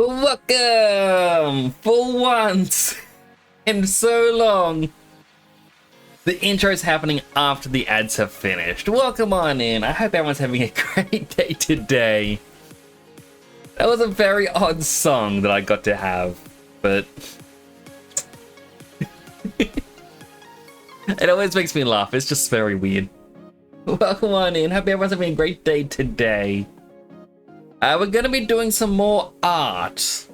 Welcome! For once in so long, the intro is happening after the ads have finished. Welcome on in. I hope everyone's having a great day today. That was a very odd song that I got to have, but it always makes me laugh. It's just very weird. Welcome on in. Hope everyone's having a great day today. We're gonna be doing some more art.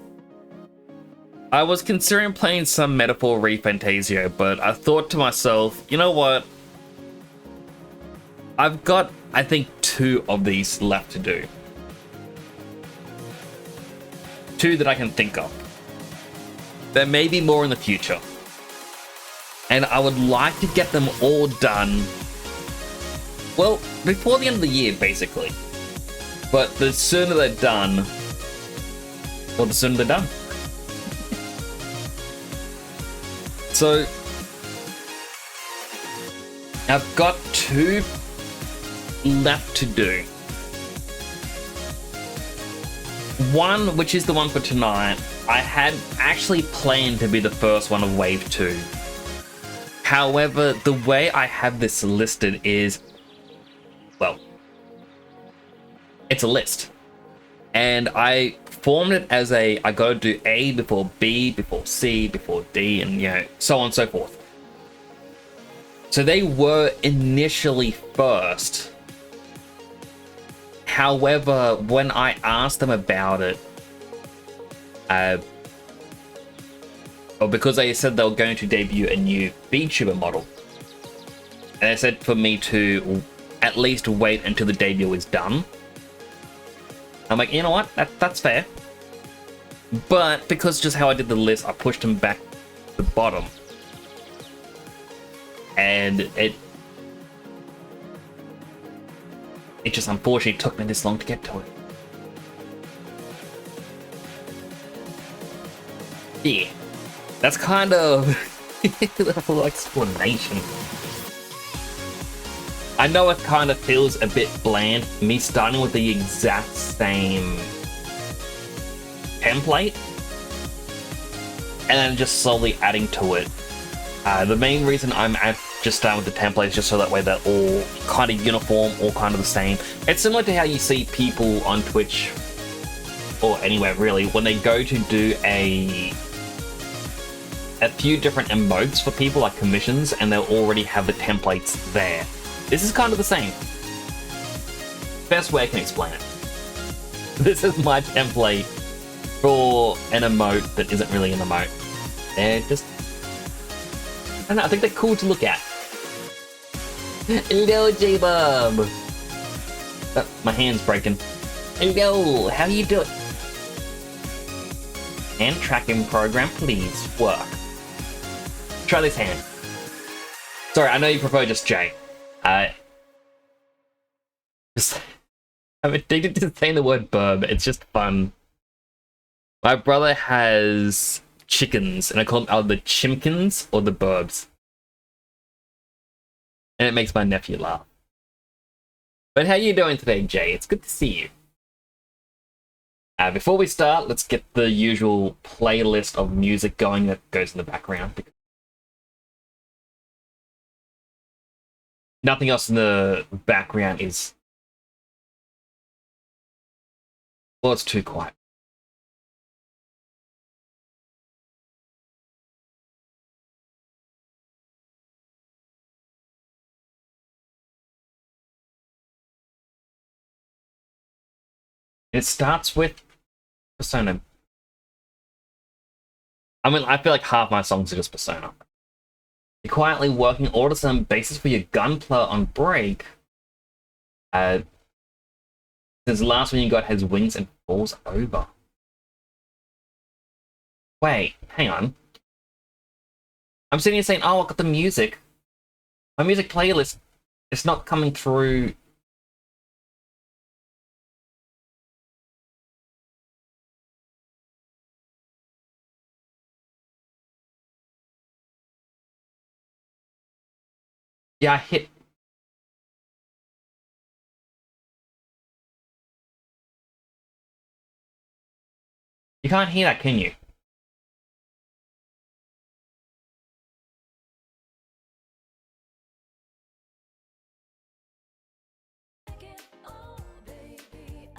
I was considering playing some Metaphor ReFantasio, but I thought to myself, you know what? I've got, I think, 2 of these left to do. 2 that I can think of. There may be more in the future. And I would like to get them all done, well, before the end of the year, basically. But the sooner they're done, well, the sooner they're done. So, I've got 2 left to do. One, which is the one for tonight, I had actually planned to be the first one of Wave 2. However, the way I have this listed is, well, it's a list. And I formed it as I gotta do A before B, before C, before D, and so on and so forth. So they were initially first. However, when I asked them about it, or because they said they were going to debut a new VTuber model, and they said for me to at least wait until the debut is done. I'm like, you know what? That's fair. But because just how I did the list, I pushed them back to the bottom. And it just unfortunately took me this long to get to it. Yeah. That's kind of the whole explanation. I know it kind of feels a bit bland, me starting with the exact same template and then just slowly adding to it. The main reason I'm just starting with the template is just so that way they're all kind of uniform, all kind of the same. It's similar to how you see people on Twitch, or anywhere really, when they go to do a few different emotes for people, like commissions, and they'll already have the templates there. This is kind of the same. Best way I can explain it. This is my template for an emote that isn't really an emote. They're just, I don't know, I think they're cool to look at. Hello, J-Bob! Oh, my hand's breaking. Hello, how you doing? Hand tracking program, please work. Try this hand. Sorry, I know you prefer just J. I'm addicted to saying the word burb. It's just fun. My brother has chickens, and I call them either the chimkins or the burbs. And it makes my nephew laugh. But how you doing today, Jay? It's good to see you. Before we start, let's get the usual playlist of music going that goes in the background. Nothing else in the background is... well, it's too quiet. It starts with Persona. I mean, I feel like half my songs are just Persona. You're quietly working order some bases for your gunpla on break. Since the last one you got has wings and falls over. Wait, hang on. I'm sitting here saying, oh, I got the music. My music playlist is not coming through. Yeah, I hit. You You can't hear that, can you?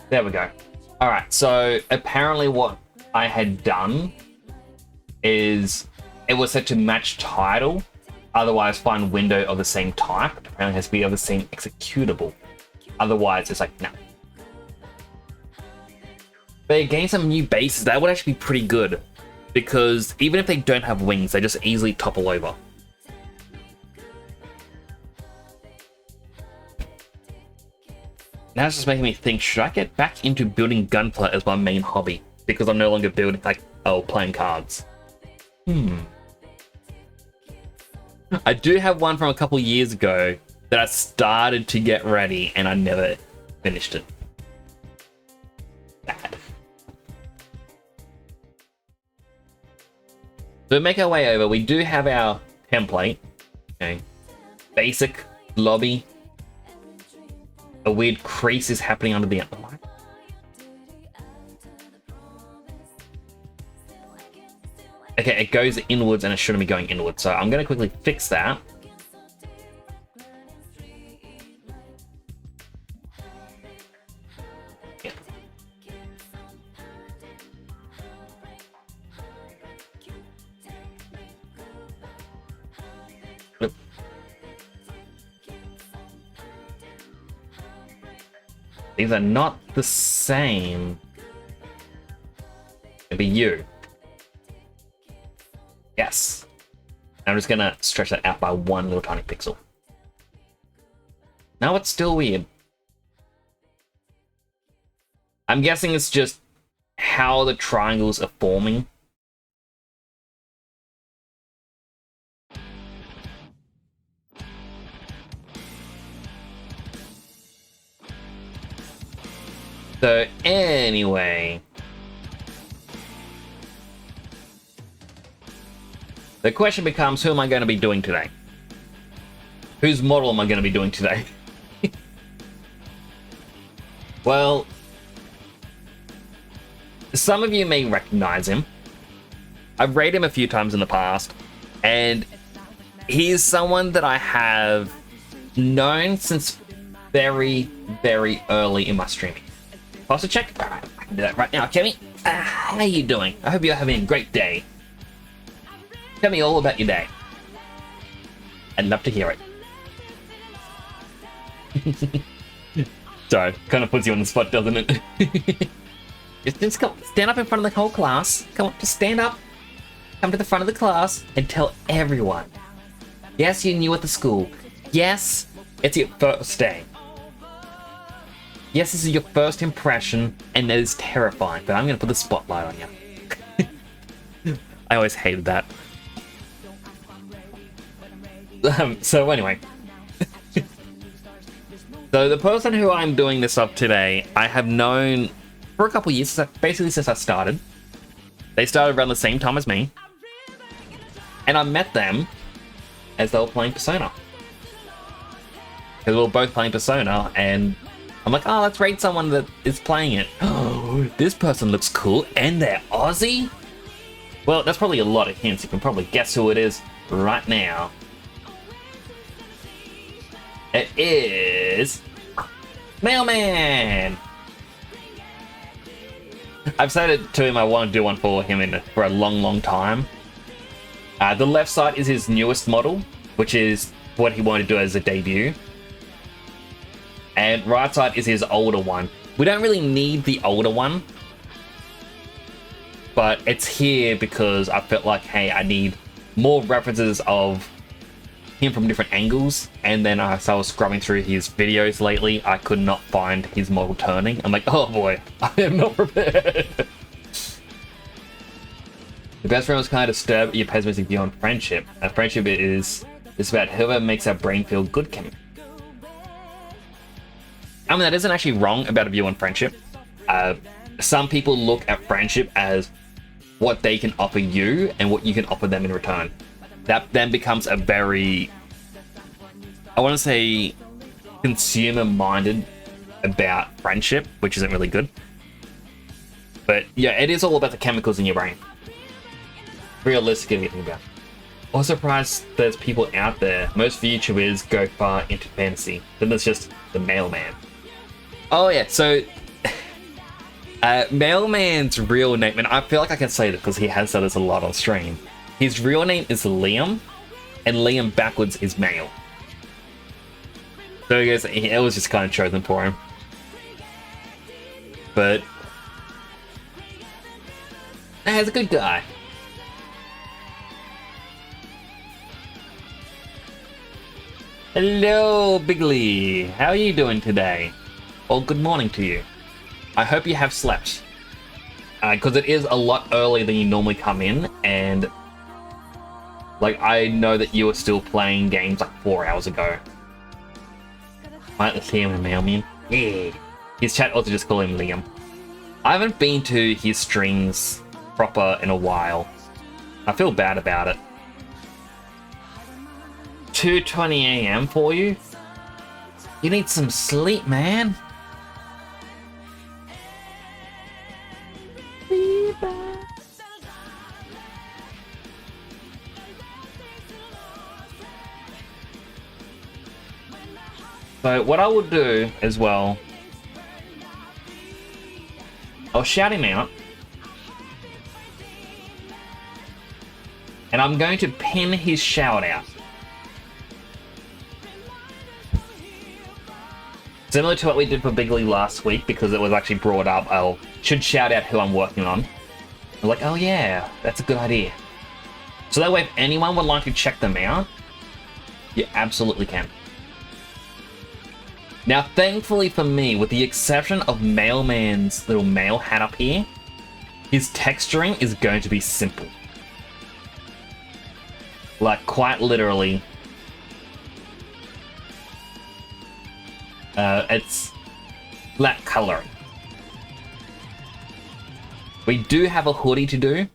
There we go. Alright, so apparently what I had done is it was set to match title, otherwise find window of the same type. Apparently it has to be of the same executable. Otherwise it's like, no. But they gain some new bases. That would actually be pretty good, because even if they don't have wings, they just easily topple over. Now it's just making me think, should I get back into building Gunpla as my main hobby? Because I'm no longer building, like, playing cards. I do have one from a couple years ago that I started to get ready and I never finished it. Bad. So we make our way over. We do have our template. Okay. Basic lobby. A weird crease is happening under the outline. Okay, it goes inwards and it shouldn't be going inwards, so I'm going to quickly fix that. Yeah. Oop. These are not the same. It'd be you. Yes. I'm just gonna stretch that out by one little tiny pixel. Now it's still weird. I'm guessing it's just how the triangles are forming. So anyway, the question becomes, who am I going to be doing today? Whose model am I going to be doing today? Well, some of you may recognize him. I've rated him a few times in the past, and he's someone that I have known since very, very early in my streaming. Posture check? Alright, I can do that right now. Kemi, how are you doing? I hope you're having a great day. Tell me all about your day. I'd love to hear it. Sorry, kind of puts you on the spot, doesn't it? just go, stand up in front of the whole class. Come on, just stand up. Come to the front of the class and tell everyone. Yes, you're new at the school. Yes, it's your first day. Yes, this is your first impression, and that is terrifying, but I'm going to put the spotlight on you. I always hated that. So anyway. So the person who I'm doing this of today, I have known for a couple years, basically since I started. They started around the same time as me. And I met them as they were playing Persona. Because we were both playing Persona, and I'm like, oh, let's rate someone that is playing it. Oh, this person looks cool, and they're Aussie? Well, that's probably a lot of hints. You can probably guess who it is right now. It is Mailman! I've said it to him, I want to do one for him for a long, long time. The left side is his newest model, which is what he wanted to do as a debut. And right side is his older one. We don't really need the older one, but it's here because I felt like, hey, I need more references of him from different angles. And then as I was scrubbing through his videos lately, I could not find his model turning. I'm like, oh boy, I am not prepared. The best friend was kind of disturbed at your pessimistic view on friendship. Friendship is about whoever makes our brain feel good, Kemi. I mean, that isn't actually wrong about a view on friendship. Some people look at friendship as what they can offer you and what you can offer them in return. That then becomes a very, I want to say, consumer-minded about friendship, which isn't really good. But yeah, it is all about the chemicals in your brain. Realistically, think about it. I'm surprised there's people out there. Most VTubers go far into fantasy. Then there's just the mailman. Oh yeah, so mailman's real name, and I feel like I can say this because he has said this a lot on stream. His real name is Liam, and Liam backwards is mail. So I guess it was just kind of chosen for him. But he's a good guy. Hello, Bigley. How are you doing today? Well, good morning to you. I hope you have slept. Because it is a lot earlier than you normally come in, and like I know that you were still playing games like 4 hours ago. Right, let's see him in mailman. Yeah. His chat also just call him Liam. I haven't been to his streams proper in a while. I feel bad about it. 2:20 AM for you? You need some sleep, man. So what I will do as well, I'll shout him out, and I'm going to pin his shout out. Similar to what we did for Bigley last week, because it was actually brought up, I should shout out who I'm working on. I'm like, oh yeah, that's a good idea. So that way, if anyone would like to check them out, you absolutely can. Now, thankfully for me, with the exception of Mailman's little mail hat up here, his texturing is going to be simple. Like, quite literally. It's black coloring. We do have a hoodie to do,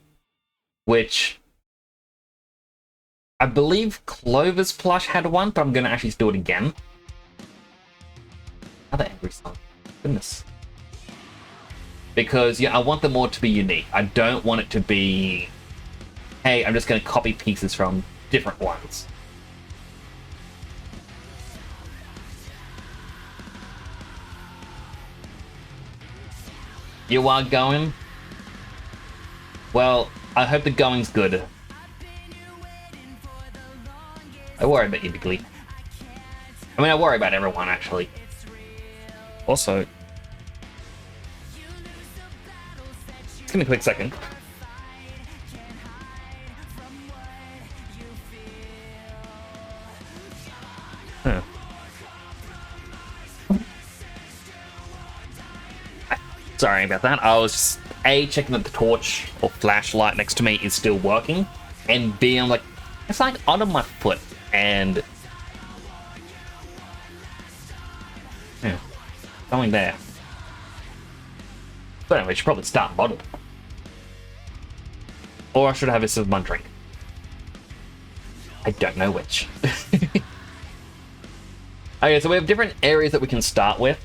which I believe Clover's plush had one, but I'm going to actually do it again. Another angry song. Goodness. Because, yeah, I want them all to be unique. I don't want it to be, hey, I'm just going to copy pieces from different ones. You are going? Well, I hope the going's good. I worry about you, Bigley. I mean, I worry about everyone, actually. Also, just give me a quick second. Huh. Sorry about that. I was just, A, checking that the torch or flashlight next to me is still working, and B, I'm like, it's like under my foot, and yeah, going there. But anyway, we should probably start bottled. Or I should have a sip of my drink. I don't know which. Okay, so we have different areas that we can start with.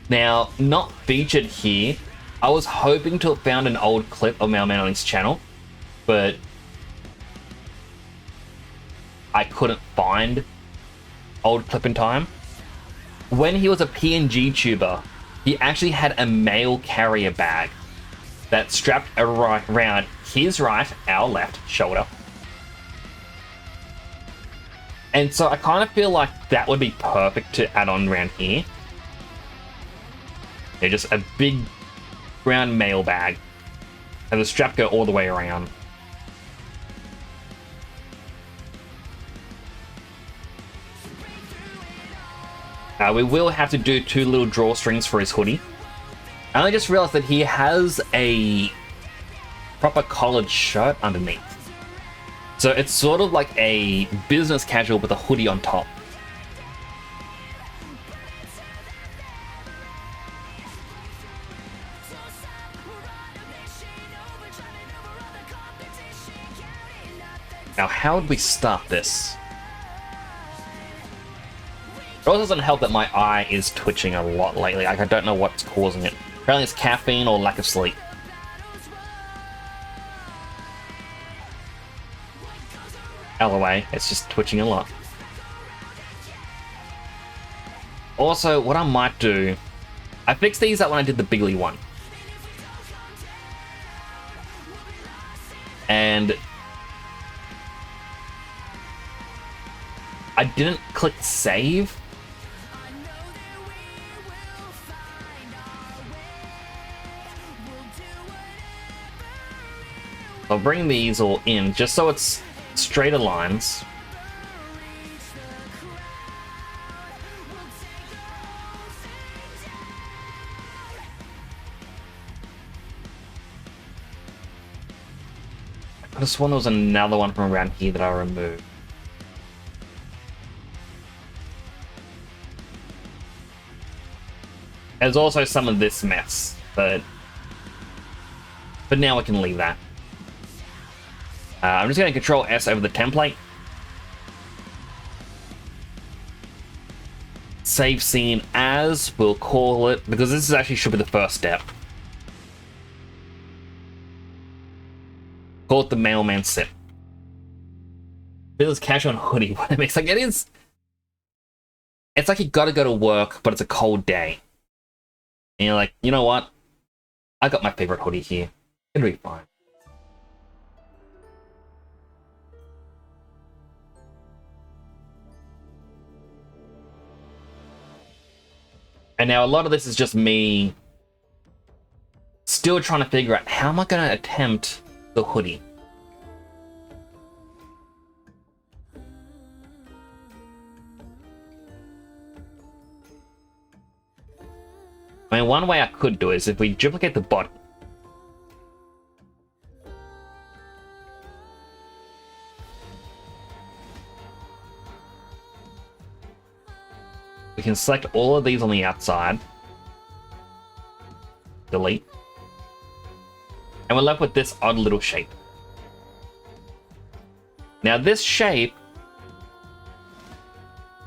Now, not featured here. I was hoping to have found an old clip of Mailman on his channel, but I couldn't find old clip in time. When he was a PNG tuber, he actually had a mail carrier bag that strapped around his right, our left shoulder. And so I kind of feel like that would be perfect to add on around here. Yeah, just a big brown mail bag. And the strap go all the way around. We will have to do 2 little drawstrings for his hoodie. And I just realized that he has a proper collared shirt underneath. So it's sort of like a business casual with a hoodie on top. Now, how would we start this? It also doesn't help that my eye is twitching a lot lately. Like, I don't know what's causing it. Apparently it's caffeine or lack of sleep. Either way, it's just twitching a lot. Also, what I might do... I fixed these up when I did the Bigly one. And... I didn't click save. I'll bring these all in just so it's straighter lines. I could have sworn there was another one from around here that I removed. There's also some of this mess, but now we can leave that. I'm just going to Control S over the template. Save scene as, we'll call it, because this is actually should be the first step. Call it the mailman sip. Feels cash on hoodie. What it makes like it is. It's like you gotta go to work, but it's a cold day. And you're like, you know what? I got my favorite hoodie here. It'll be fine. And now a lot of this is just me still trying to figure out how am I going to attempt the hoodie. I mean, one way I could do it is if we duplicate the bottom. We can select all of these on the outside. Delete. And we're left with this odd little shape. Now this shape,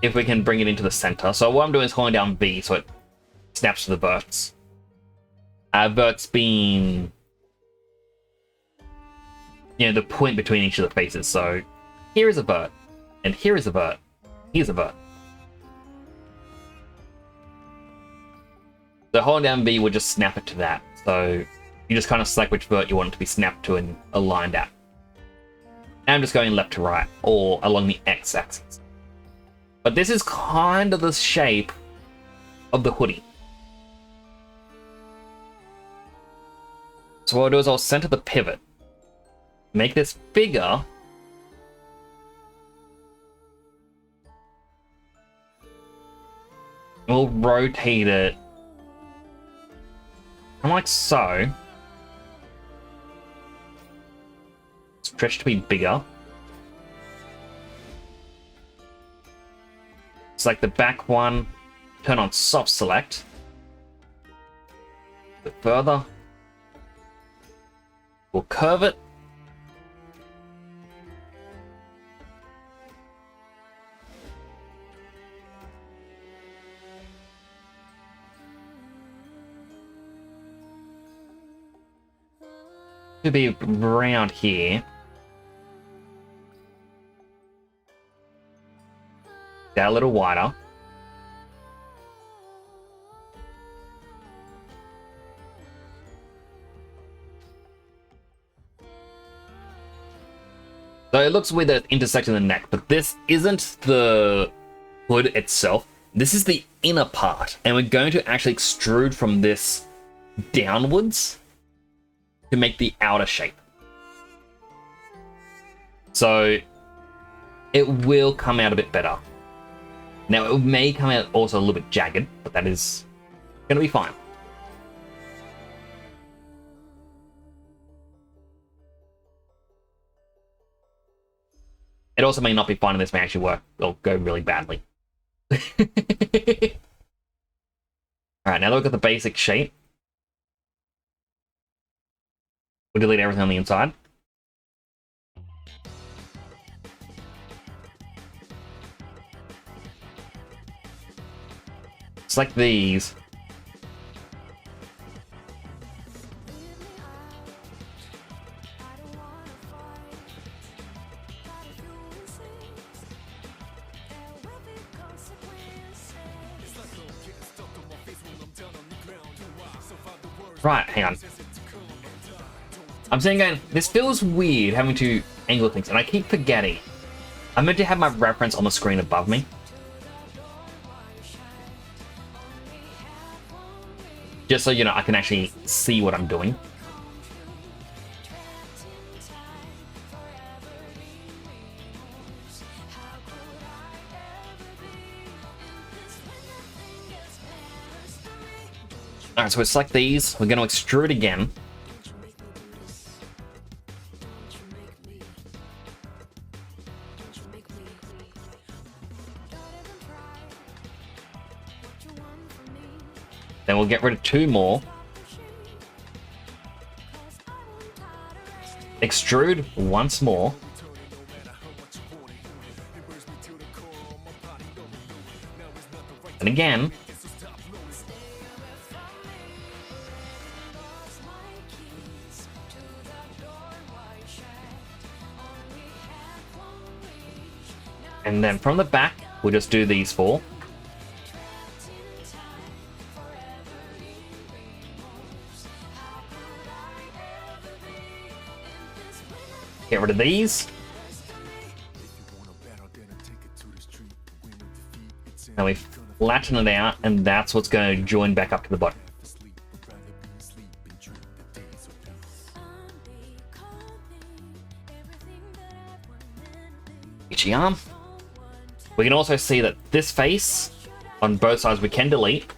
if we can bring it into the center. So what I'm doing is holding down V so it snaps to the verts. Verts being, you know, the point between each of the faces. So here is a vert, and here is a vert. Here's a vert. So holding down V will just snap it to that. So you just kind of select which vert you want it to be snapped to and aligned at. And I'm just going left to right, or along the x-axis. But this is kind of the shape of the hoodie. So what I'll do is I'll center the pivot, make this bigger, we'll rotate it like so. Stretch to be bigger. Select the back one, turn on soft select. A bit further. We'll curve it. To be around here. That a little wider. So it looks weird that it's intersecting the neck, but this isn't the hood itself. This is the inner part, and we're going to actually extrude from this downwards to make the outer shape. So it will come out a bit better. Now it may come out also a little bit jagged, but that is going to be fine. It also may not be fine, and this may actually work. It'll go really badly. Alright, now that we've got the basic shape, we'll delete everything on the inside. select these. Right, hang on. I'm saying going, this feels weird having to angle things, and I keep forgetting. I'm meant to have my reference on the screen above me. Just so, you know, I can actually see what I'm doing. Alright, so we select these. We're going to extrude again. Then we'll get rid of 2 more. Extrude once more. And again. And then from the back, we'll just do these 4. Get rid of these. Now we flatten it out, and that's what's going to join back up to the bottom. Itchy arm. We can also see that this face, on both sides, we can delete.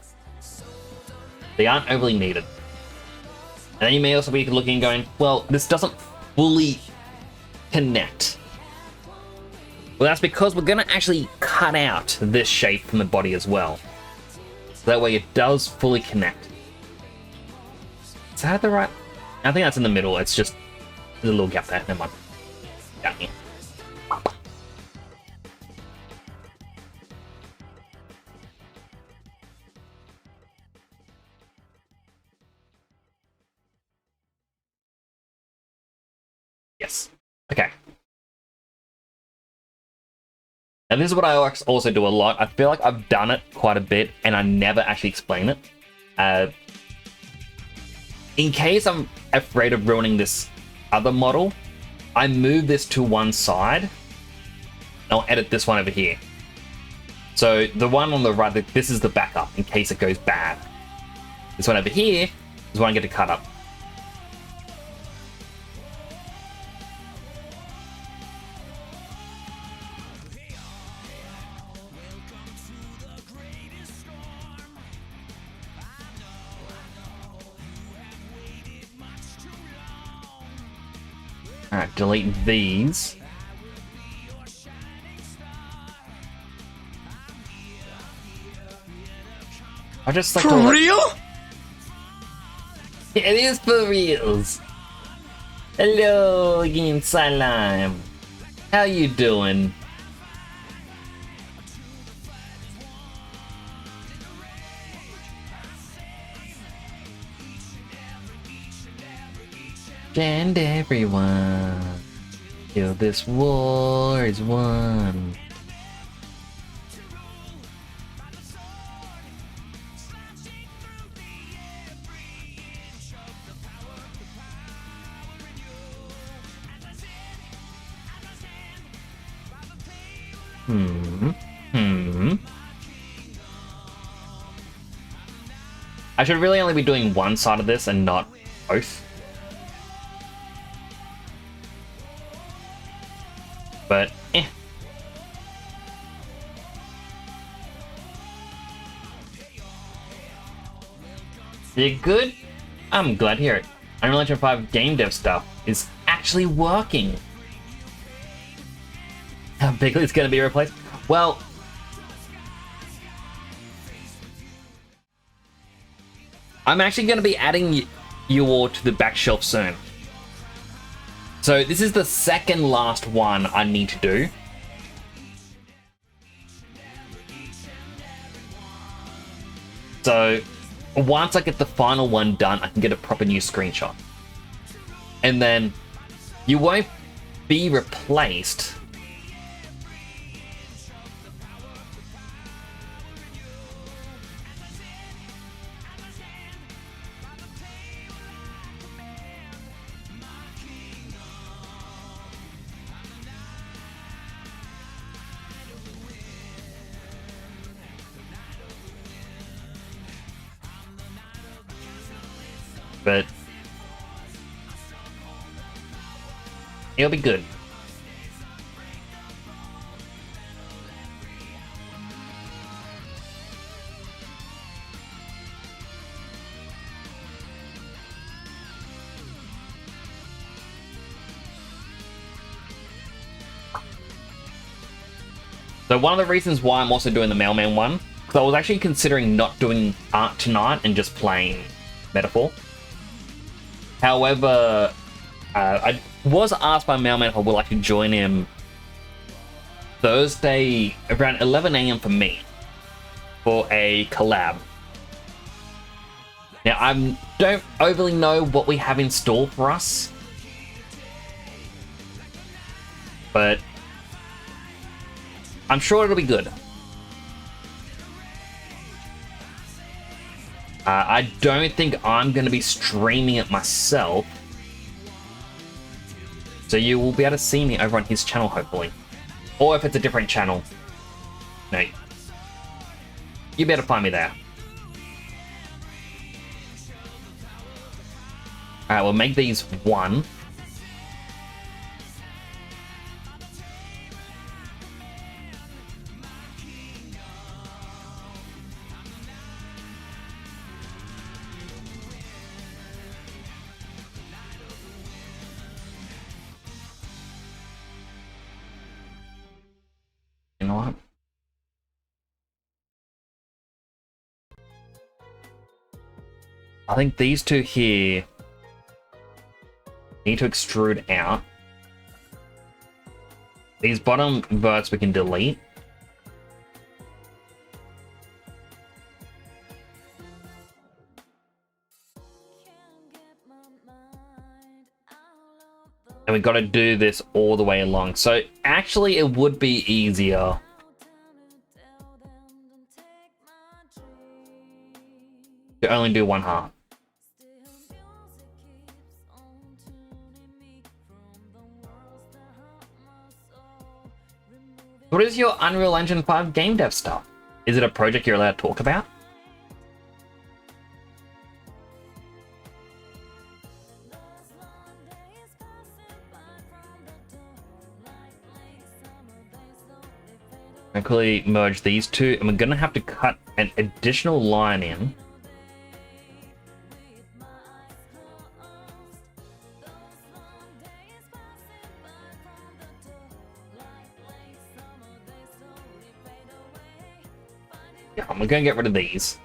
They aren't overly needed. And then you may also be looking and going, well, this doesn't fully connect. Well, that's because we're going to actually cut out this shape from the body as well. So that way it does fully connect. Is that the right? I think that's in the middle. It's just there's a little gap there. Never mind. Down here. Yes. Okay. And this is what I also do a lot. I feel like I've done it quite a bit, and I never actually explain it. In case I'm afraid of ruining this other model, I move this to one side, and I'll edit this one over here. So the one on the right, this is the backup, in case it goes bad. This one over here is one I get to cut up. Alright, delete these. I just like for real? It is for reals. Hello again, Salam. How you doing? And everyone, till this war is won. I should really only be doing one side of this and not both. But, eh. You good? I'm glad to hear it. Unreal Engine 5 game dev stuff is actually working. How bigly it's going to be replaced? Well, I'm actually going to be adding you all to the back shelf soon. So this is the second last one I need to do. So once I get the final one done, I can get a proper new screenshot. And then you won't be replaced. But it'll be good. So one of the reasons why I'm also doing the Mailman one, because I was actually considering not doing Art tonight and just playing Metaphor. However, I was asked by Mailman if I would like to join him Thursday around 11 AM for me for a collab. Now, I don't overly know what we have in store for us, but I'm sure it'll be good. I don't think I'm going to be streaming it myself, so you will be able to see me over on his channel, hopefully. Or if it's a different channel, no, you better find me there. Alright, we'll make these one. You know what? I think these two here need to extrude out. These bottom verts we can delete. And we got to do this all the way along. So actually it would be easier to only do one half. What is your Unreal Engine 5 game dev stuff? Is it a project you're allowed to talk about? I quickly merge these two, and we're gonna have to cut an additional line in. Yeah, we're gonna get rid of these.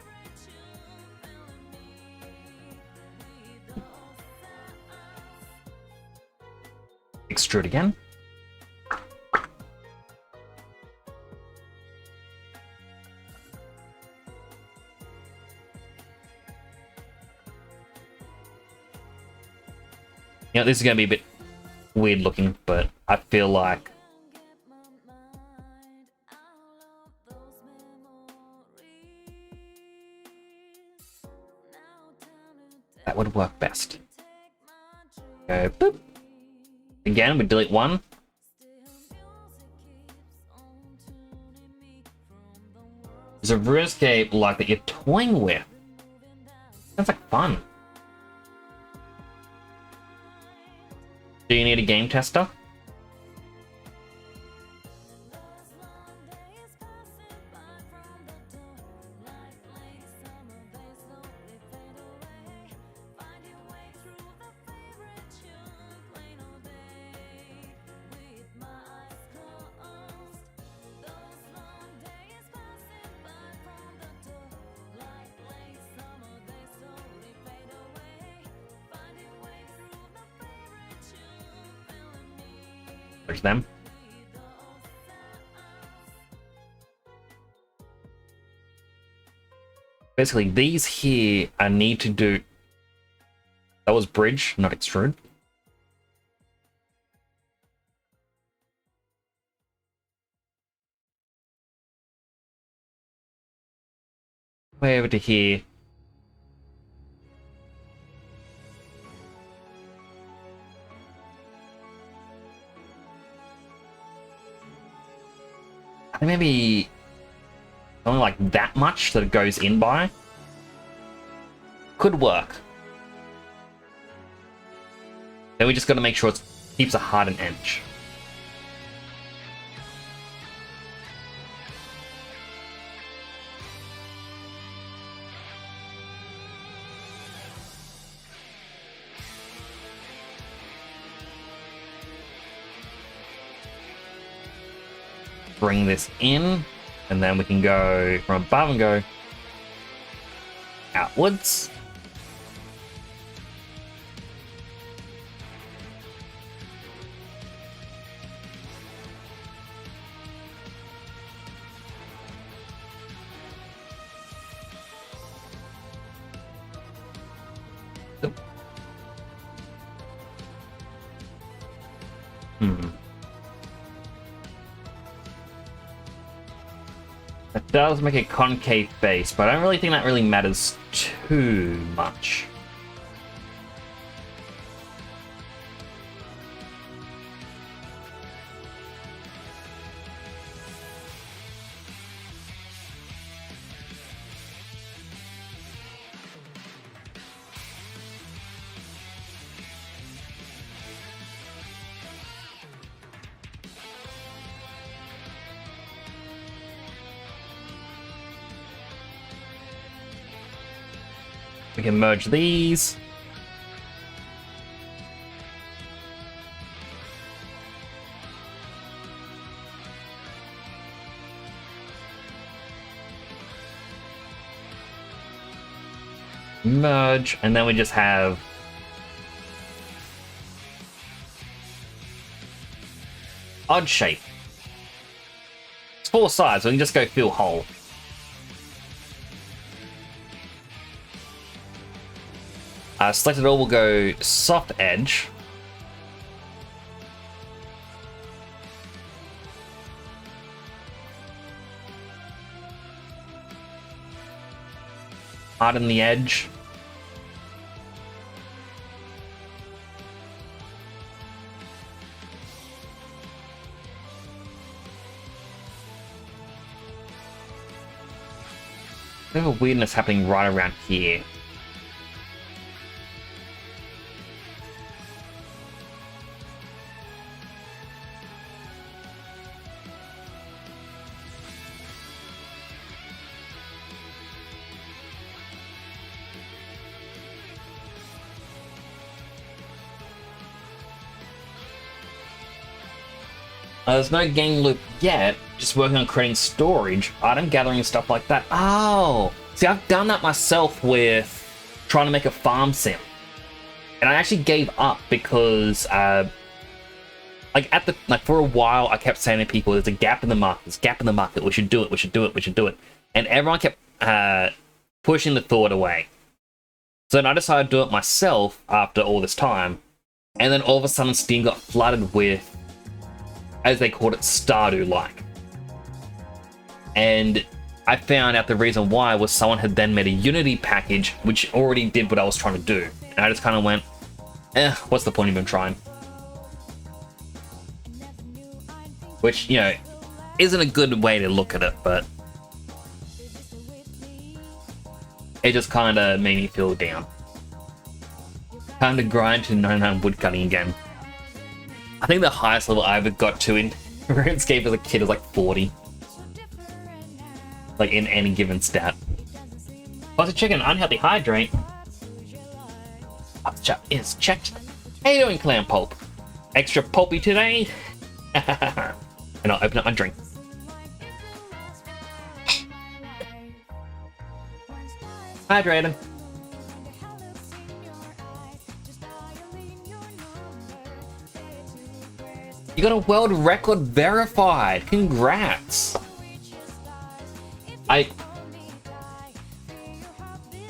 Extrude again. Yeah, this is gonna be a bit weird looking, but I feel like that would work best. Go boop. Again, we delete one. There's a RuneScape like that you're toying with. Sounds like fun. Do you need a game tester? There's them. basically these here I need to do. That was bridge, not extrude. Way over to here. I think maybe only like that much that it goes in by. Could work. Then we just got to make sure it keeps a hardened edge. Bring this in, and then we can go from above and go outwards. That does make a concave base, but I don't really think that really matters too much. We can merge these. Merge, and then we just have odd shape. It's 4 sides, so we can just go fill hole. Selected all will go soft edge. Harden the edge. There's a weirdness happening right around here. There's no game loop yet, just working on creating storage, item gathering and stuff like that. Oh! See, I've done that myself with trying to make a farm sim. And I actually gave up because, for a while, I kept saying to people, there's a gap in the market, there's a gap in the market, we should do it, we should do it, we should do it. And everyone kept pushing the thought away. So then I decided to do it myself after all this time. And then all of a sudden Steam got flooded with, as they called it, Stardew-like. And I found out the reason why was someone had then made a Unity package which already did what I was trying to do. And I just kind of went, what's the point of even trying? Which, you know, isn't a good way to look at it, but it just kind of made me feel down. Time to grind to 99 woodcutting again. I think the highest level I ever got to in RuneScape as a kid was like 40. Like in any given stat. What's a chicken? Unhealthy hydrate. What's chat is checked. How you doing, Clam Pulp? Extra pulpy today? And I'll open up my drink. Hydrated. You got a world record verified. Congrats.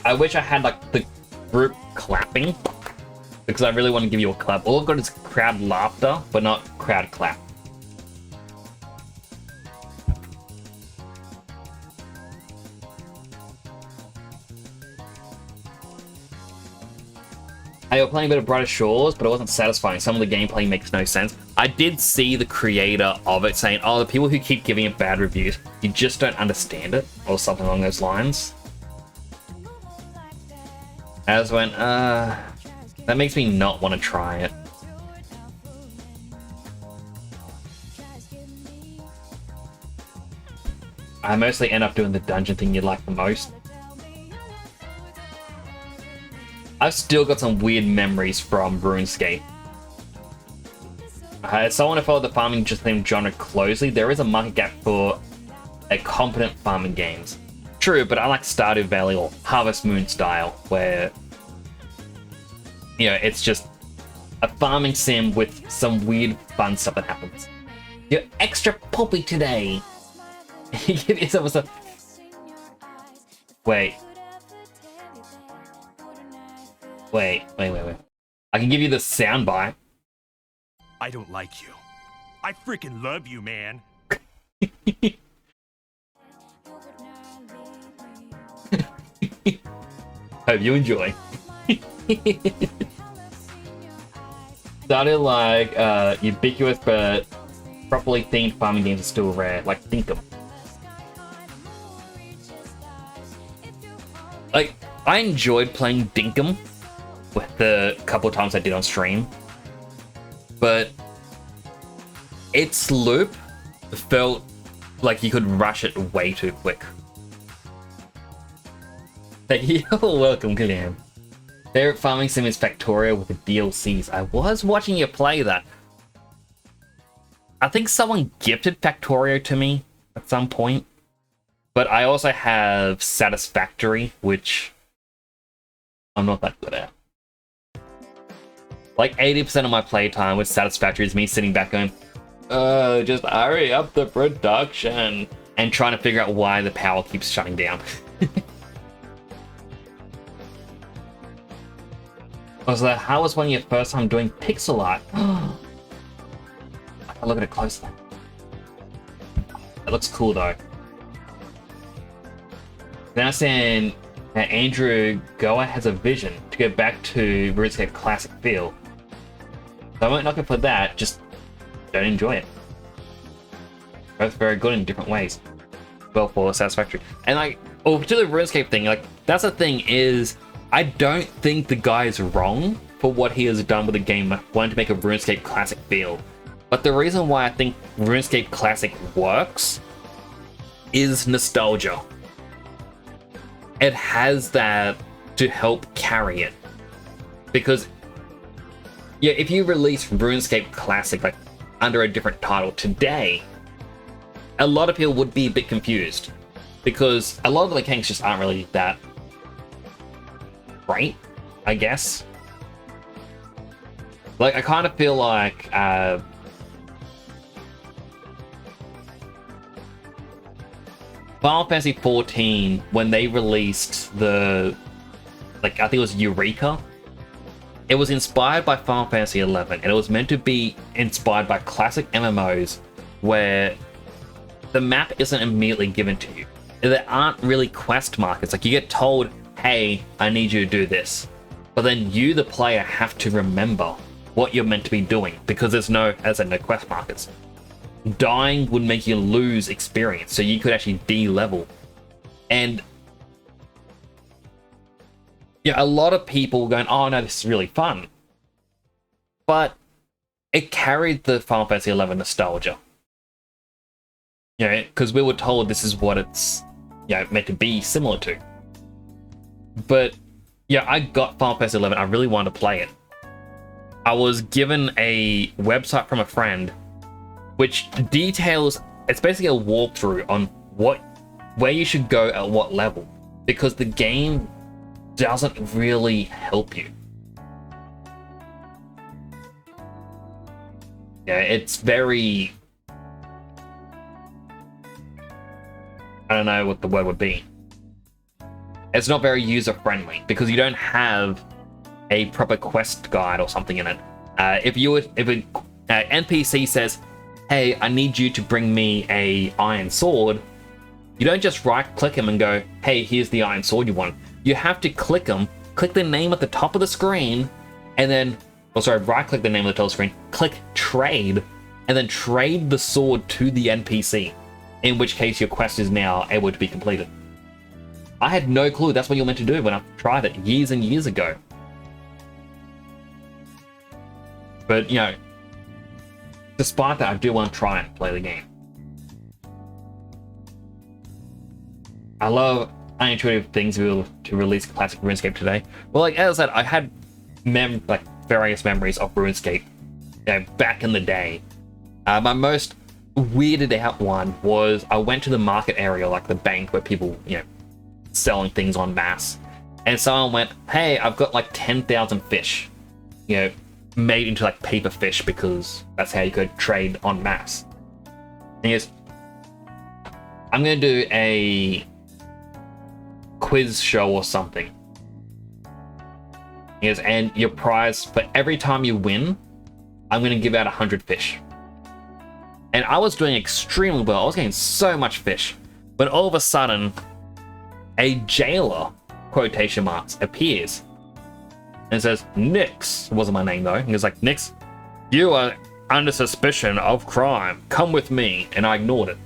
I wish I had like the group clapping, because I really want to give you a clap. All I've got is crowd laughter, but not crowd clap. I was playing a bit of Brighter Shores, but it wasn't satisfying. Some of the gameplay makes no sense. I did see the creator of it saying, oh, the people who keep giving it bad reviews, you just don't understand it, or something along those lines. I just went, that makes me not want to try it. I mostly end up doing the dungeon thing you like the most. I've still got some weird memories from RuneScape. As someone who followed the farming just named genre closely, there is a market gap for a competent farming games. True, but I like Stardew Valley or Harvest Moon style, where, you know, it's just a farming sim with some weird fun stuff that happens. You're extra pulpy today. Give yourself a... Wait. Wait. I can give you the soundbite. I don't like you. I freaking love you, man. Hope you enjoy. Started like ubiquitous but properly themed farming games are still rare, like Dinkum. Like, I enjoyed playing Dinkum with the couple of times I did on stream, but its loop felt like you could rush it way too quick. Like, you're welcome, Gilliam. Favorite farming sim is Factorio with the DLCs. I was watching you play that. I think someone gifted Factorio to me at some point. But I also have Satisfactory, which I'm not that good at. Like 80% of my playtime with Satisfactory is me sitting back going, just hurry up the production, and trying to figure out why the power keeps shutting down. I was like, how was one of your first time doing pixel art? I can look at it closely. It looks cool though. Now saying that Andrew Goa has a vision to go back to RuneScape Classic feel. So I won't knock it for that, just don't enjoy it. Both very good in different ways. Well, for Satisfactory. And like, to the RuneScape thing, like, that's the thing is, I don't think the guy is wrong for what he has done with the game, wanting to make a RuneScape Classic feel. But the reason why I think RuneScape Classic works is nostalgia. It has that to help carry it. Because, yeah, if you release RuneScape Classic like under a different title today, a lot of people would be a bit confused. Because a lot of the mechanics just aren't really that great, I guess. Like, I kind of feel like Final Fantasy XIV, when they released the, like, I think it was Eureka, it was inspired by Final Fantasy XI, and it was meant to be inspired by classic MMOs where the map isn't immediately given to you. There aren't really quest markers. Like, you get told, hey, I need you to do this. But then you, the player, have to remember what you're meant to be doing, because there's no, as I said, no quest markers. Dying would make you lose experience, so you could actually de-level. And yeah, a lot of people going, oh no, this is really fun. But it carried the Final Fantasy XI nostalgia. You know, because we were told this is what it's, you know, meant to be similar to. But yeah, I got Final Fantasy XI. I really wanted to play it. I was given a website from a friend which details, it's basically a walkthrough on where you should go at what level, because the game doesn't really help you. Yeah, it's very, I don't know what the word would be. It's not very user-friendly because you don't have a proper quest guide or something in it. If an NPC says, hey, I need you to bring me a iron sword, you don't just right-click him and go, hey, here's the iron sword you want. You have to click him, click the name at the top of the screen, and then, right-click the name at the top of the screen, click trade, and then trade the sword to the NPC, in which case your quest is now able to be completed. I had no clue that's what you're meant to do when I tried it years and years ago. But, you know, despite that, I do want to try and play the game. I love unintuitive things to release classic RuneScape today. Well, like, as I said, I had various memories of RuneScape, you know, back in the day. My most weirded out one was I went to the market area, like the bank where people, you know, selling things en masse, and someone went, hey, I've got like 10,000 fish, you know, made into like paper fish because that's how you could trade en masse. And he goes, I'm gonna do a quiz show or something. He goes, and your prize for every time you win, I'm gonna give out 100 fish. And I was doing extremely well. I was getting so much fish, but all of a sudden, a jailer, quotation marks, appears and says, Nix, it wasn't my name though. He was like, Nix, you are under suspicion of crime. Come with me. And I ignored it.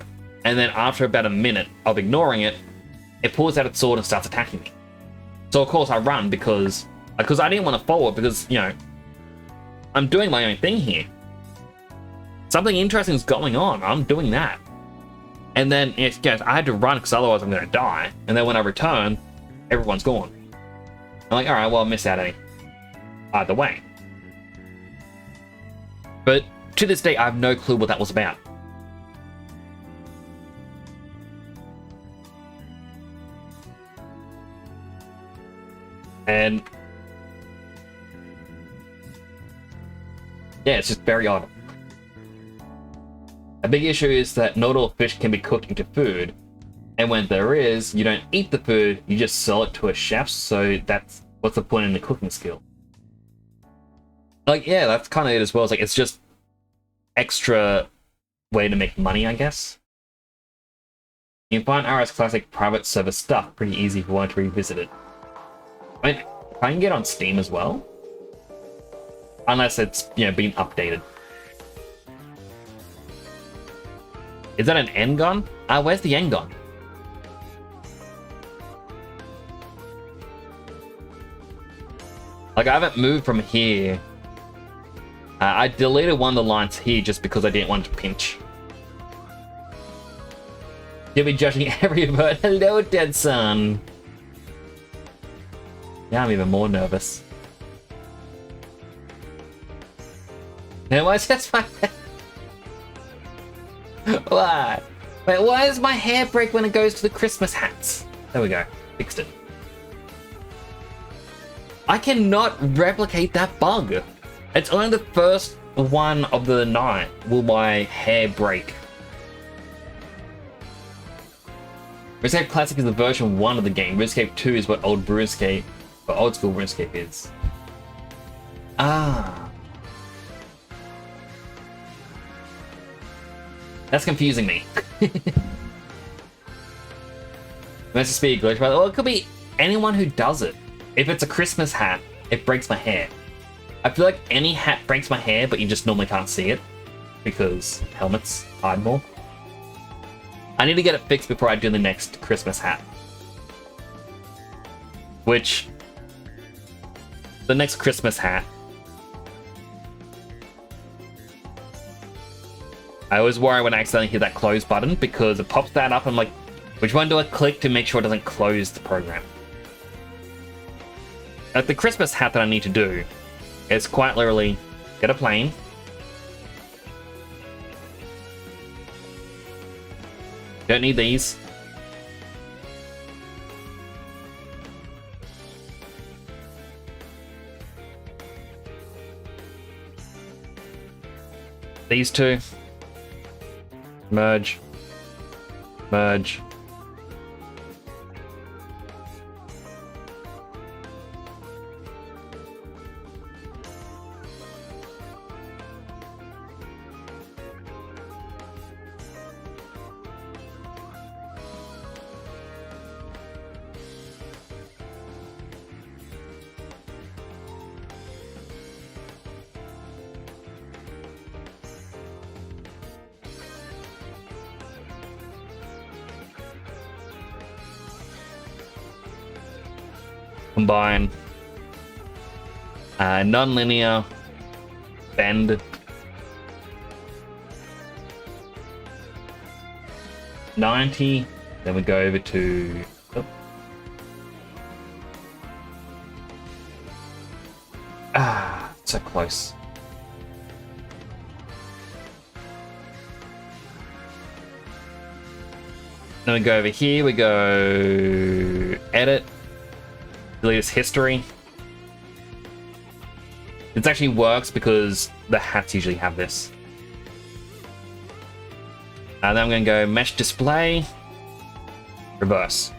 And then after about a minute of ignoring it, it pulls out its sword and starts attacking me. So of course I run because I didn't want to follow it because, you know, I'm doing my own thing here. Something interesting is going on. I'm doing that. And then, yes, I had to run because otherwise I'm going to die. And then when I return, everyone's gone. I'm like, alright, well, I missed out either way. But to this day, I have no clue what that was about. And yeah, it's just very odd. A big issue is that not all fish can be cooked into food, and when there is, you don't eat the food, you just sell it to a chef, so that's what's the point in the cooking skill? Like, yeah, that's kind of it as well. It's like, it's just extra way to make money, I guess. You can find RS Classic private server stuff pretty easy if you want to revisit it. I mean, I can get on Steam as well. Unless it's, you know, been updated. Is that an end gun? Where's the end gun? Like, I haven't moved from here. I deleted one of the lines here just because I didn't want to pinch. You'll be judging every bird. Hello, dead son. Now I'm even more nervous. Now, why is that my... Why? Wait, why does my hair break when it goes to the Christmas hats? There we go. Fixed it. I cannot replicate that bug. It's only the first one of the night will my hair break. RuneScape Classic is the version 1 of the game. RuneScape 2 is what old RuneScape, or old school RuneScape is. Ah. That's confusing me. Must just be a glitch, but well, it could be anyone who does it. If it's a Christmas hat, it breaks my hair. I feel like any hat breaks my hair, but you just normally can't see it because helmets hide more. I need to get it fixed before I do the next Christmas hat. Which, the next Christmas hat, I always worry when I accidentally hit that close button because it pops that up and I'm like, which one do I click to make sure it doesn't close the program? Like the Christmas hat that I need to do is quite literally get a plane, don't need these, these two, merge, merge, combine, non-linear, bend, 90. Then we go over to so close. Then we go over here, we go edit, delete this history. This actually works because the hats usually have this. And then I'm going to go mesh display, reverse.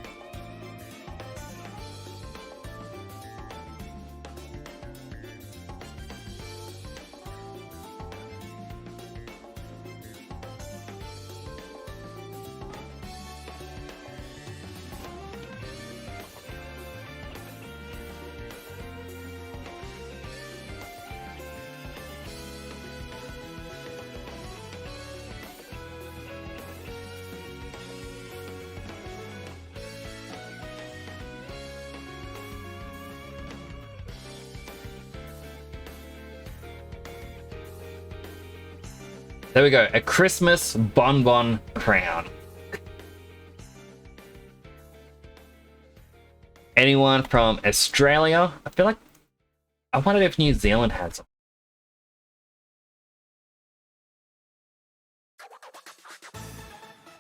There we go, a Christmas bonbon crown. Anyone from Australia? I feel like I wondered if New Zealand had some.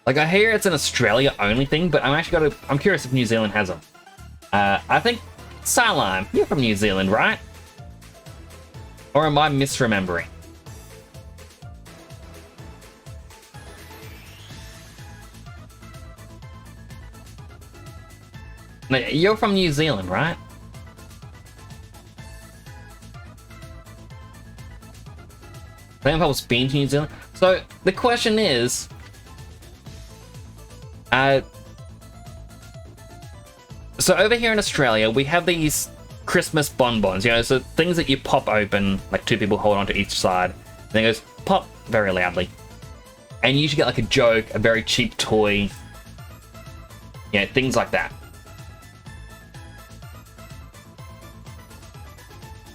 Like, I hear it's an Australia only thing, but I'm curious if New Zealand has them. I think Salam, you're from New Zealand, right? Or am I misremembering? You're from New Zealand, right? I've been to New Zealand. So the question is, so over here in Australia, we have these Christmas bonbons, you know, so things that you pop open, like two people hold onto each side, and it goes pop very loudly. And you usually get like a joke, a very cheap toy, you know, things like that.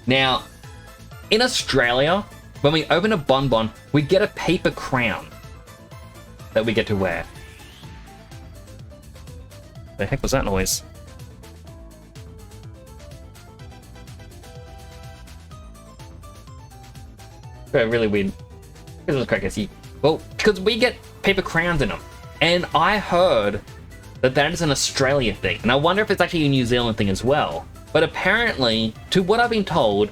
Now, in Australia, when we open a bonbon, we get a paper crown that we get to wear. The heck was that noise? Really weird. Christmas crackers. Well, because we get paper crowns in them. And I heard that that is an Australia thing. And I wonder if it's actually a New Zealand thing as well. But apparently, to what I've been told,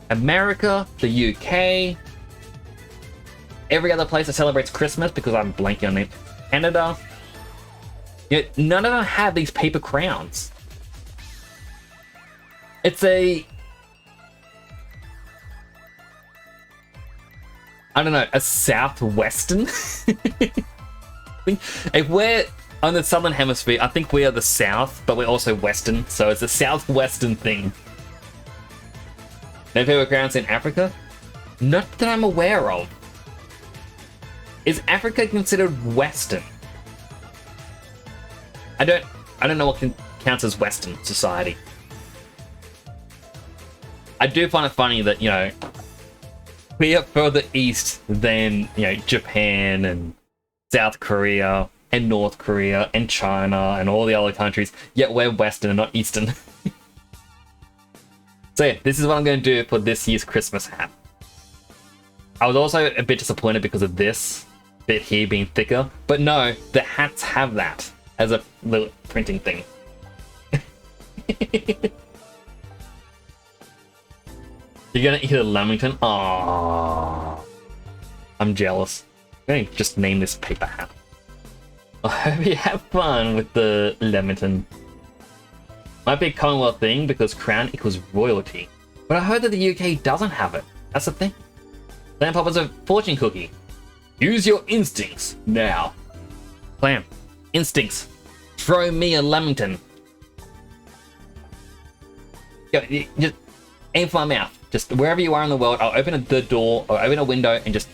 America, the UK, every other place that celebrates Christmas, because I'm blanking on it, Canada, you know, none of them have these paper crowns. It's a... I don't know, a southwestern? If we're on the southern hemisphere, I think we are the south, but we're also western, so it's a southwestern thing. No paper crowns in Africa? Not that I'm aware of. Is Africa considered western? I don't know what counts as western society. I do find it funny that, you know, we are further east than, you know, Japan and South Korea and North Korea and China and all the other countries, yet we're Western and not Eastern. So yeah, this is what I'm going to do for this year's Christmas hat. I was also a bit disappointed because of this bit here being thicker, but no, the hats have that as a little printing thing. You're gonna eat a lamington? Aww. I'm jealous. I'm gonna just name this paper hat. I hope you have fun with the lamington. Might be a Commonwealth thing because crown equals royalty. But I heard that the UK doesn't have it. That's the thing. Clam Pop is a fortune cookie. Use your instincts now. Clam. Instincts. Throw me a lamington. Go, just aim for my mouth. Just wherever you are in the world, I'll open the door or open a window and just...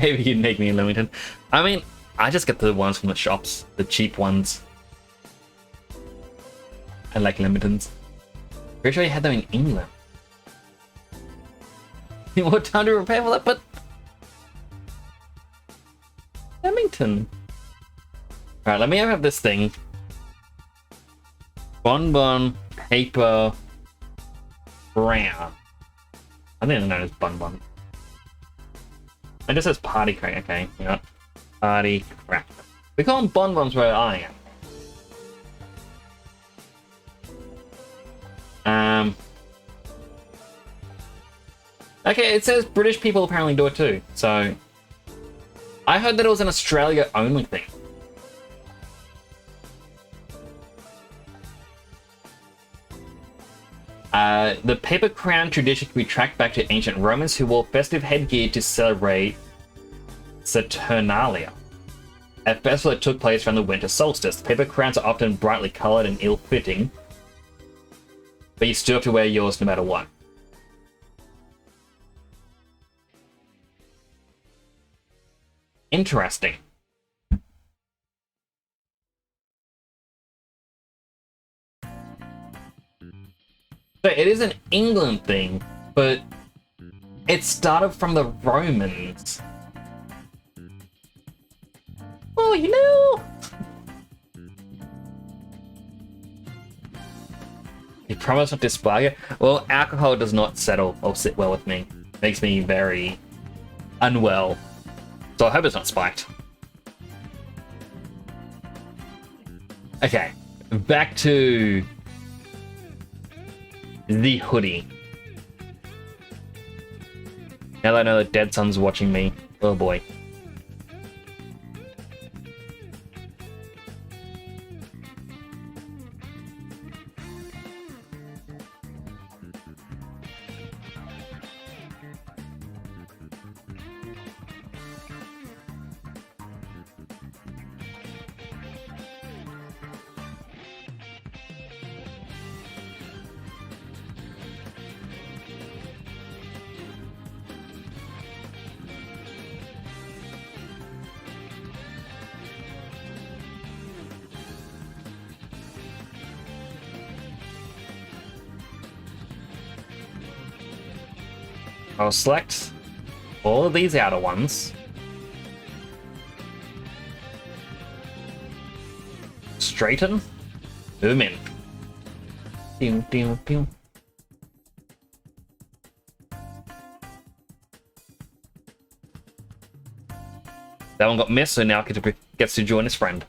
Maybe you'd make me in Leamington. I mean, I just get the ones from the shops, the cheap ones. I like Leamingtons. Pretty sure you had them in England. More time to repair for that, but Leamington. Alright, let me have this thing. Bonbon, paper, brown. I didn't know it was bonbon. It just says party cracker, okay. Yeah. Party cracker. We call them bonbons where I am. Okay, it says British people apparently do it too, so I heard that it was an Australia only thing. The paper crown tradition can be tracked back to ancient Romans who wore festive headgear to celebrate Saturnalia, a festival that took place around the winter solstice. Paper crowns are often brightly colored and ill-fitting, but you still have to wear yours no matter what. Interesting. So it is an England thing, but it started from the Romans. Oh, you know. You promise not to spy it? Well, alcohol does not settle or sit well with me. Makes me very unwell. So I hope it's not spiked. Okay, back to the hoodie. Now that I know that Dead Sun's watching me. Oh boy. I'll select all of these outer ones. Straighten. Zoom in. Pew, pew, pew. That one got missed, so now gets to join his friend.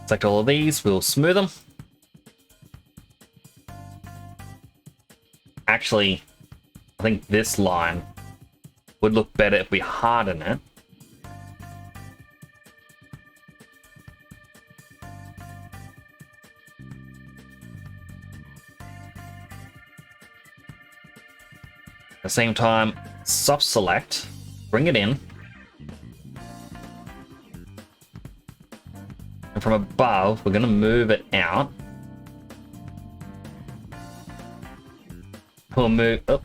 Select all of these, we'll smooth them. Actually, I think this line would look better if we harden it. At the same time, soft select, bring it in. And from above, we're going to move it out. We'll move up.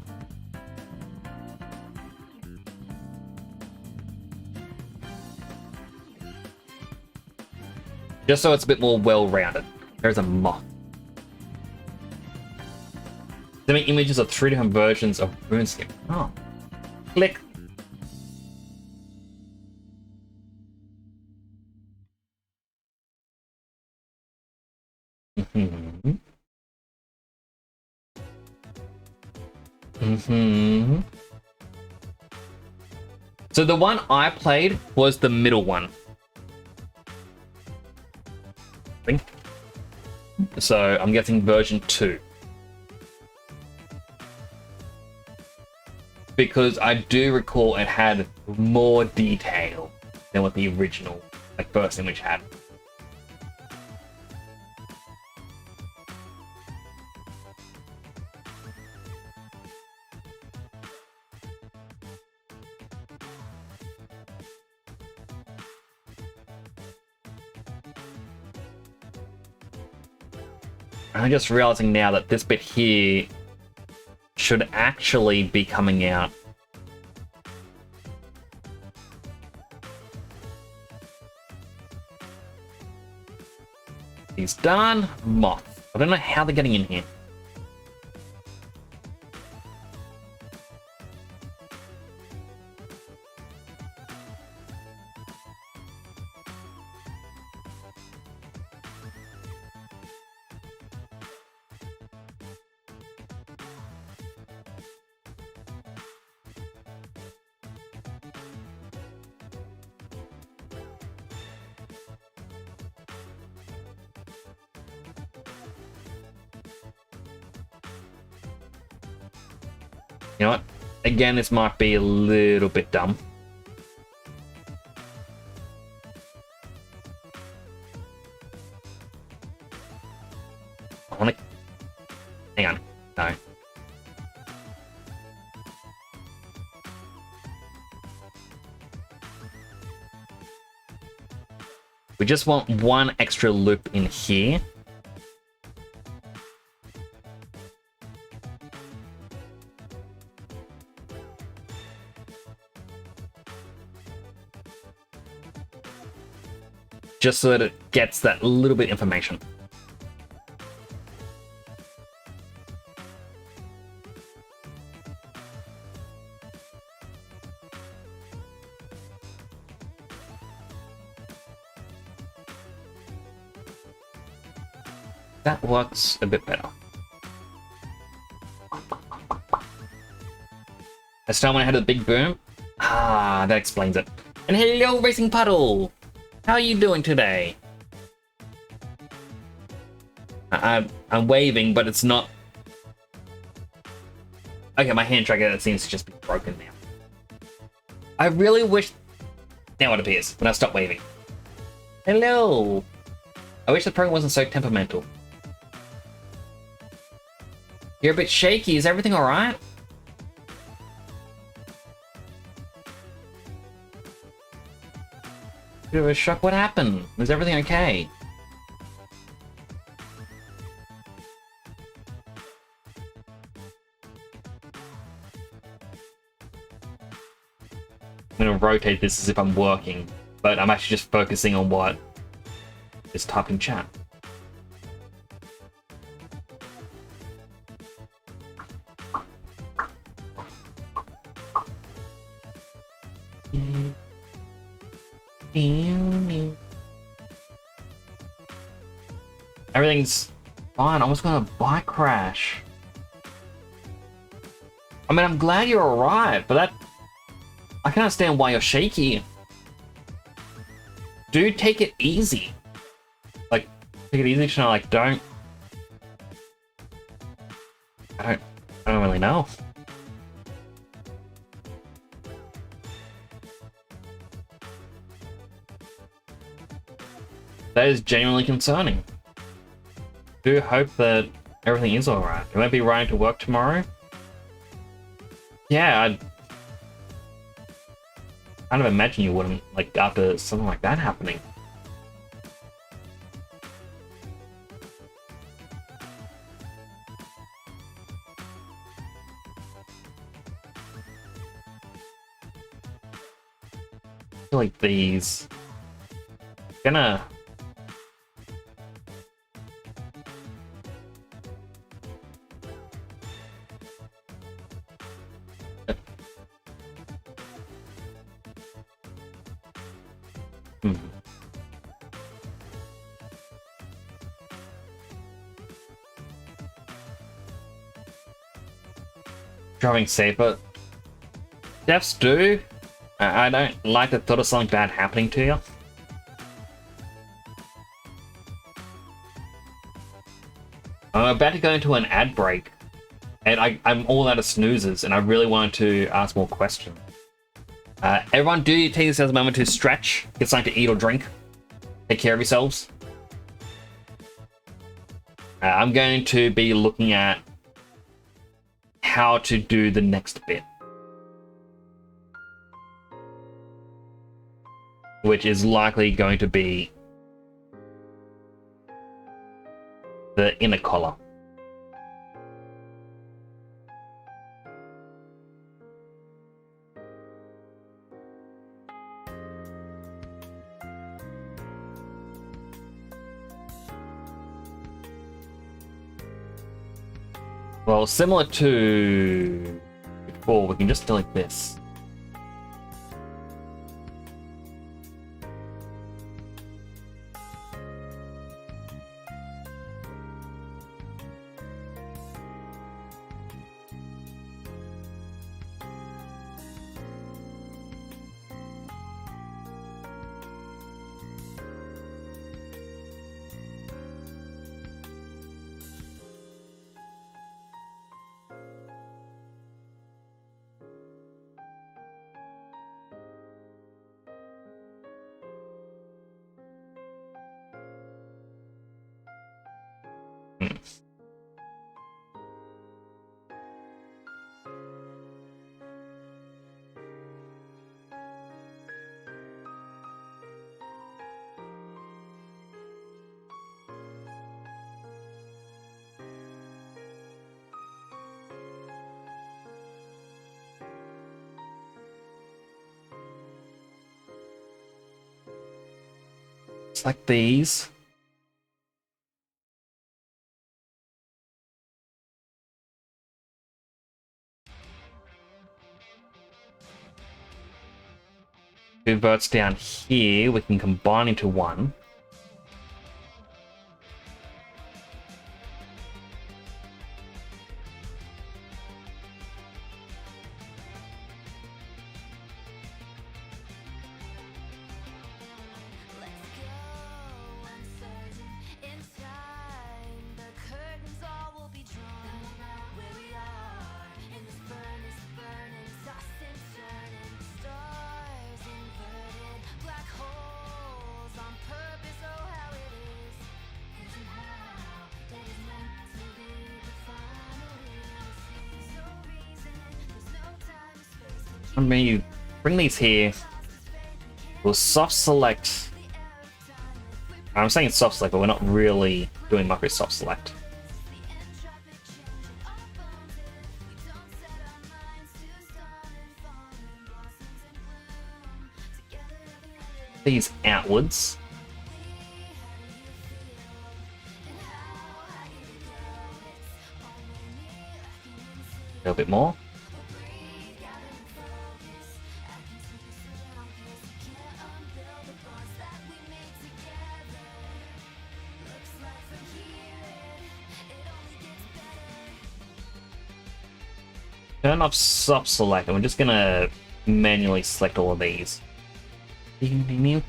Just so it's a bit more well-rounded. There's a moth. Sending images of 3 different versions of RuneScape. Oh. Click. Mm-hmm. Mm-hmm. So the one I played was the middle one. So I'm guessing version 2. Because I do recall it had more detail than what the original, like, first image had. I'm just realizing now that this bit here should actually be coming out. He's done. Moth. I don't know how they're getting in here. You know what? Again, this might be a little bit dumb. I want to... Hang on. No. We just want one extra loop in here. Just so that it gets that little bit of information. That works a bit better. This time when I had a big boom. Ah, that explains it. And hello, Racing Puddle! How are you doing today? I'm waving, but it's not... Okay, my hand tracker that seems to just be broken now. I really wish... Now it appears, when I stop waving. Hello! I wish the program wasn't so temperamental. You're a bit shaky, is everything alright? Bit of a shock, what happened? Was everything okay? I'm gonna rotate this as if I'm working, but I'm actually just focusing on what is typed in chat. Everything's fine. I was gonna bike crash. I mean, I'm glad you're alright, but that... I can understand why you're shaky. Dude, take it easy. Like, take it easy, you know, like, don't... I don't really know. That is genuinely concerning. I do hope that everything is alright. You won't be riding to work tomorrow? Yeah, I kind of imagine you wouldn't, like, after something like that happening. I feel like these... Gonna... Driving safer. Deaths do. I don't like the thought of something bad happening to you. I'm about to go into an ad break, and I'm all out of snoozes, and I really wanted to ask more questions. Everyone, do take this as a moment to stretch, get something to eat or drink, take care of yourselves. I'm going to be looking at how to do the next bit, which is likely going to be the inner collar. Well, similar to before, we can just do like this. It's like these. Two verts down here, we can combine into one. I mean, bring these here. We'll soft select. I'm saying soft select, but we're not really doing much with soft select. These outwards. A little bit more. Turn off soft select, and we're just gonna manually select all of these. Move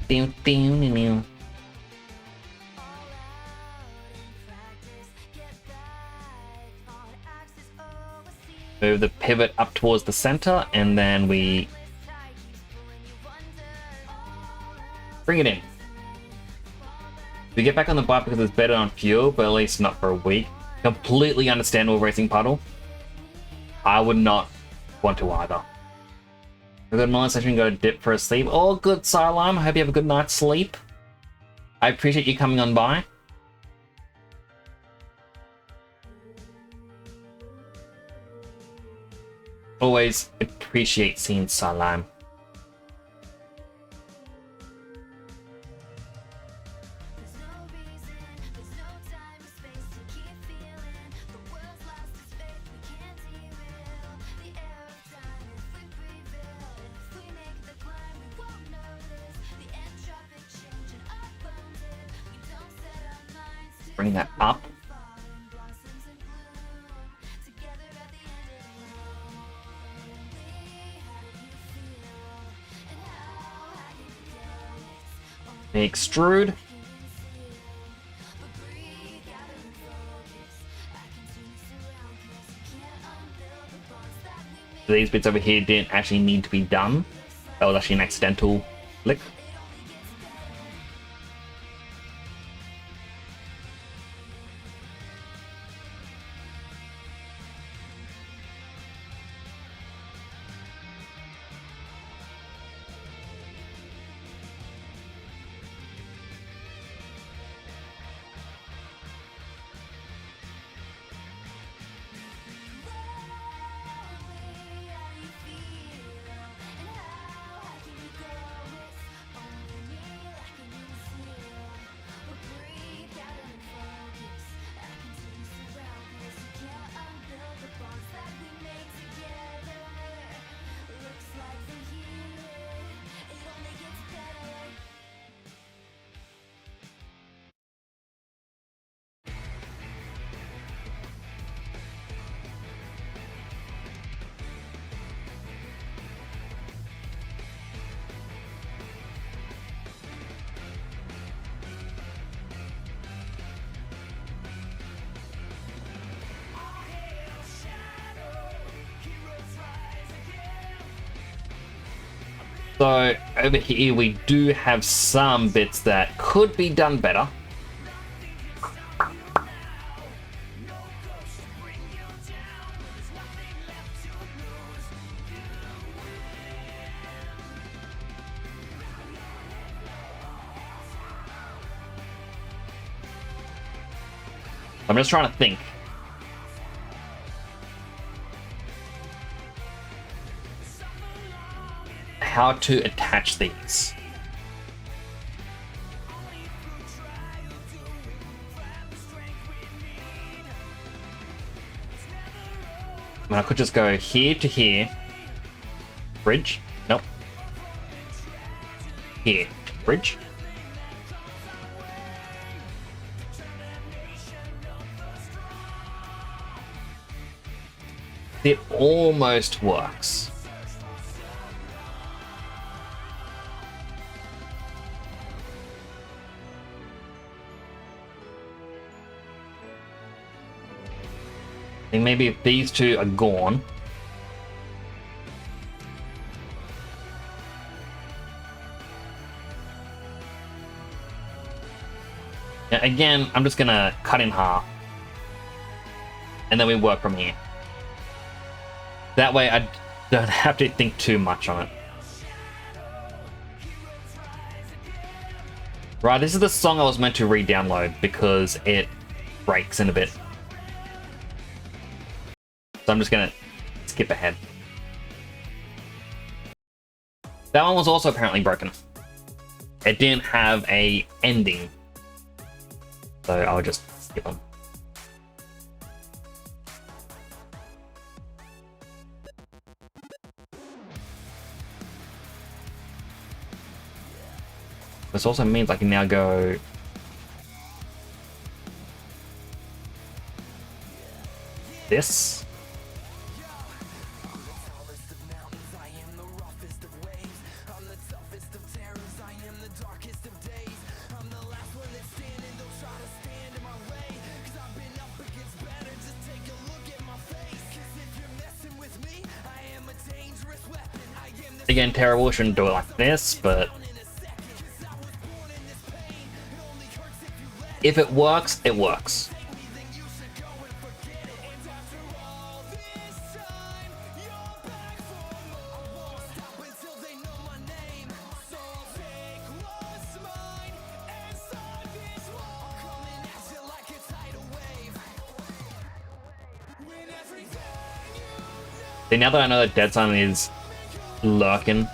the pivot up towards the center, and then we bring it in. We get back on the bike because it's better on fuel, but at least not for a week. Completely understandable, Racing Puddle. I would not want to either. A good morning session, go dip for a sleep. All good, Silam. I hope you have a good night's sleep. I appreciate you coming on by. Always appreciate seeing Salam. Bring that up. Extrude. These bits over here didn't actually need to be done. That was actually an accidental flick. So over here we do have some bits that could be done better. I'm just trying to think. How to attach these. I mean, I could just go here to here. Bridge? Nope. Here. Bridge? It almost works. I think maybe if these two are gone. Now again, I'm just gonna cut in half. And then we work from here. That way I don't have to think too much on it. Right, this is the song I was meant to re-download because it breaks in a bit. So I'm just gonna skip ahead. That one was also apparently broken. It didn't have a ending. So I'll just skip them. This also means I can now go this. Again, terrible, shouldn't do it like this, but if it works, it works. See, now that I know that Dead Sun is lurking,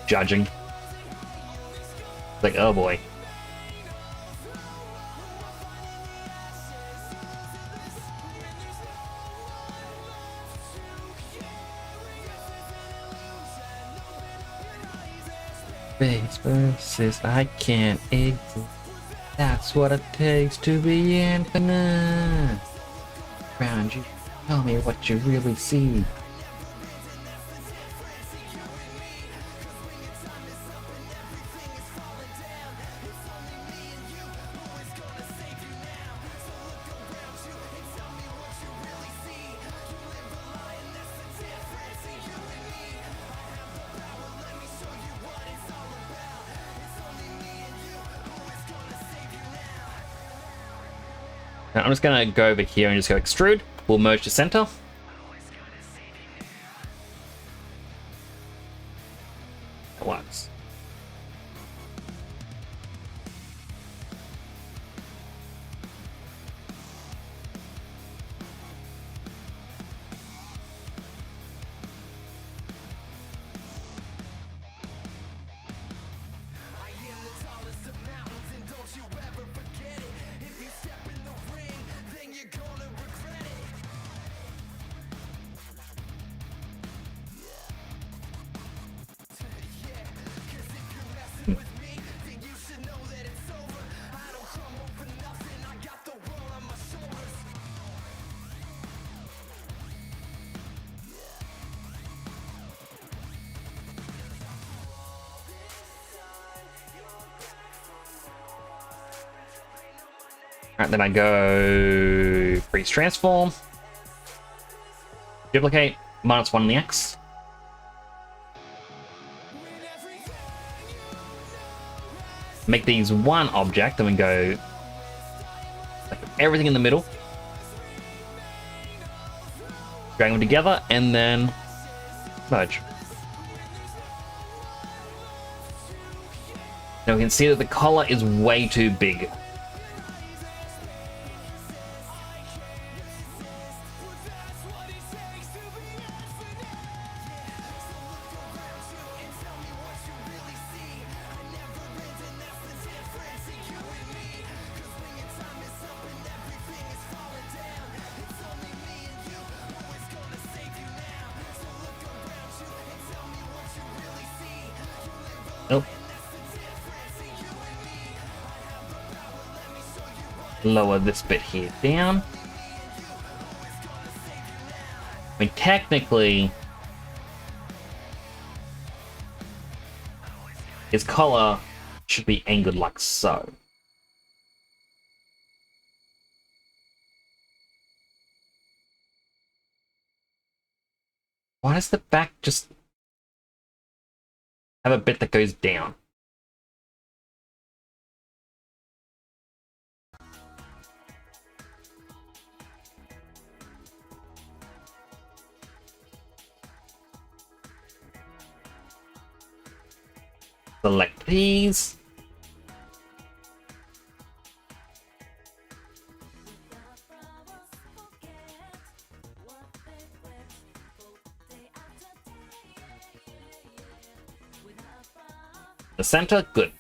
judging, it's like, oh boy. Face versus I can't exist. That's what it takes to be infinite. Round you, tell me what you really see. Now I'm just gonna go over here and just go extrude. We'll merge to center. That works. Alright, then I go freeze transform, duplicate, -1 on the X. make these one object, and we go like everything in the middle, drag them together, and then merge. Now we can see that the collar is way too big. Nope. Lower this bit here down. I mean, technically, his collar should be angled like so. Why does the back just have a bit that goes down? Select these. The center, good.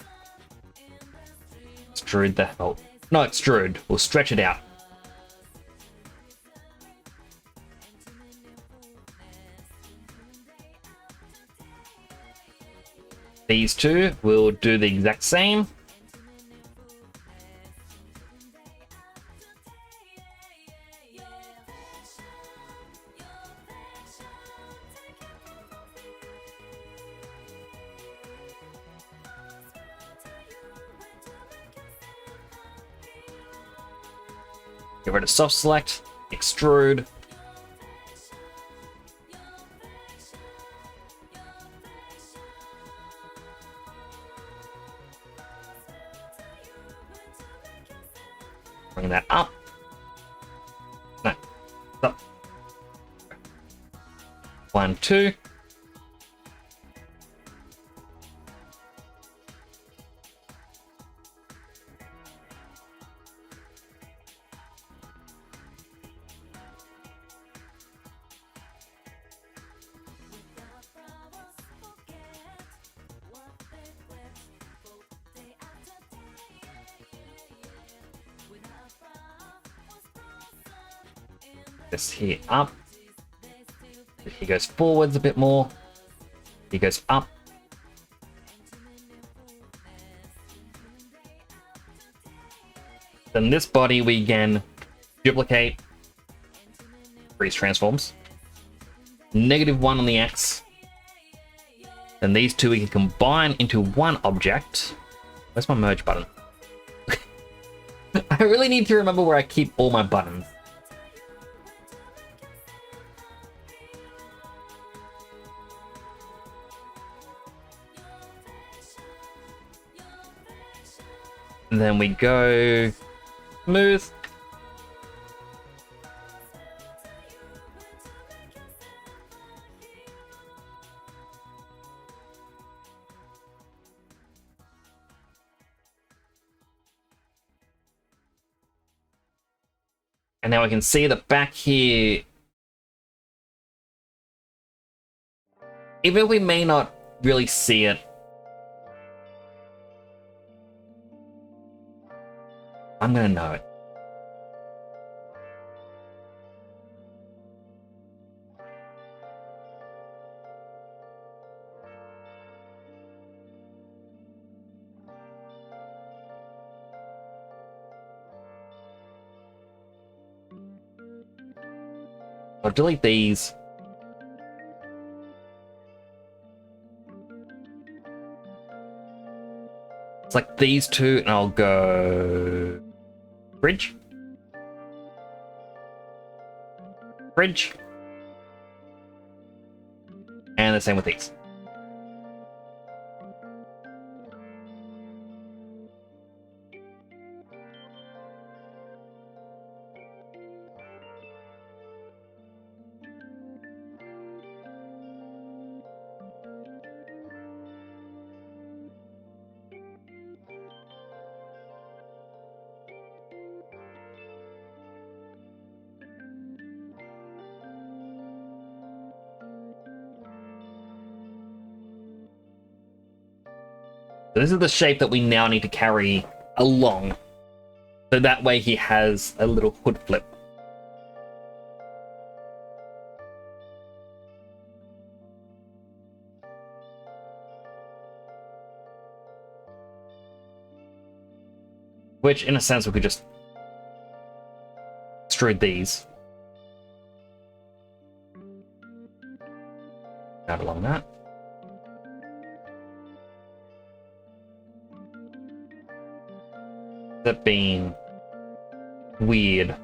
Extrude the hell. No, extrude. We'll stretch it out. These two will do the exact same. Get rid of soft select, extrude. Bring that up. No, up. 1, 2. This here up. He goes forwards a bit more. He goes up. Then this body we can duplicate. Freeze transforms. -1 on the X. Then these two we can combine into one object. Where's my merge button? I really need to remember where I keep all my buttons. And then we go smooth. And now we can see the back here. Even if we may not really see it, I'm gonna know it. I'll delete these. It's like these two, and I'll go bridge. Bridge. And the same with these. This is the shape that we now need to carry along. So that way he has a little hood flip. Which, in a sense, we could just extrude these. Out along that. That being weird.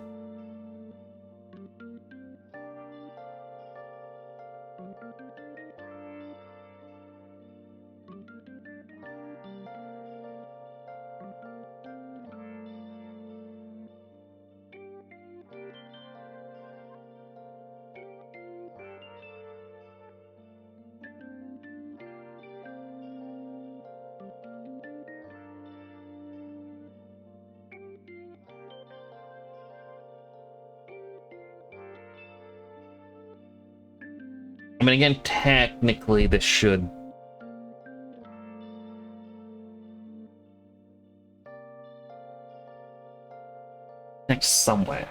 I mean, again, technically this should connect somewhere.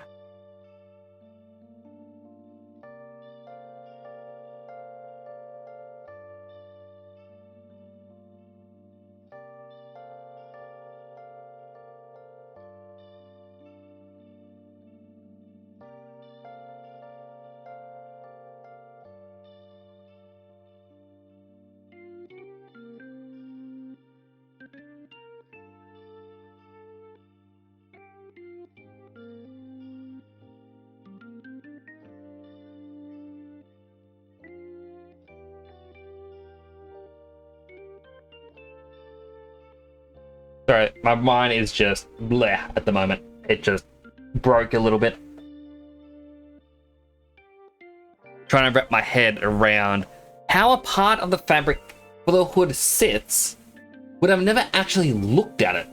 Sorry, my mind is just bleh at the moment. It just broke a little bit. Trying to wrap my head around how a part of the fabric for the hood sits, but I've never actually looked at it.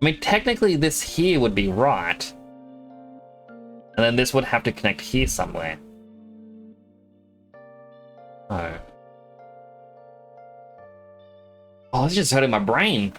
I mean, technically this here would be right. And then this would have to connect here somewhere. Oh. Oh, this just hurting my brain.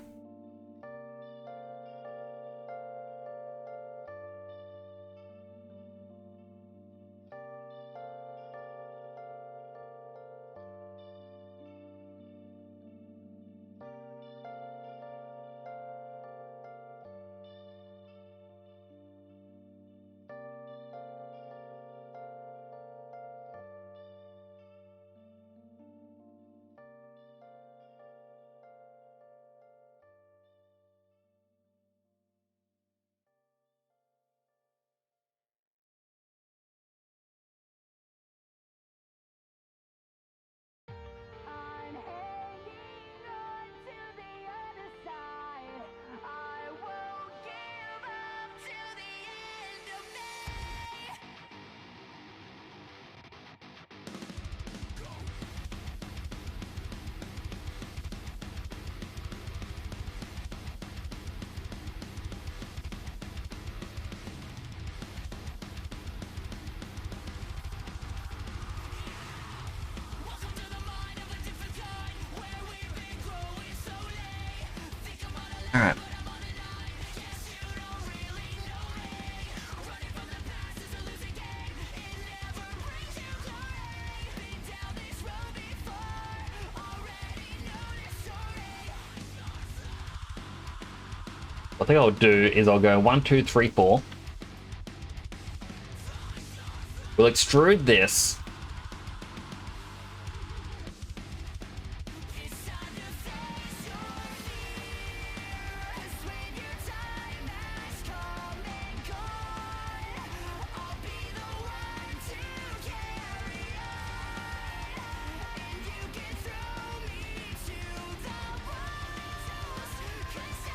Alright. What I think I'll do is I'll go 1, 2, 3, 4. We'll extrude this.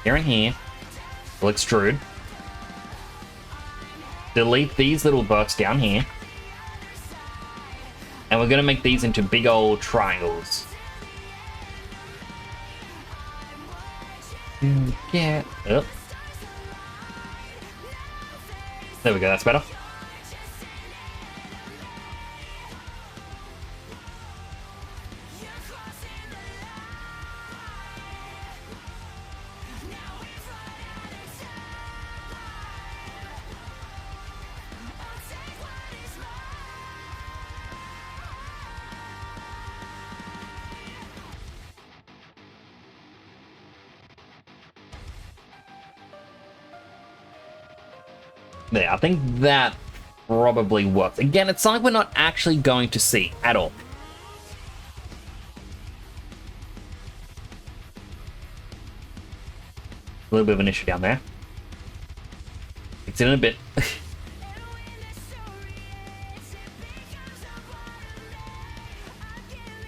Here and here. We'll extrude. Delete these little bursts down here. And we're going to make these into big old triangles. Get up. There we go, that's better. There, I think that probably works. Again, it's something we're not actually going to see at all. A little bit of an issue down there. It's in a bit.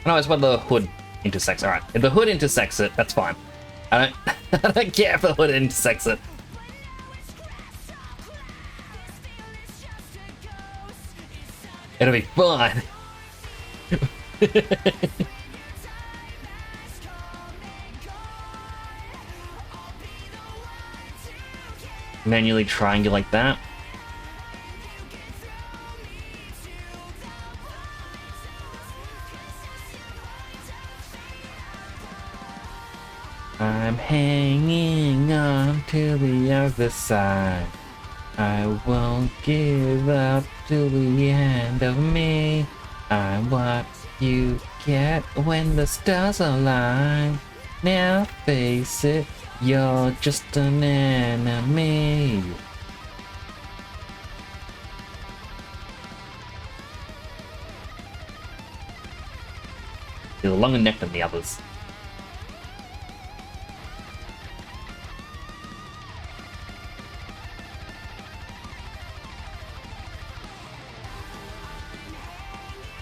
No, it's when the hood intersects. Alright, if the hood intersects it, that's fine. I don't, I don't care if the hood intersects it. It'll be fine. Manually triangulate that. I'm hanging on to the other side. I won't give up till the end of me. I'm what you get when the stars align. Now face it, you're just an enemy. You're a longer neck than the others.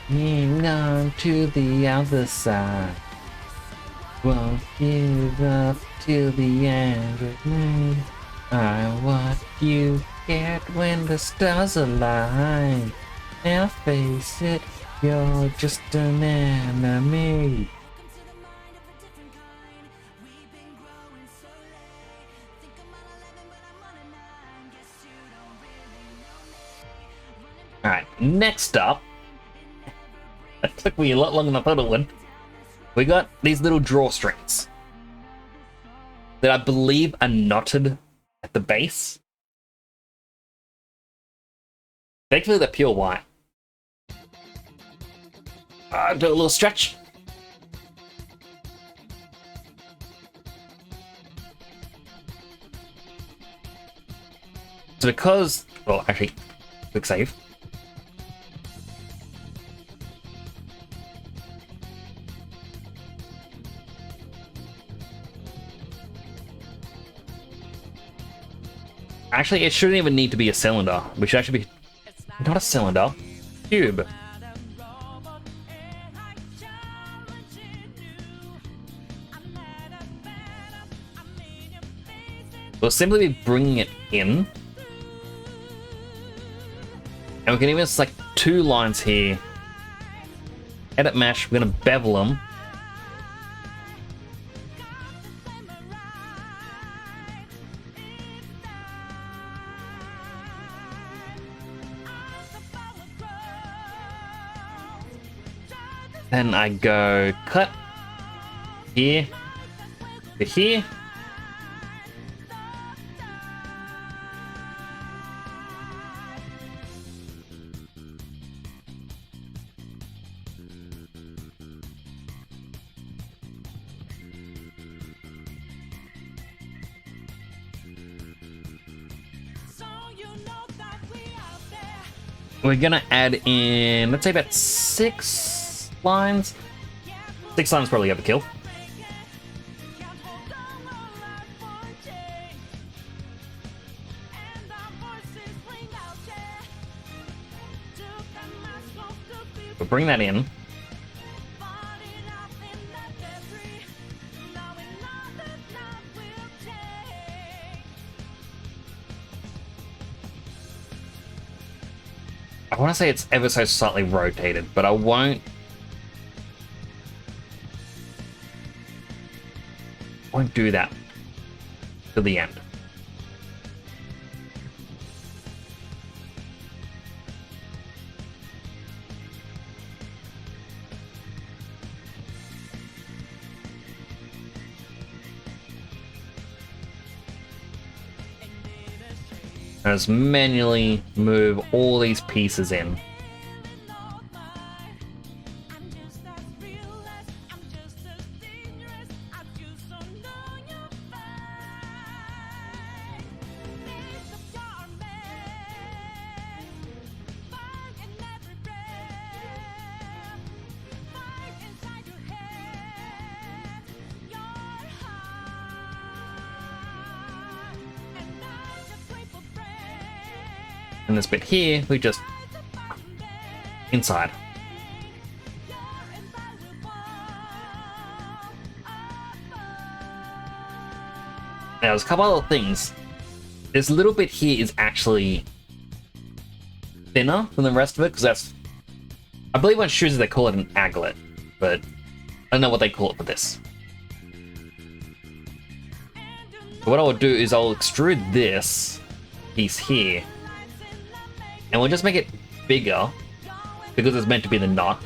Hang on to the other side. Won't give up till the end of me. I'm what you get when the stars align. Now face it, you're just an enemy. Alright, next up. That took me a lot longer than I thought it would. We got these little drawstrings that I believe are knotted at the base. Thankfully, they're pure white. Do a little stretch. So because, well, actually, quick save. Actually, it shouldn't even need to be a cylinder. We should actually be... Not a cylinder. Cube. We'll simply be bringing it in. And we can even select two lines here. Edit mesh, we're going to bevel them. Then I go cut here to here. We're gonna add in, let's say about 6 lines. 6 lines probably overkill. We'll bring that in. I want to say it's ever so slightly rotated, but I won't do that to the end. And just manually move all these pieces in. And this bit here, we just inside. Now, there's a couple other things. This little bit here is actually thinner than the rest of it, because that's, I believe on shoes they call it an aglet, but I don't know what they call it for this. So what I will do is I'll extrude this piece here, and we'll just make it bigger, because it's meant to be the knot.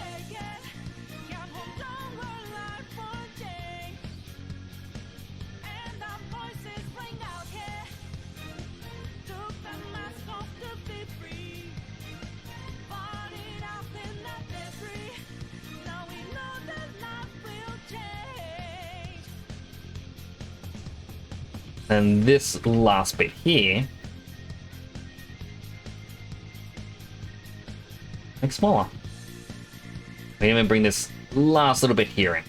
And this last bit here, make smaller. We're gonna bring this last little bit here in.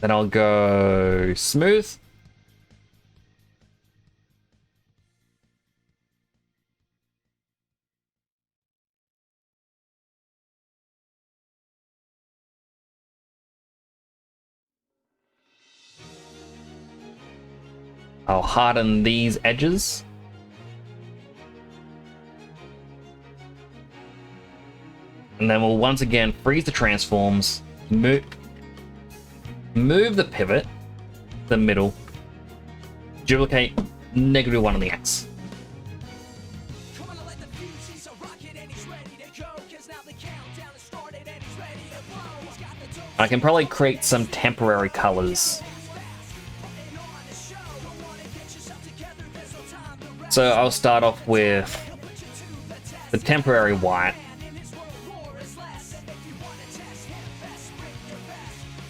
Then I'll go smooth. I'll harden these edges. And then we'll once again freeze the transforms, move the pivot to the middle, duplicate -1 on the X. I can probably create some temporary colors. So I'll start off with the temporary white,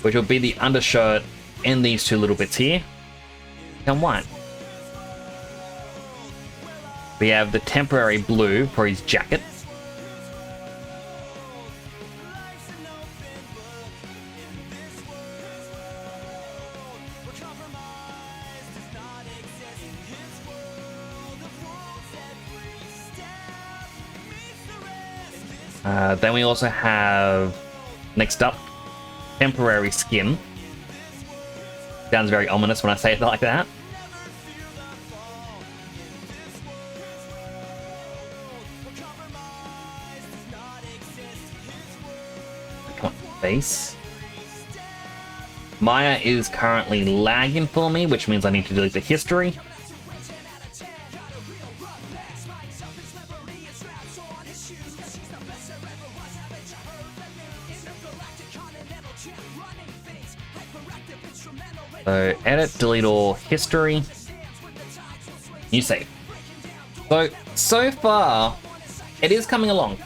which will be the undershirt and these two little bits here, and white. We have the temporary blue for his jacket. Then we also have, next up, temporary skin. Sounds very ominous when I say it like that. Come on, face. Maya is currently lagging for me, which means I need to delete the history. So edit, delete all history. New save. So far, it is coming along.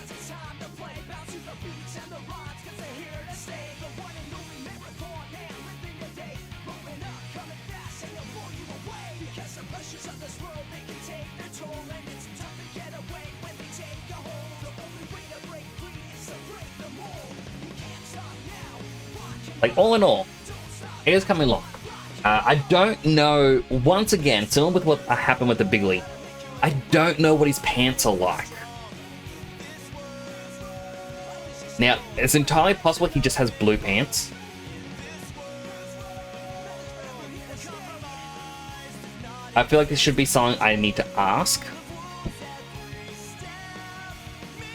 Like, all in all, it is coming along. I don't know, once again, similar with what happened with the Bigley, I don't know what his pants are like. Now, it's entirely possible he just has blue pants. I feel like this should be something I need to ask.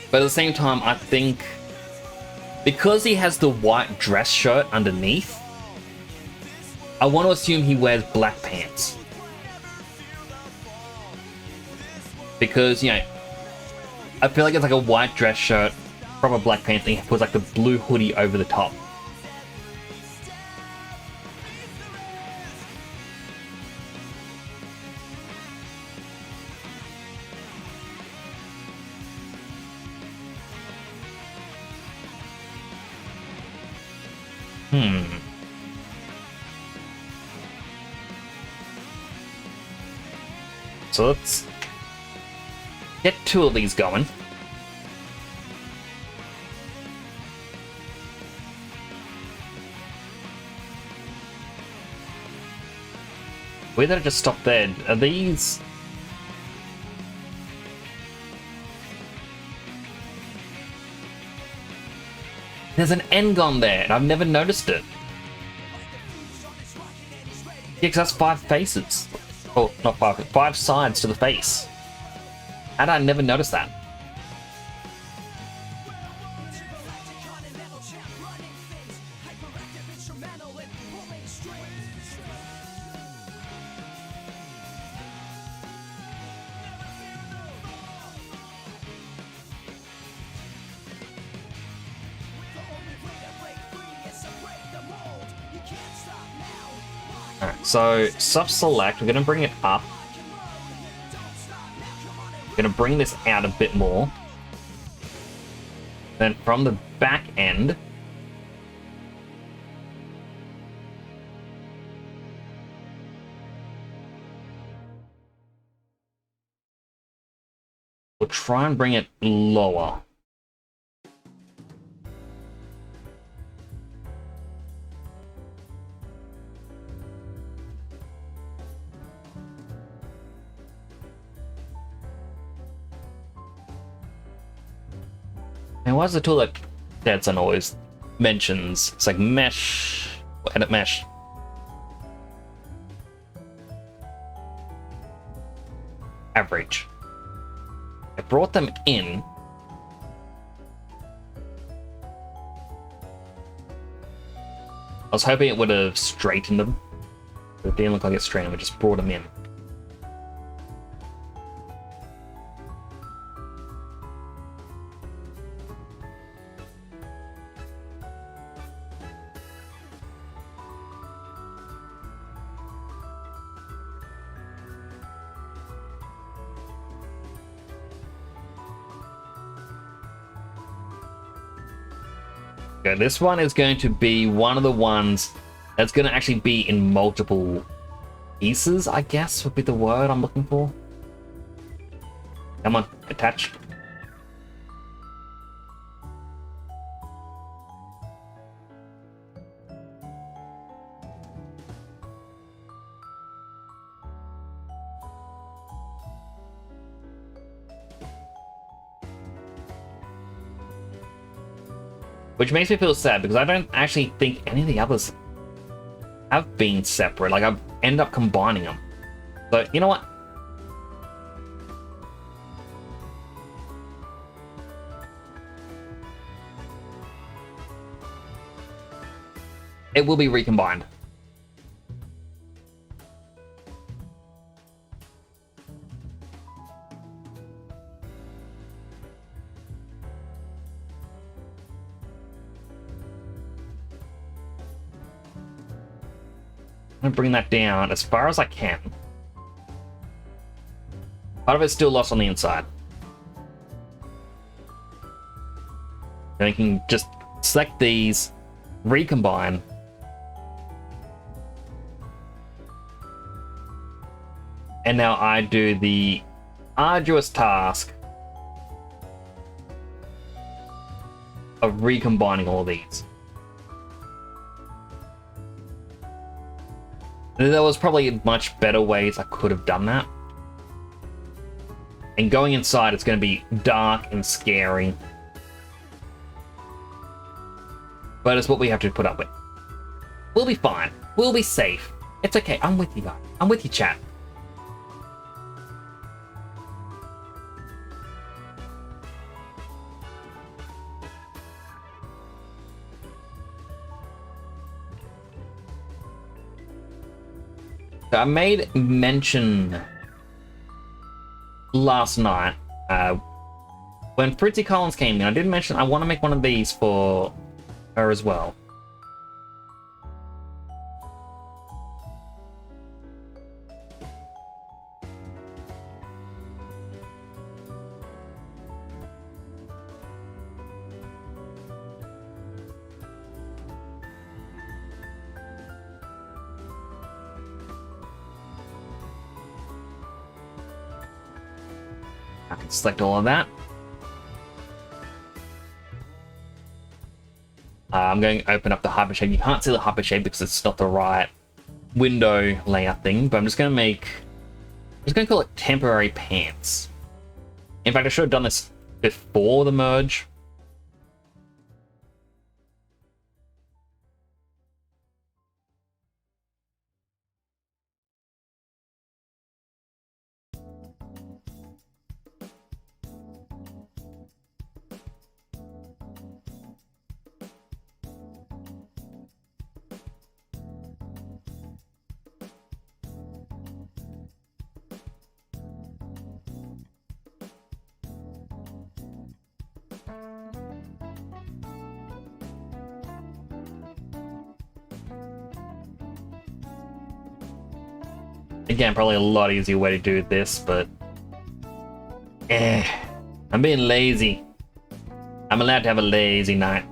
But at the same time, I think because he has the white dress shirt underneath, I want to assume he wears black pants. Because, you know, I feel like it's like a white dress shirt, proper black pants, and he puts like the blue hoodie over the top. So let's get 2 of these going. Where did I just stop there? Are these... There's an end gun there, and I've never noticed it. Yeah, because that's 5 faces. Oh, not 5, 5 sides to the face. How did I never notice that? Alright, so sub-select, we're going to bring it up. We're going to bring this out a bit more. Then from the back end, we'll try and bring it lower. And what's the tool that Dadson always mentions? It's like mesh, edit mesh. Average. I brought them in. I was hoping it would have straightened them. But it didn't look like it straightened them, it just brought them in. Okay, this one is going to be one of the ones that's going to actually be in multiple pieces, I guess would be the word I'm looking for. Come on, attach. Which makes me feel sad because I don't actually think any of the others have been separate. Like, I've ended up combining them. So, you know what? It will be recombined. I'm gonna bring that down as far as I can. Part of it's still lost on the inside. And I can just select these, recombine. And now I do the arduous task of recombining all these. There was probably much better ways I could have done that. And going inside, it's going to be dark and scary. But it's what we have to put up with. We'll be fine. We'll be safe. It's okay. I'm with you guys. I'm with you, chat. I made mention last night when Fritzy Collins came in. I did mention I want to make one of these for her as well. I can select all of that. I'm going to open up the hypershade. You can't see the hypershade because it's not the right window layout thing, but I'm just going to call it temporary pants. In fact, I should have done this before the merge. Again, probably a lot easier way to do this, but I'm being lazy. I'm allowed to have a lazy night.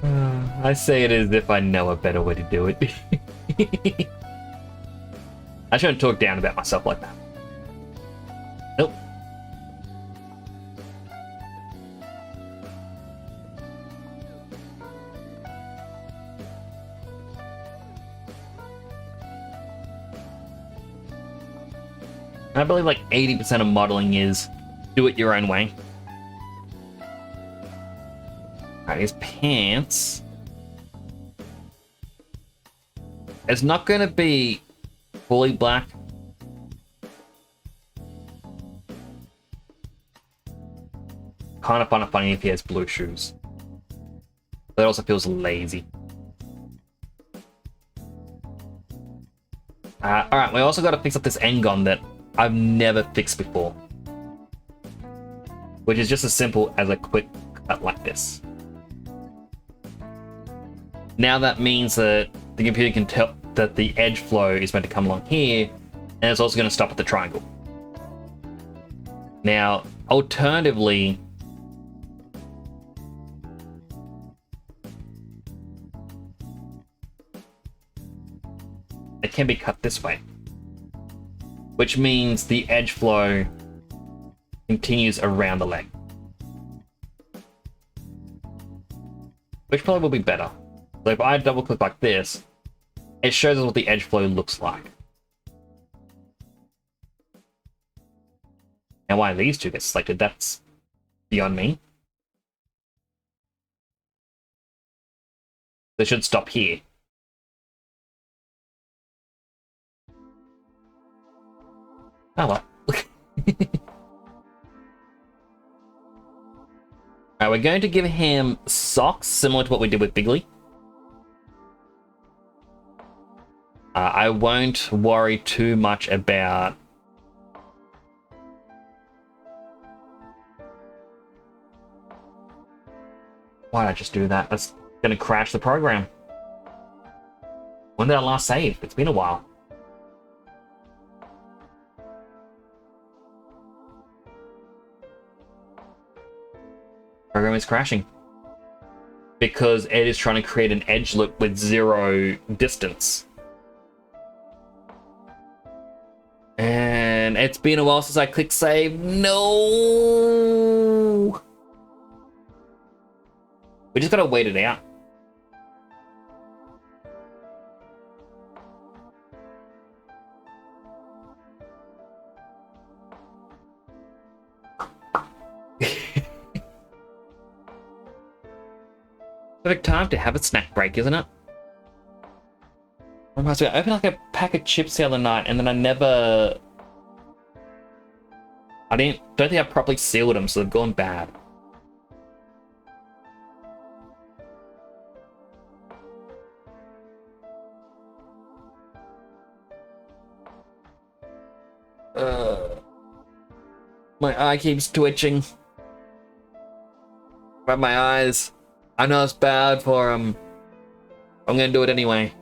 I say it as if I know a better way to do it. I shouldn't talk down about myself like that. Nope. I believe like 80% of modeling is do it your own way. Alright, his pants. It's not going to be fully black. Kind of find it funny if he has blue shoes. But it also feels lazy. Alright, we also got to fix up this Engon that I've never fixed before. Which is just as simple as a quick cut like this. Now that means that the computer can tell that the edge flow is meant to come along here, and it's also going to stop at the triangle. Now, alternatively, it can be cut this way, which means the edge flow continues around the leg, which probably will be better. So if I double click like this, it shows us what the edge flow looks like. Now why these two get selected, that's beyond me. They should stop here. Oh well. Alright, we're going to give him socks, similar to what we did with Bigley. I won't worry too much about... Why did I just do that? That's going to crash the program. When did I last save? It's been a while. Program is crashing because it is trying to create an edge loop with 0 distance. And it's been a while since I clicked save. No! We just gotta wait it out. Perfect time to have a snack break, isn't it? Reminds me, I opened like a pack of chips the other night, and then I don't think I properly sealed them, so they've gone bad. My eye keeps twitching. But my eyes. I know it's bad for them. I'm gonna do it anyway.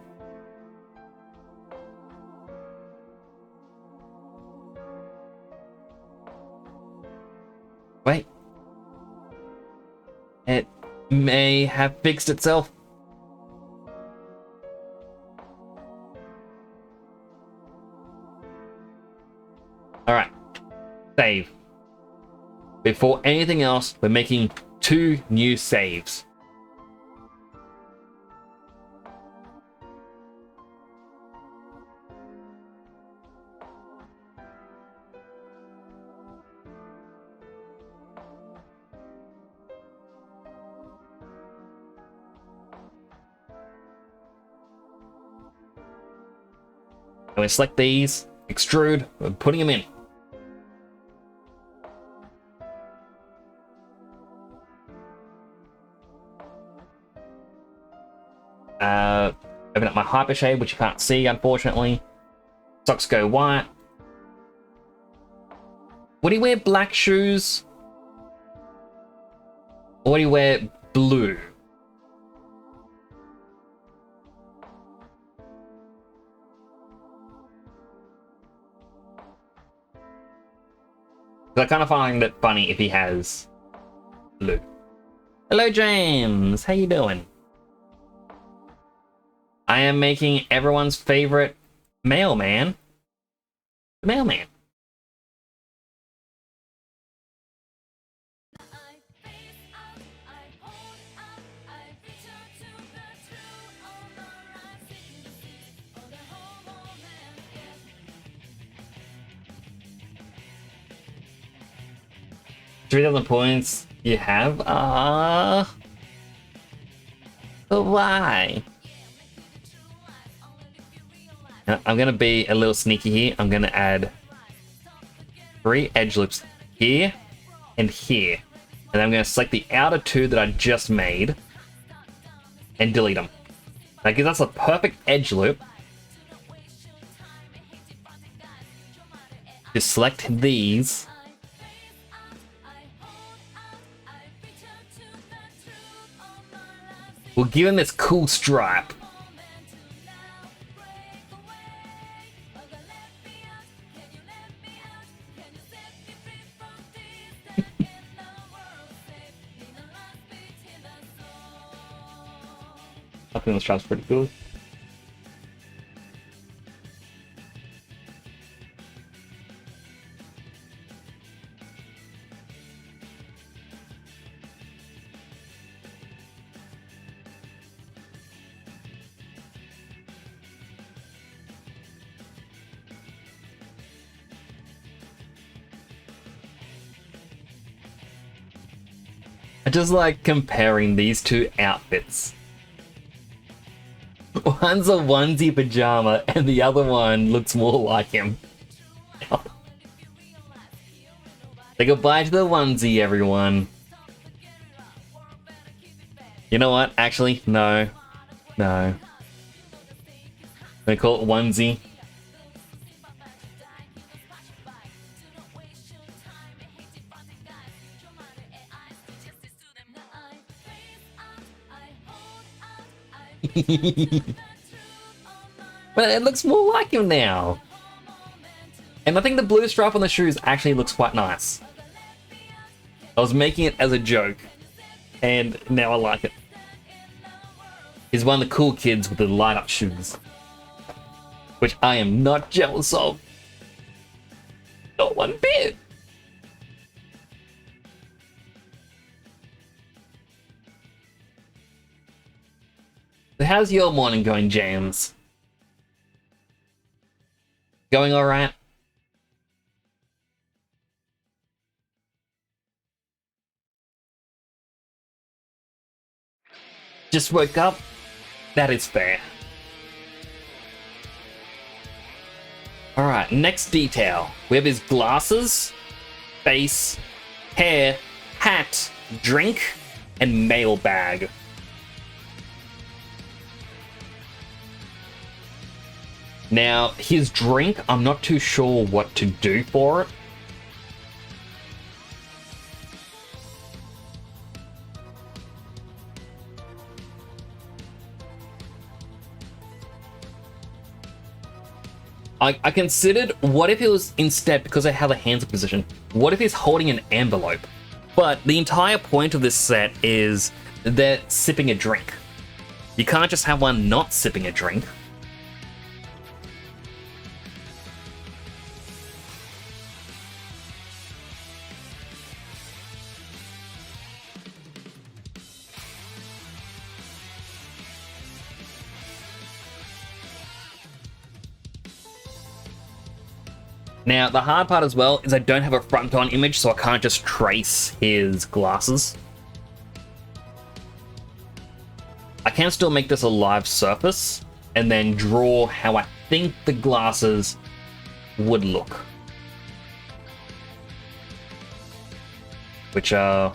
Wait. It may have fixed itself. Alright. Save. Before anything else, we're making 2 new saves. And we select these, extrude, we're putting them in. Open up my hypershade, which you can't see, unfortunately. Socks go white. Would he wear black shoes? Or would he wear blue? I kind of find it funny if he has blue. Hello, James. How you doing? I am making everyone's favorite mailman. The mailman. $3,000 you have? But why? Now, I'm gonna be a little sneaky here. I'm gonna add 3 edge loops here and here. And I'm gonna select the outer 2 that I just made and delete them. Like, that's a perfect edge loop. Just select these. We'll give him this cool stripe. I think the stripe's pretty cool. I just like comparing these 2 outfits. One's a onesie pajama and the other one looks more like him. Say goodbye to the onesie, everyone. You know what? Actually, no. No. They call it onesie. But it looks more like him now. And I think the blue stripe on the shoes actually looks quite nice. I was making it as a joke, and now I like it. He's one of the cool kids with the light up shoes, which I am not jealous of. Not one bit. So how's your morning going, James? Going alright? Just woke up? That is fair. Alright, next detail. We have his glasses, face, hair, hat, drink, and mail bag. Now, his drink, I'm not too sure what to do for it. I considered, what if it was instead, because I have a hands position, what if he's holding an envelope? But the entire point of this set is they're sipping a drink. You can't just have one not sipping a drink. Now, the hard part as well is I don't have a front-on image, so I can't just trace his glasses. I can still make this a live surface and then draw how I think the glasses would look. Which are...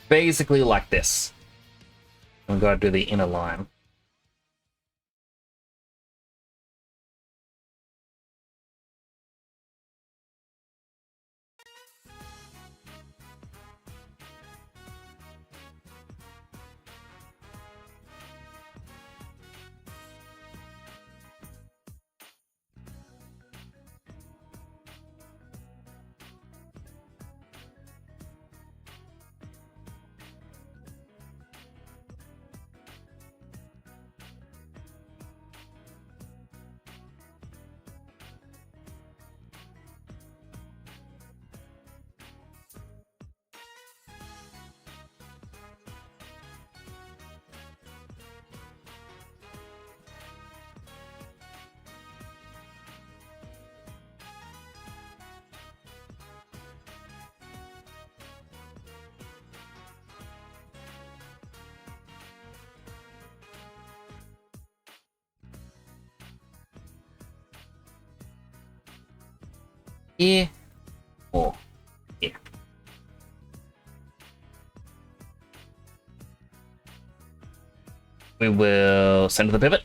basically like this. I'm going to do the inner line. Here or here. We will center the pivot.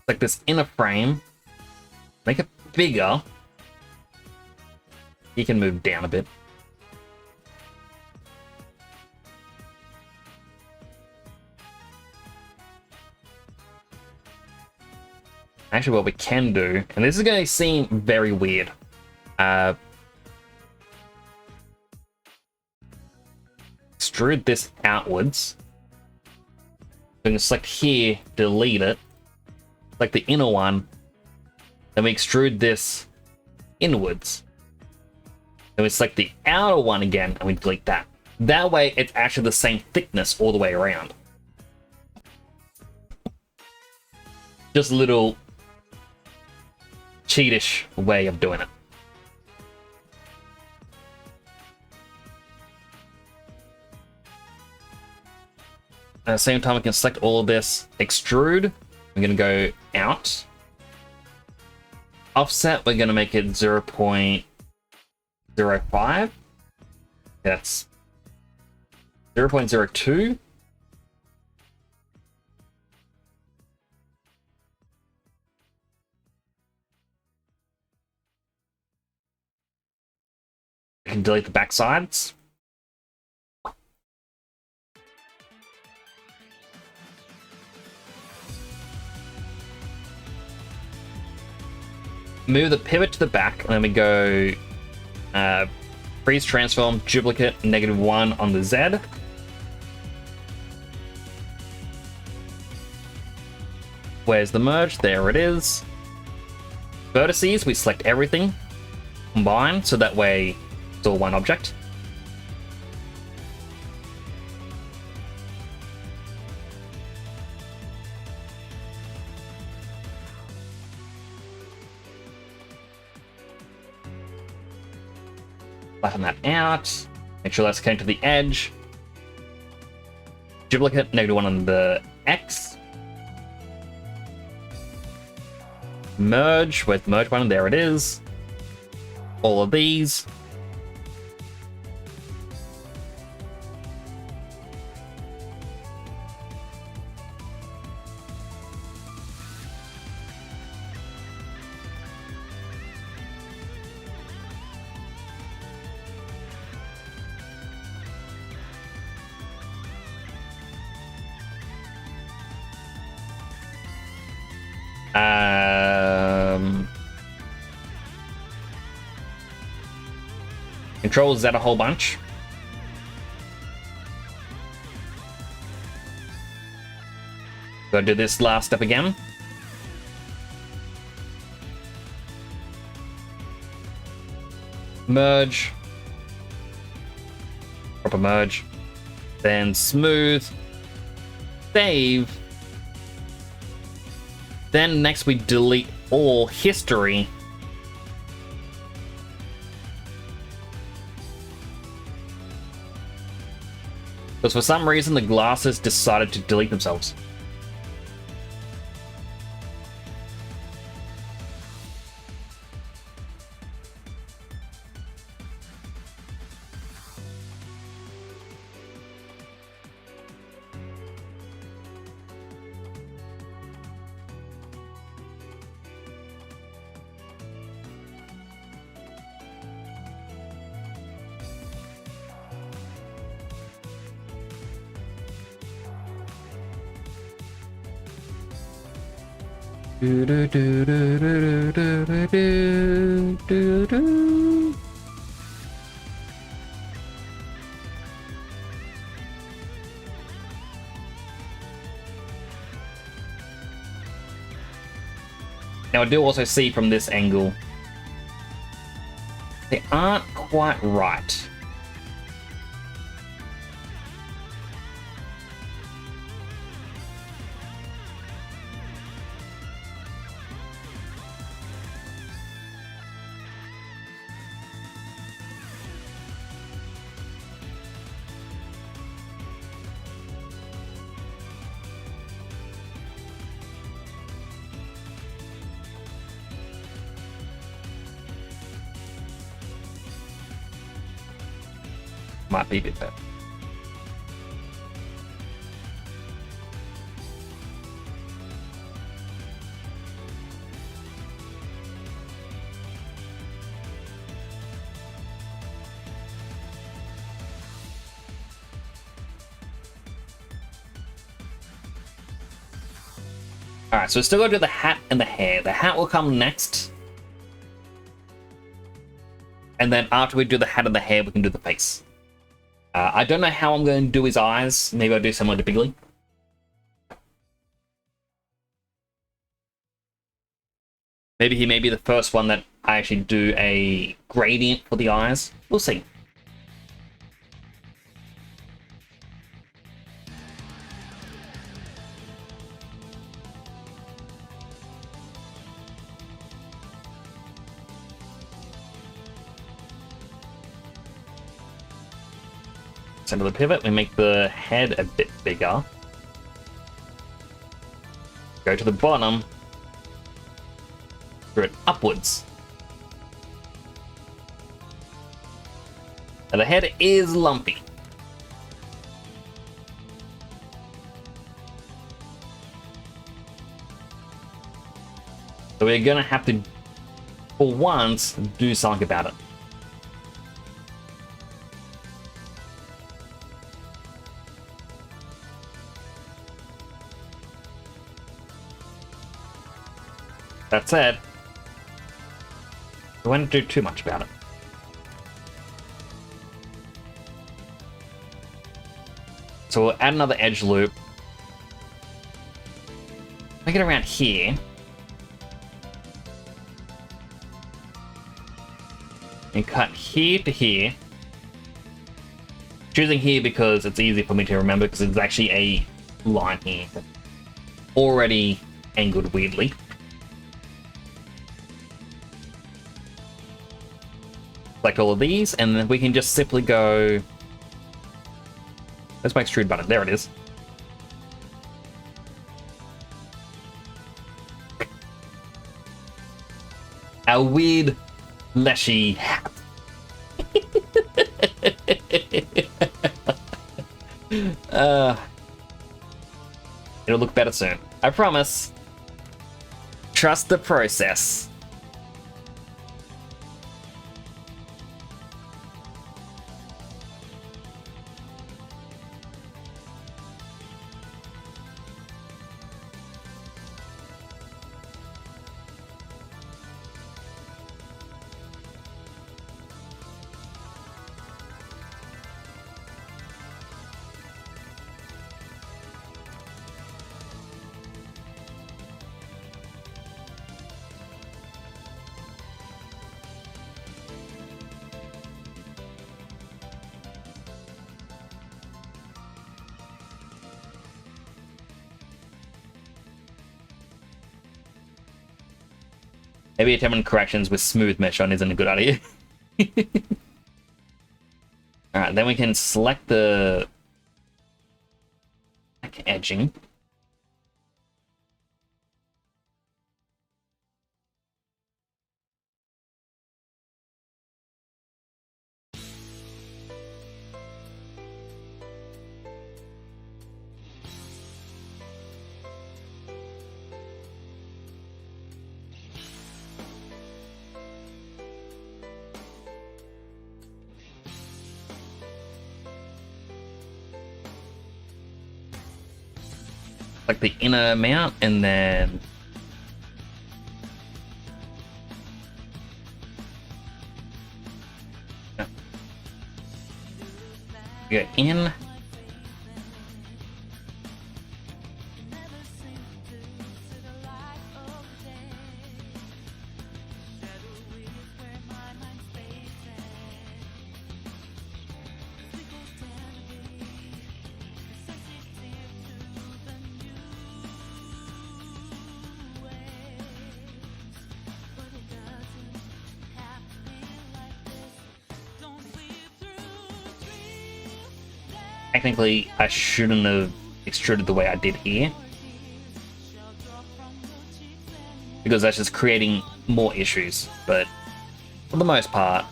Like this inner frame. Make it bigger. You can move down a bit. Actually, what we can do, and this is going to seem very weird. Extrude this outwards. We can select here, delete it. Like the inner one. Then we extrude this inwards. Then we select the outer one again, and we delete that. That way, it's actually the same thickness all the way around. Just a little cheatish way of doing it. At the same time, we can select all of this, extrude. We're going to go out. Offset, we're going to make it 0.05. That's 0.02. I can delete the back sides. Move the pivot to the back, and then we go freeze transform, duplicate, -1 on the Z. Where's the merge? There it is. Vertices, we select everything, combine, so that way it's all one object. Flatten that out. Make sure that's connected to the edge. Duplicate, -1 on the X. Merge, where's the merge button? There it is. All of these. Control Z a whole bunch. Gotta do this last step again. Merge. Proper merge. Then smooth. Save. Then next we delete all history. Because for some reason the glasses decided to delete themselves. Do, do, do, do, do, do, do, do, do. Now I do also see from this angle they aren't quite right. Might be a bit better. Alright, so we're still going to do the hat and the hair. The hat will come next. And then after we do the hat and the hair, we can do the face. I don't know how I'm going to do his eyes. Maybe I'll do similar to Bigley. Maybe he may be the first one that I actually do a gradient for the eyes. We'll see. Center of the pivot, we make the head a bit bigger. Go to the bottom, screw it upwards. And the head is lumpy. So we're gonna have to, for once, do something about it. That said, we won't do too much about it. So we'll add another edge loop. Make it around here. And cut here to here. Choosing here because it's easy for me to remember because it's actually a line here. Already angled weirdly. Select all of these, and then we can just simply go... Where's my extrude button? There it is. Our weird, leshy hat. It'll look better soon. I promise. Trust the process. Maybe attempting corrections with smooth mesh on isn't a good idea. Alright, then we can select the edging. Like the inner mount, and then go in. Technically, I shouldn't have extruded the way I did here, because that's just creating more issues, but for the most part,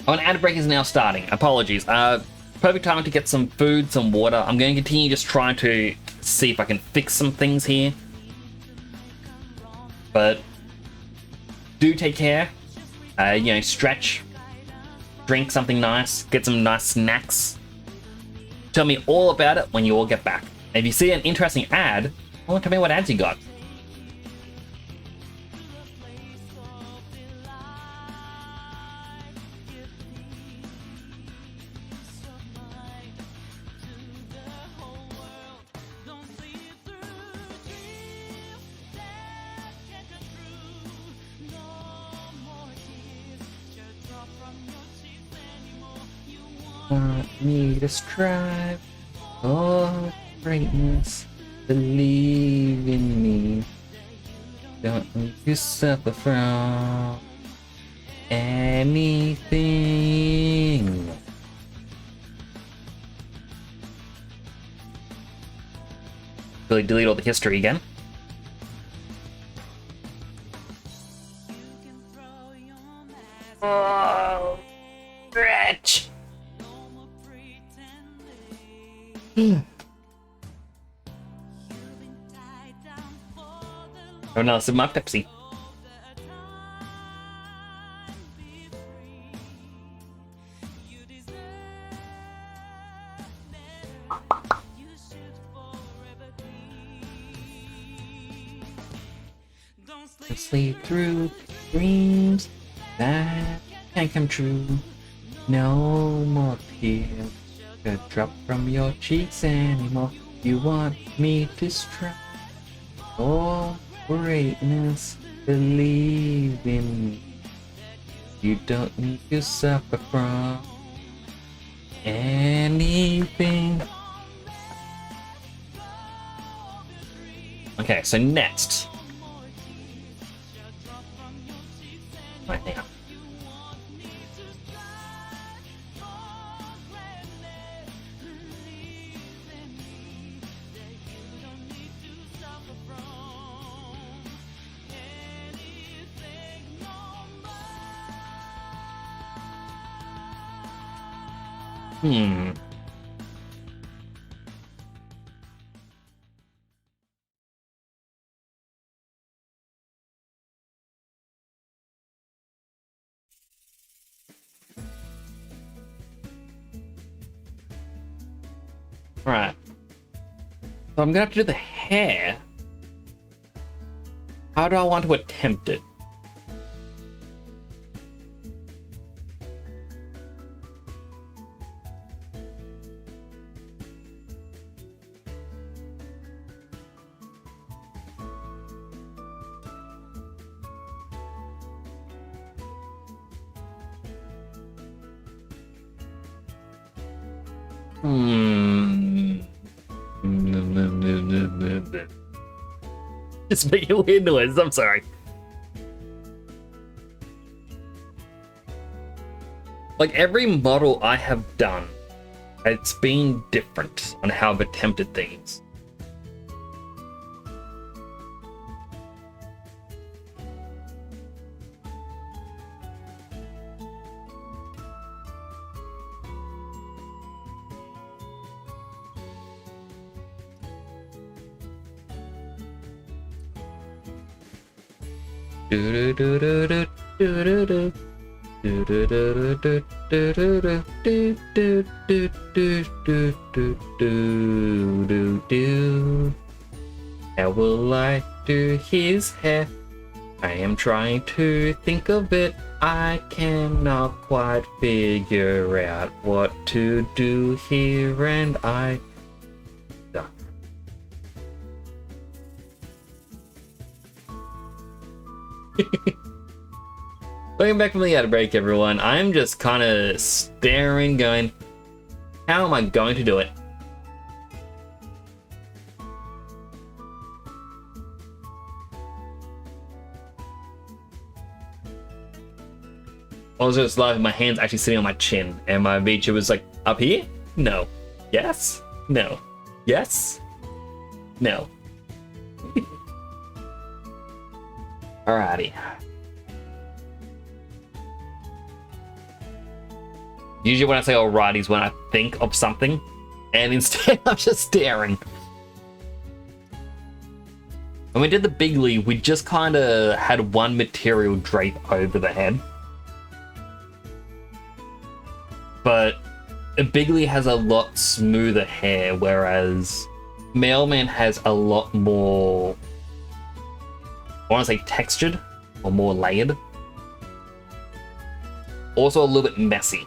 oh, an ad break is now starting. Apologies. Perfect time to get some food, some water. I'm going to continue just trying to see if I can fix some things here, but do take care. You know, stretch, drink something nice, get some nice snacks. Tell me all about it when you all get back. And if you see an interesting ad, well, tell me what ads you got. Want me to strive for greatness, believe in me, don't need to suffer from anything. Really delete all the history again. Oh, stretch. Oh no, this is my Pepsi. Sleep through dreams that can't come true. No more tears to drop from your cheeks anymore. You want me to strive for greatness, believe in me. You don't need to suffer from anything. Okay, so next. Right now. Right. So I'm gonna have to do the hair. How do I want to attempt it? Hmm. Just making weird noise. I'm sorry. Like every model I have done, it's been different on how I've attempted things. How will I do his hair? I am trying to think of it. I cannot quite figure out what to do here, and I... Welcome back from the ad break, everyone. I'm just kind of staring, going, how am I going to do it? I was just like, my hands actually sitting on my chin, and my VTuber was like, up here? No. Yes? No. Yes? No. Alrighty. Usually when I say alrighty is when I think of something, and instead I'm just staring. When we did the Bigly, we just kind of had one material drape over the head. But Bigly has a lot smoother hair, whereas Mailman has a lot more, I want to say textured, or more layered. Also a little bit messy.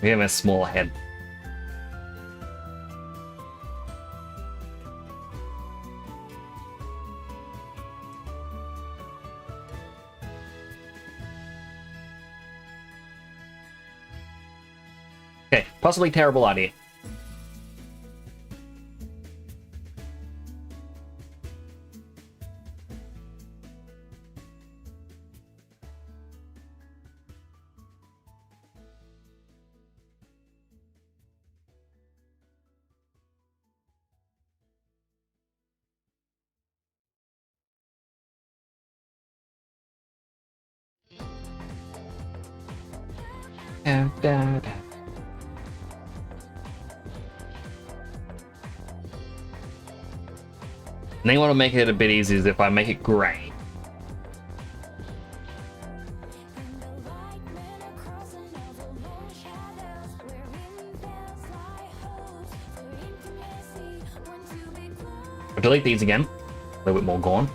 We have a small head. Okay, possibly terrible idea. And then you want to make it a bit easier is if I make it grey. I'll delete these again. A little bit more gone.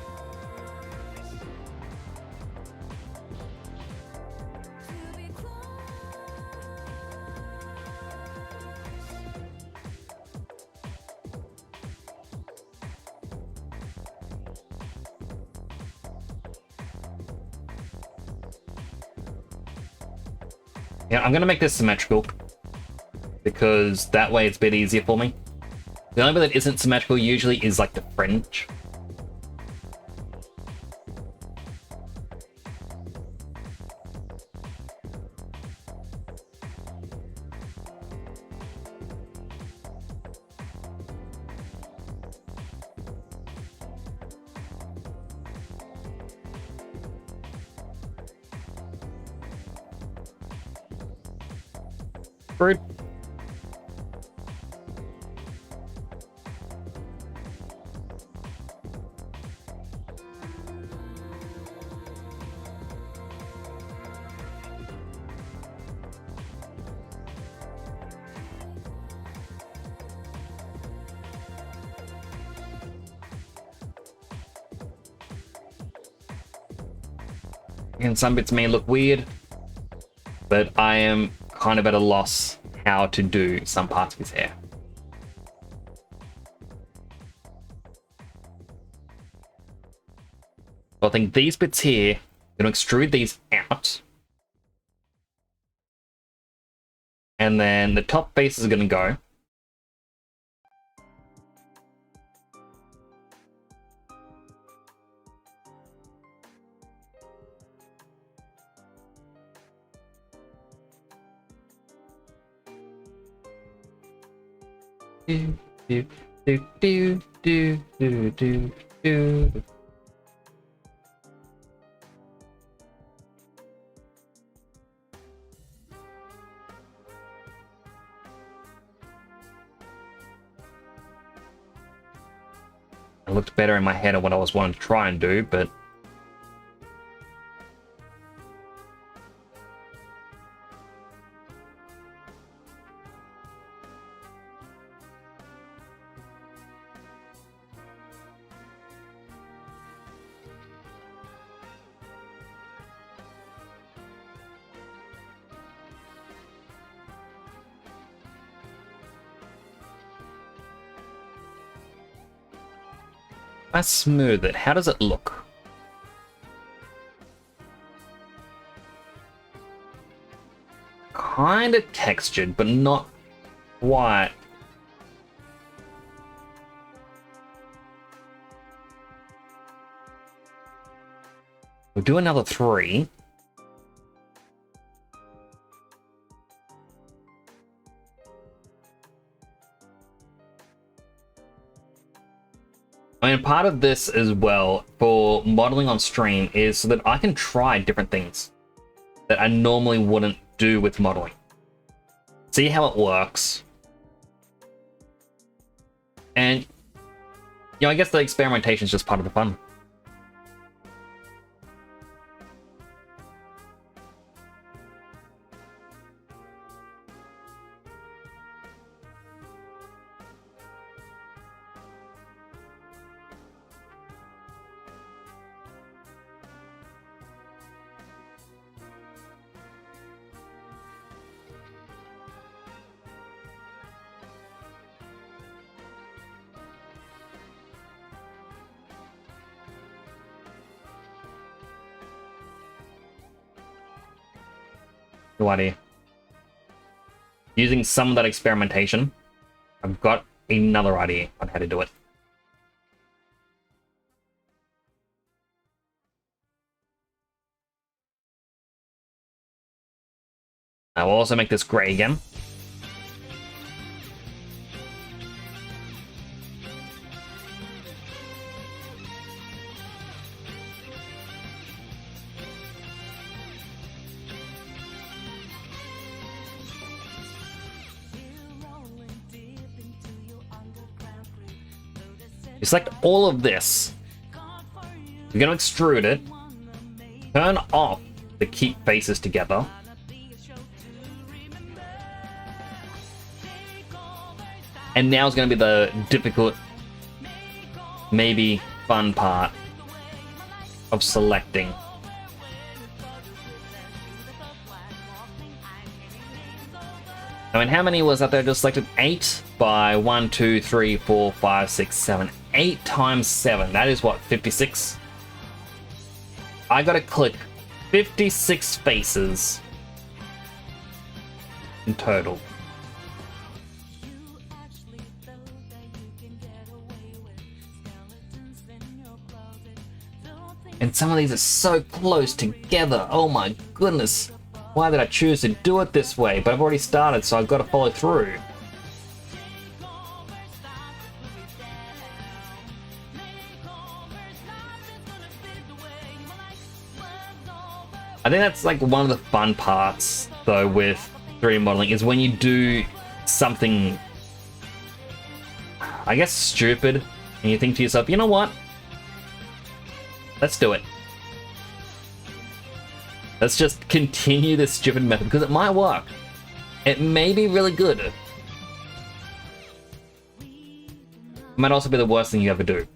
Yeah, I'm gonna make this symmetrical because that way it's a bit easier for me. The only bit that isn't symmetrical usually is like the fringe. Bird. And some bits may look weird. but I am kind of at a loss how to do some parts of his hair. So I think these bits here, I'm going to extrude these out. And then the top face is going to go. Do, do, do, do, do, do, do, do. It looked better in my head of what I was wanting to try and do, but I smooth it. How does it look? Kind of textured, but not quite. We'll do another 3. I mean, part of this as well for modeling on stream is so that I can try different things that I normally wouldn't do with modeling. See how it works. And, I guess the experimentation is just part of the fun. No idea. Using some of that experimentation, I've got another idea on how to do it. I will also make this gray again. Select all of this. We're going to extrude it. Turn off the keep faces together. And now is going to be the difficult, maybe fun part of selecting. I mean, how many was that there? Just selected 8 by 1, 2, 3, 4, 5, 6, 7. 8 times 7. That is what, 56? I gotta click 56 faces in total. And some of these are so close together. Oh my goodness. Why did I choose to do it this way? But I've already started, so I've got to follow through. I think that's like one of the fun parts, though, with 3D modeling, is when you do something, I guess, stupid, and you think to yourself, you know what? Let's do it. Let's just continue this stupid method, because it might work. It may be really good. It might also be the worst thing you ever do.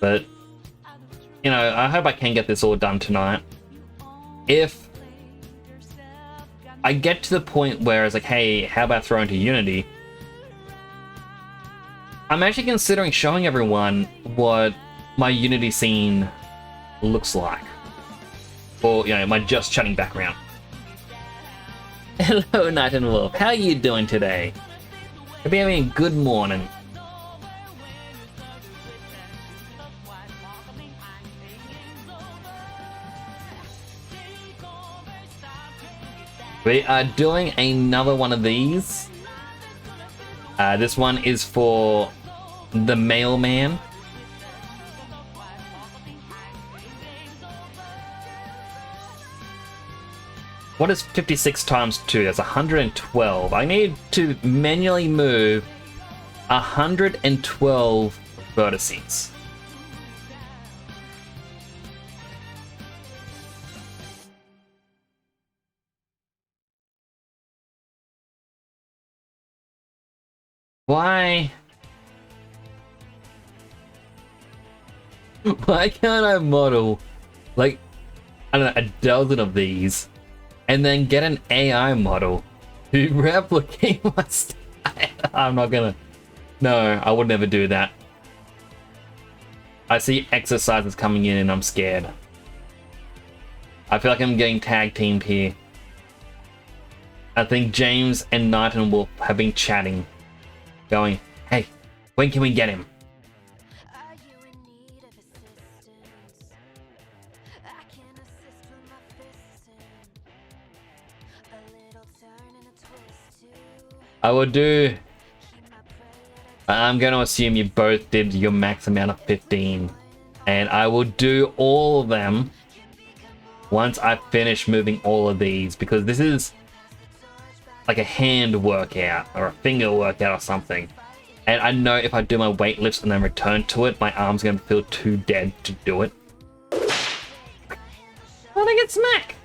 But, you know, I hope I can get this all done tonight. If I get to the point where it's like, hey, how about throwing to Unity? I'm actually considering showing everyone what my Unity scene looks like. Or, you know, my just chatting background. Hello, Night and Wolf. How are you doing today? Hope you're having a good morning. We are doing another one of these. This one is for the mailman. What is 56 times 2? That's 112. I need to manually move 112 vertices. Why? Why can't I model, like, I don't know, a dozen of these and then get an AI model to replicate my style? I'm not gonna. No, I would never do that. I see exercises coming in and I'm scared. I feel like I'm getting tag teamed here. I think James and Night and Wolf have been chatting. Going, hey, when can we get him? I will do. I'm going to assume you both did your max amount of 15. And I will do all of them once I finish moving all of these, because this is like a hand workout or a finger workout or something. And I know if I do my weight lifts and then return to it, my arm's going to feel too dead to do it. How did I get smack?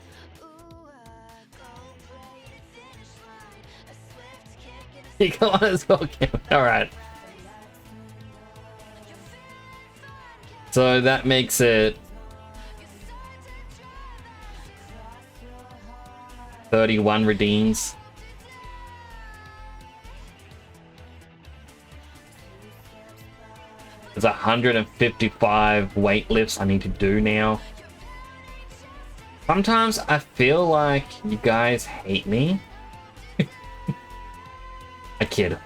You go on as well, Kim. Alright. So that makes it 31 redeems. There's 155 weight lifts I need to do now. Sometimes I feel like you guys hate me. I kid.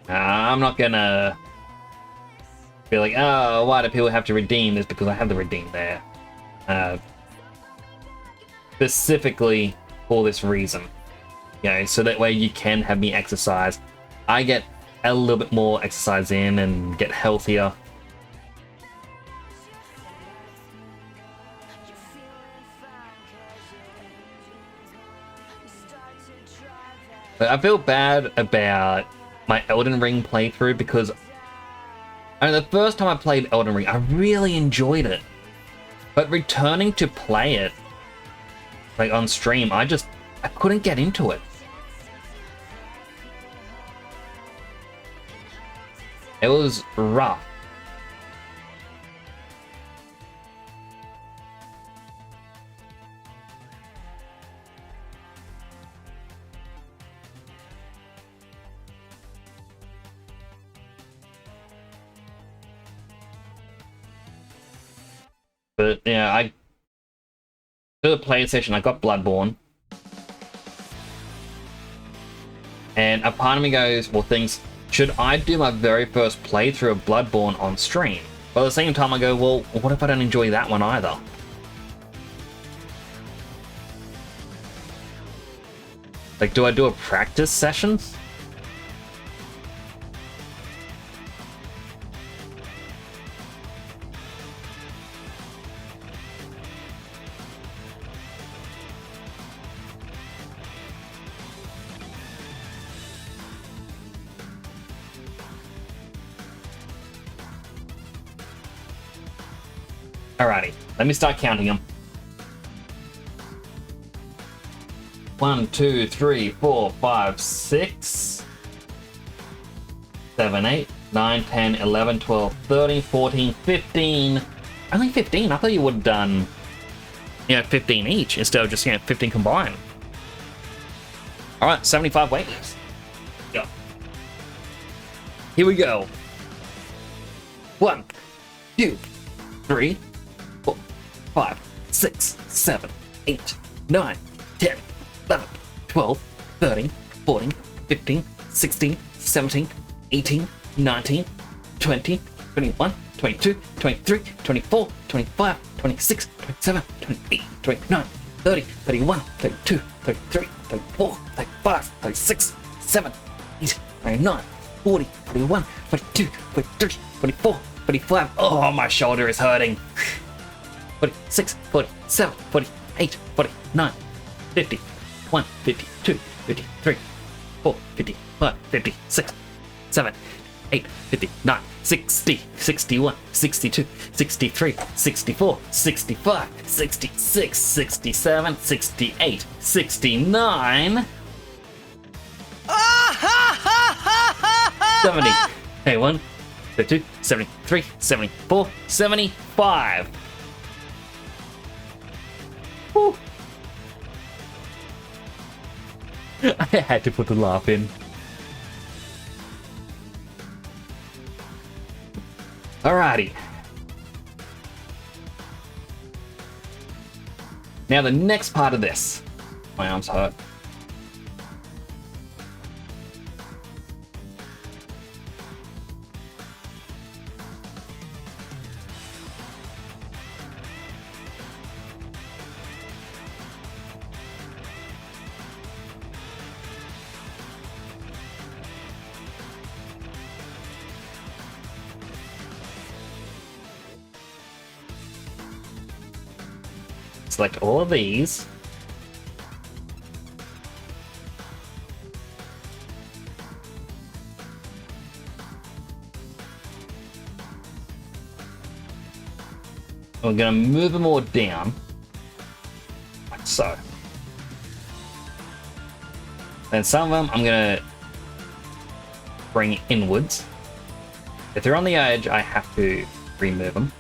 I'm not gonna be like, oh, why do people have to redeem this? Because I have the redeem there. Specifically for this reason. You know, so that way you can have me exercise. I get a little bit more exercise in and get healthier. But I feel bad about my Elden Ring playthrough because the first time I played Elden Ring, I really enjoyed it. But returning to play it, like on stream, I couldn't get into it. It was rough. But yeah, for the play session, I got Bloodborne. And a part of me goes, well, thinks, should I do my very first playthrough of Bloodborne on stream? But at the same time, I go, well, what if I don't enjoy that one either? Like, do I do a practice session? Alrighty, let me start counting them. 1, 2, 3, 4, 5, 6, 7, 8, 9, 10, 11, 12, 13, 14, 15. Only 15? I thought you would have done, 15 each instead of just, 15 combined. Alright, 75 weightlifts. Go. Here we go. 1, 2, 3, 4, 5, 6, 7, 8, 9, 10, 11, 12, 13, 14, 15, 16, 17, 18, 19, 20, 21, 22, 23, 24, 25, 26, 27, 28, 29, 30, 31, 32, 33, 34, 35, 36, 37, 38, 39, 40, 41, 42, 43, 44, 45. Oh, my shoulder is hurting. 46, 47, 48, 49, 50, 51, 52, 53, 54, 55, 56, 7, 8, 59, 60, 61, 62, 63, 64, 65, 66, 67, 68, 69, 70, 71, 72, 73, 74, 75. Whew. I had to put the laugh in. Alrighty. Now the next part of this. My arms hurt. Select all of these. We're going to move them all down, like so. Then some of them I'm going to bring inwards. If they're on the edge, I have to remove them.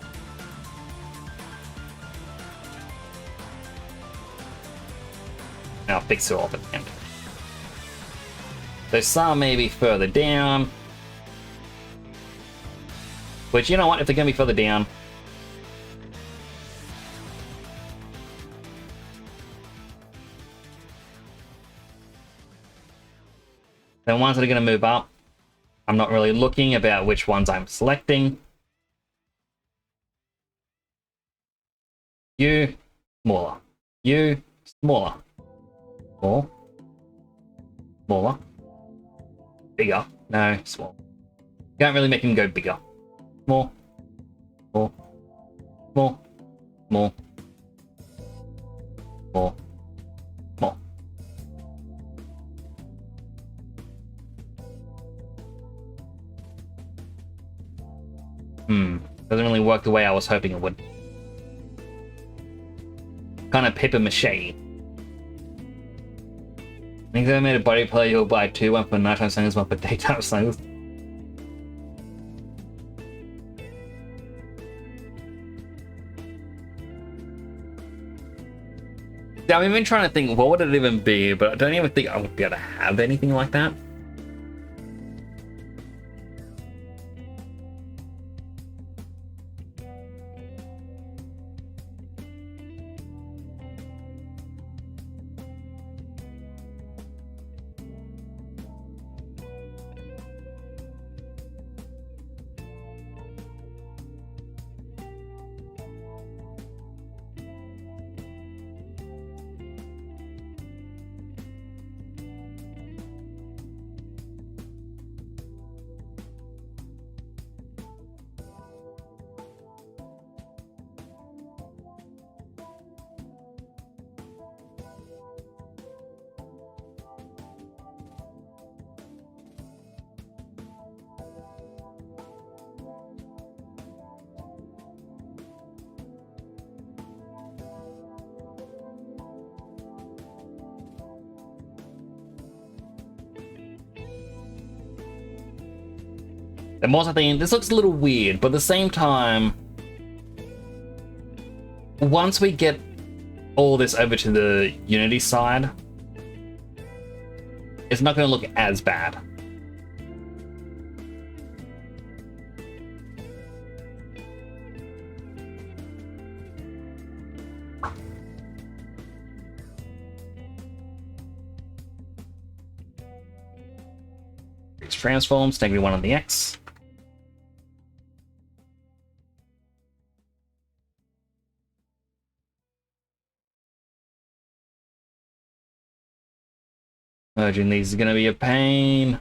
I'll fix it all at the end. So some may be further down. Which, you know what, if they're going to be further down, the ones that are going to move up, I'm not really looking about which ones I'm selecting. You, smaller. You, smaller. More. Smaller. Bigger. No, small. Can't really make him go bigger. More. More. More. More. More. More. Doesn't really work the way I was hoping it would. Kind of paper mache. I think I made a body pillow you'll buy two, one for nighttime snugglers, one for daytime snugglers. Yeah, I'm even trying to think, what would it even be, but I don't even think I would be able to have anything like that. The more I think, this looks a little weird, but at the same time, once we get all this over to the Unity side, it's not going to look as bad. It's transforms, -1 on the X. Merging these is going to be a pain.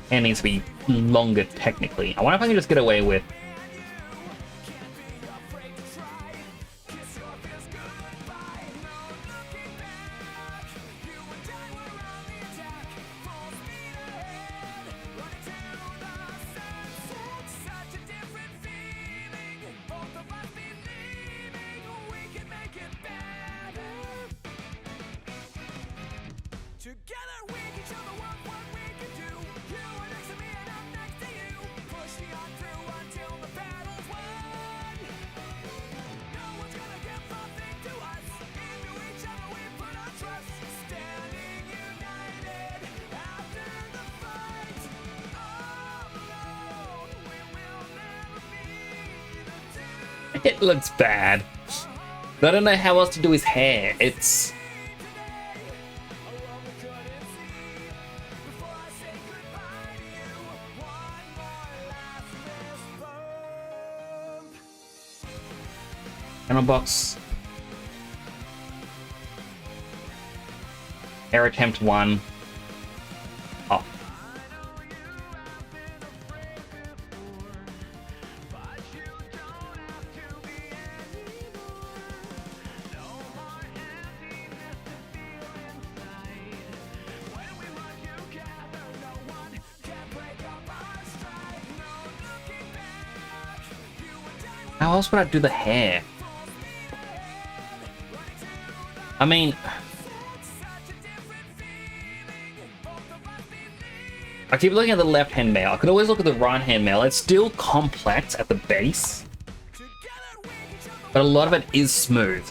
And needs to be longer technically. I wonder if I can just get away with it looks bad. I don't know how else to do his hair. It's Channel box. Error attempt 1. Oh. How else would I do the hair? I mean, I keep looking at the left-hand mail. I could always look at the right-hand mail. It's still complex at the base, but a lot of it is smooth.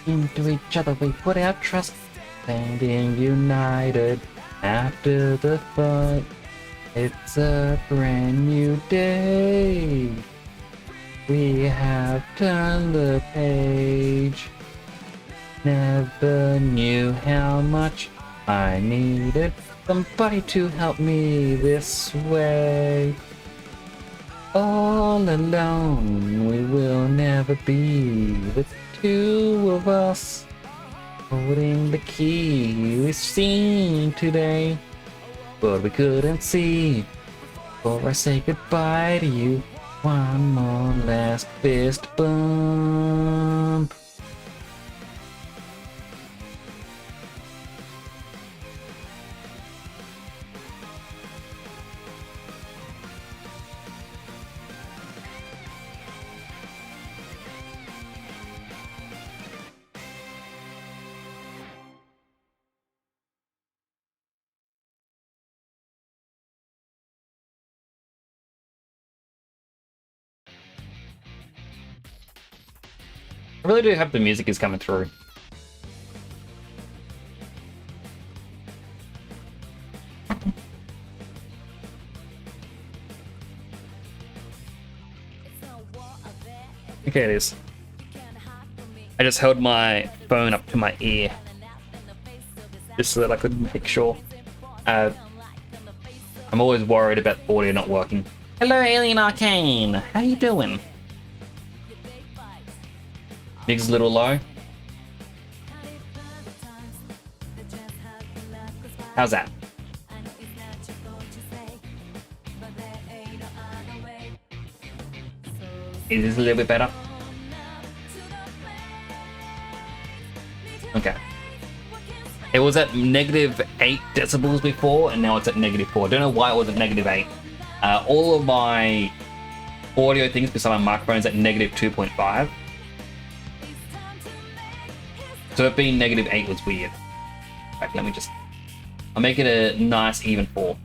Into each other we put our trust, standing united after the fight. It's a brand new day. We have turned the page. Never knew how much I needed somebody to help me this way. All alone we will never be. The two of us holding the key we've seen today, but we couldn't see. Before I say goodbye to you, one more last fist bump. I really do hope the music is coming through. Okay, it is. I just held my phone up to my ear just so that I could make sure. I'm always worried about audio not working. Hello, Alien Arcane. How you doing? Music's a little low. How's that? Is this a little bit better? Okay. It was at -8 decibels before, and now it's at -4. I don't know why it was at -8. All of my audio things beside my microphone's at -2.5. So it being -8 was weird. Right, let me just... I'll make it a nice even 4.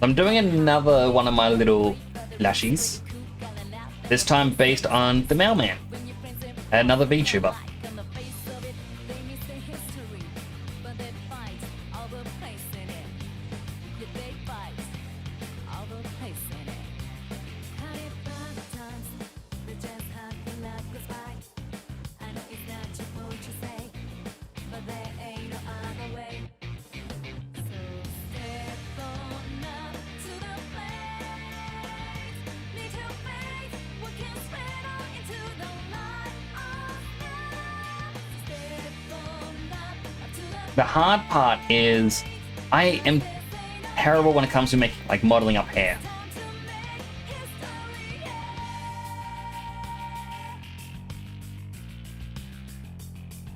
I'm doing another one of my little lashies. This time based on the Mailman, another VTuber. The hard part is I am terrible when it comes to making, like, modeling up hair.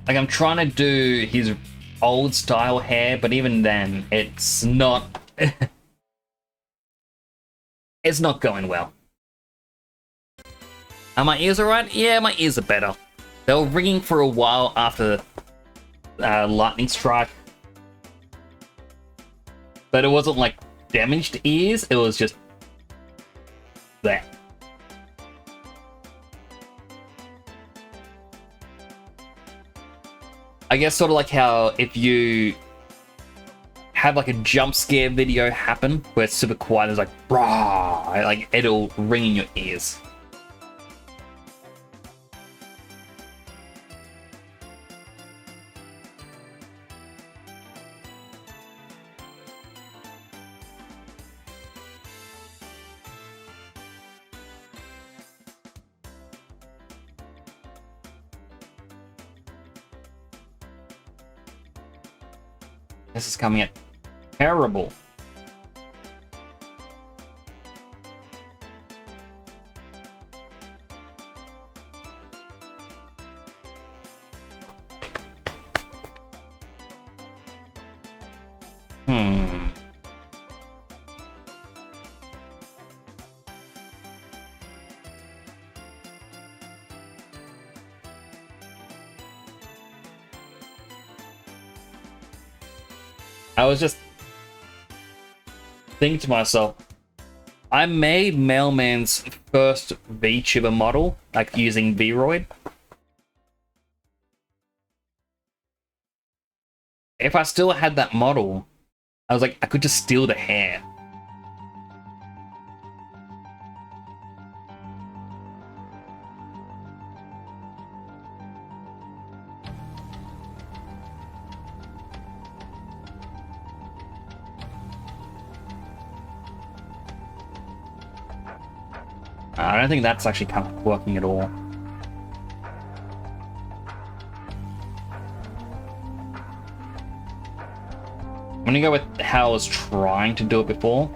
Like, I'm trying to do his old style hair, but even then, it's not... it's not going well. Are my ears alright? Yeah, my ears are better. They were ringing for a while after lightning strike, but it wasn't like damaged ears, it was just that. I guess sort of like how if you have like a jump scare video happen where it's super quiet, it's like brah, like it'll ring in your ears. This is coming at terrible. I was just thinking to myself, I made Mailman's first VTuber model, like using Vroid. If I still had that model, I was like, I could just steal the hair. I don't think that's actually kind of working at all. I'm gonna go with how I was trying to do it before.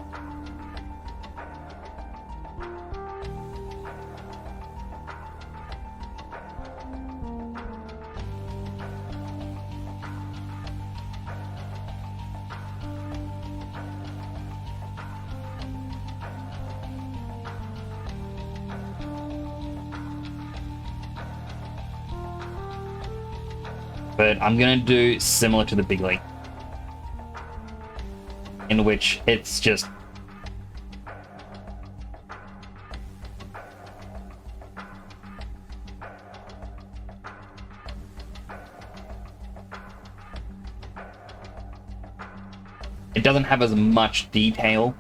but I'm gonna do similar to the Big League, in which it's just it doesn't have as much detail.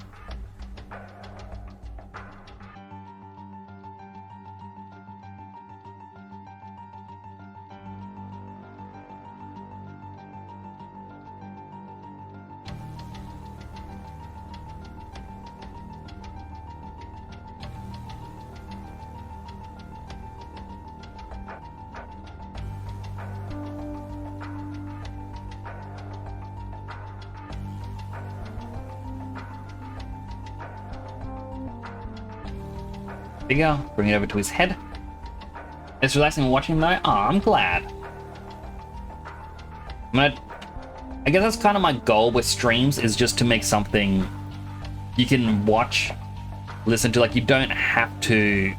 There you go. Bring it over to his head. It's relaxing watching though. Oh, I'm glad. I guess that's kind of my goal with streams, is just to make something you can watch, listen to. Like, you don't have to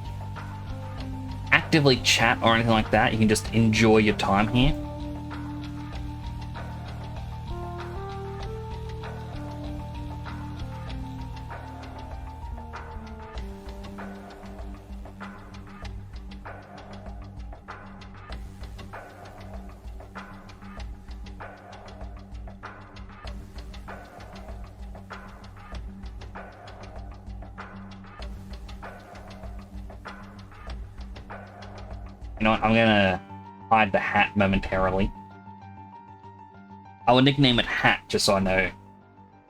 actively chat or anything like that. You can just enjoy your time here. You know what, I'm gonna hide the hat momentarily. I will nickname it Hat just so I know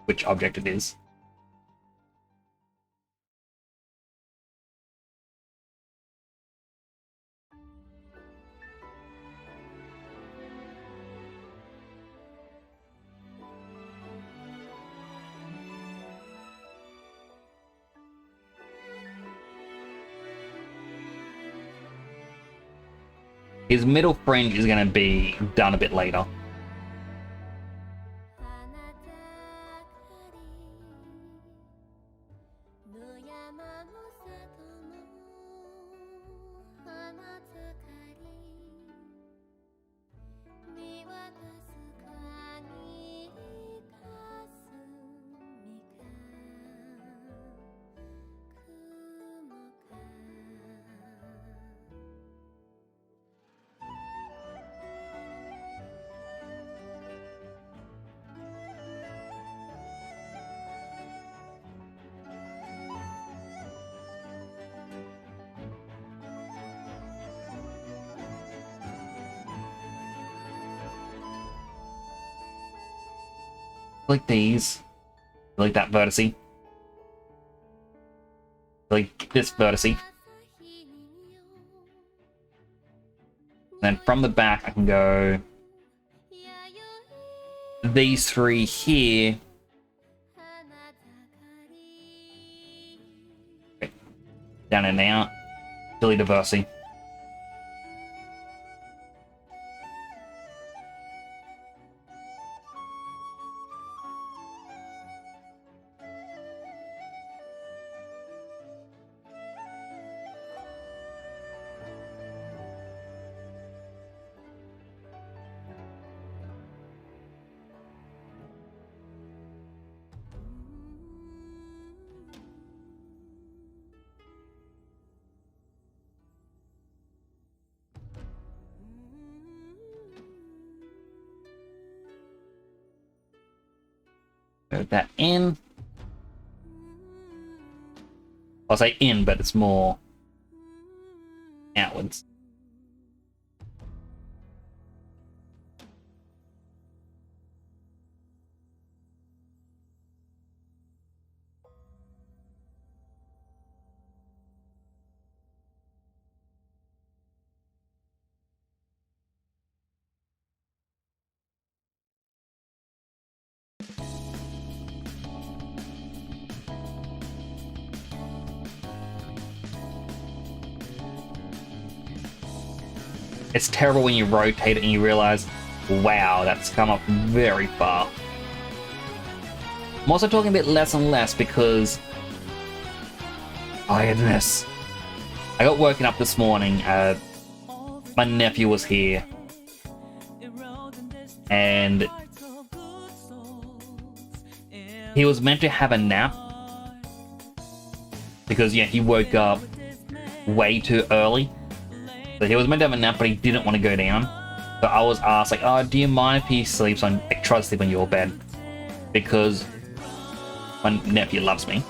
which object it is. His middle fringe is going to be done a bit later. Like these. Like that vertice. Like this vertice. Then from the back I can go these three here. Okay. Down and out. Delete the vertice. Put that in. I'll say in, but it's more outwards. It's terrible when you rotate it and you realize, wow, that's come up very far. I'm also talking a bit less and less because, oh goodness, I got woken up this morning. My nephew was here, and he was meant to have a nap because yeah, he woke up way too early. So he was meant to have a nap, but he didn't want to go down. So I was asked, like, oh, do you mind if he sleeps on, like, try to sleep on your bed? Because my nephew loves me.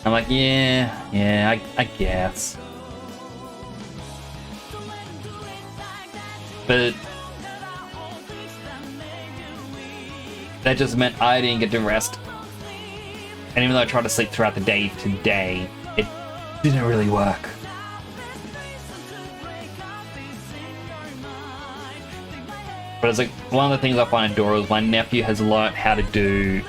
I'm like, yeah, I guess. But that just meant I didn't get to rest. And even though I tried to sleep throughout the day today, it didn't really work. But it's like, one of the things I find adorable is my nephew has learned how to do...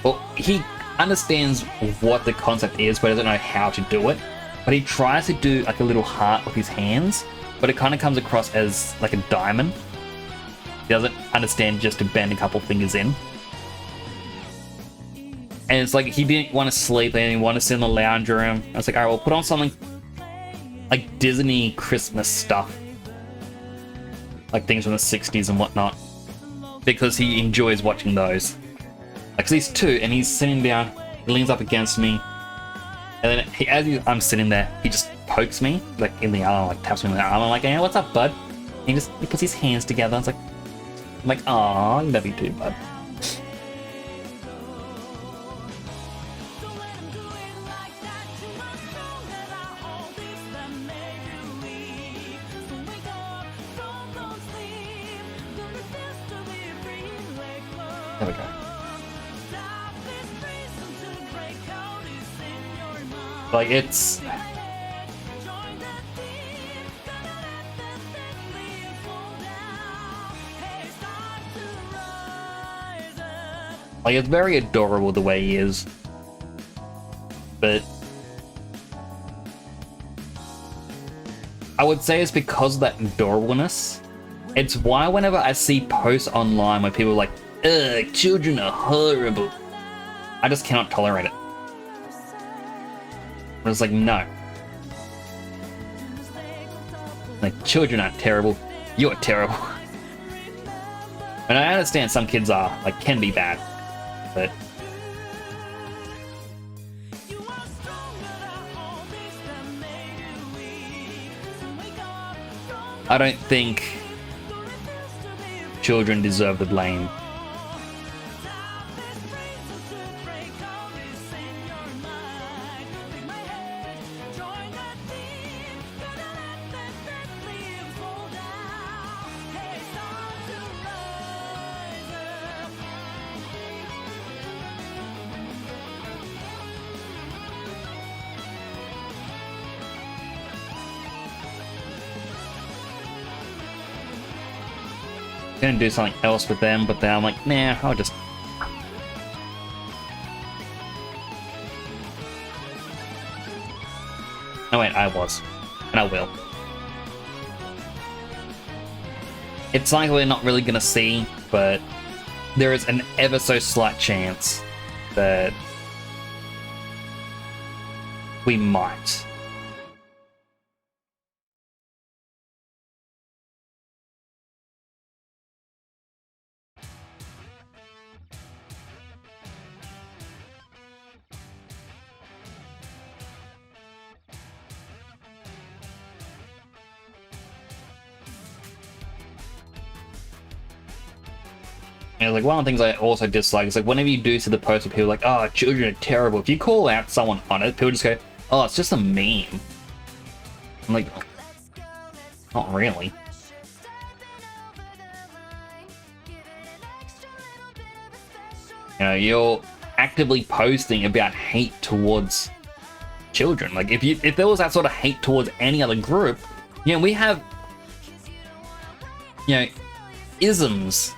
Well, he understands what the concept is, but doesn't know how to do it. But he tries to do like a little heart with his hands, but it kind of comes across as like a diamond. He doesn't understand just to bend a couple fingers in. And it's like he didn't want to sleep and he wanted to sit in the lounge room. I was like, all right, well, put on something like Disney Christmas stuff. Like things from the 60s and whatnot. Because he enjoys watching those. Like, 'cause he's 2 and he's sitting down, he leans up against me. And then I'm sitting there, he just pokes me, like in the arm, like taps me in the arm. I'm like, hey, what's up, bud? And he puts his hands together. I'm like, aw, you love you too, bud. There we go. Like, it's... Like, it's very adorable the way he is. But... I would say it's because of that adorableness. It's why whenever I see posts online where people are like, ugh, children are horrible, I just cannot tolerate it. I was like, no. Like, children aren't terrible. You're terrible. And I understand some kids are, like, can be bad. But... I don't think children deserve the blame. Gonna do something else with them, but then I'm like, nah, I'll just... Oh wait, I was. And I will. It's something we're not really gonna see, but there is an ever so slight chance that we might. Yeah, like, one of the things I also dislike is, like, whenever you do see the post of people like, oh, children are terrible, if you call out someone on it, people just go, oh, it's just a meme. I'm like, not really. You know, you're actively posting about hate towards children. Like, if there was that sort of hate towards any other group, you know, we have, you know, isms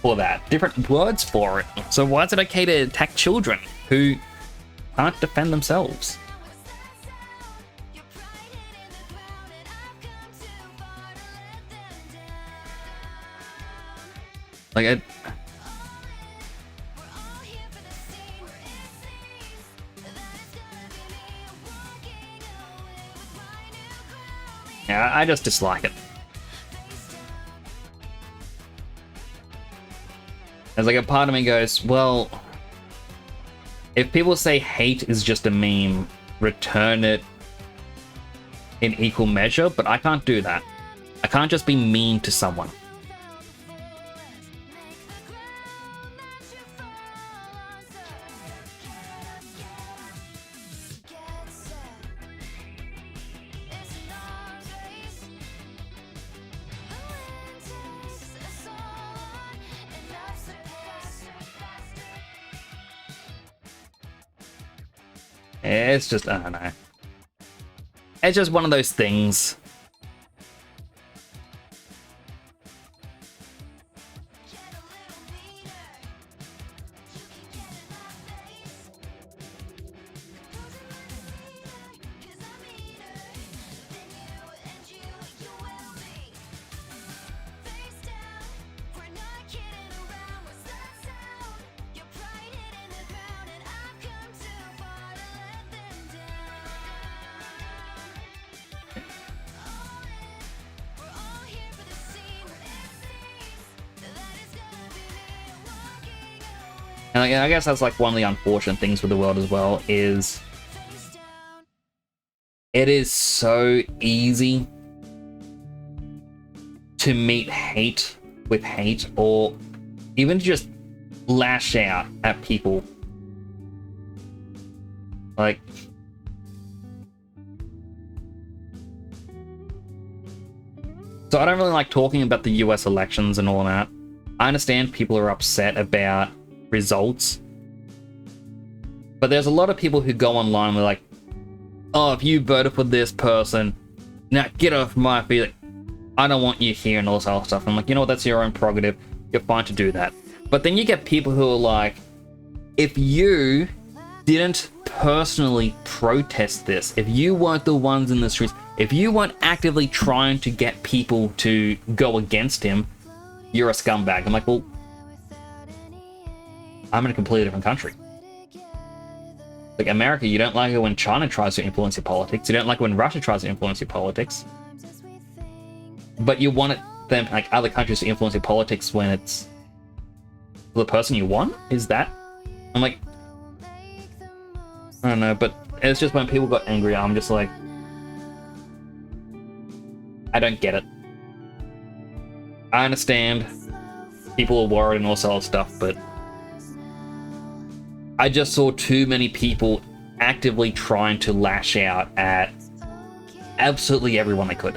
for that, different words for it. So why is it okay to attack children who can't defend themselves? Like, yeah, I just dislike it. There's like a part of me goes, well, if people say hate is just a meme, return it in equal measure, but I can't do that. I can't just be mean to someone. It's just, I don't know. It's just one of those things. And I guess that's like one of the unfortunate things with the world as well, is it is so easy to meet hate with hate, or even just lash out at people. Like, so I don't really like talking about the US elections and all that. I understand people are upset about results, but there's a lot of people who go online and they're like, oh, if you voted for this person, now get off my feet, I don't want you here, and all this other stuff. I'm like, you know what, that's your own prerogative, you're fine to do that. But then you get people who are like, if you didn't personally protest this, if you weren't the ones in the streets, if you weren't actively trying to get people to go against him, you're a scumbag. I'm like, well, I'm in a completely different country. Like America, you don't like it when China tries to influence your politics. You don't like it when Russia tries to influence your politics. But you want them, like other countries, to influence your politics when it's the person you want? Is that? I'm like, I don't know, but it's just when people got angry, I'm just like, I don't get it. I understand people are worried and all sorts of stuff, but I just saw too many people actively trying to lash out at absolutely everyone they could.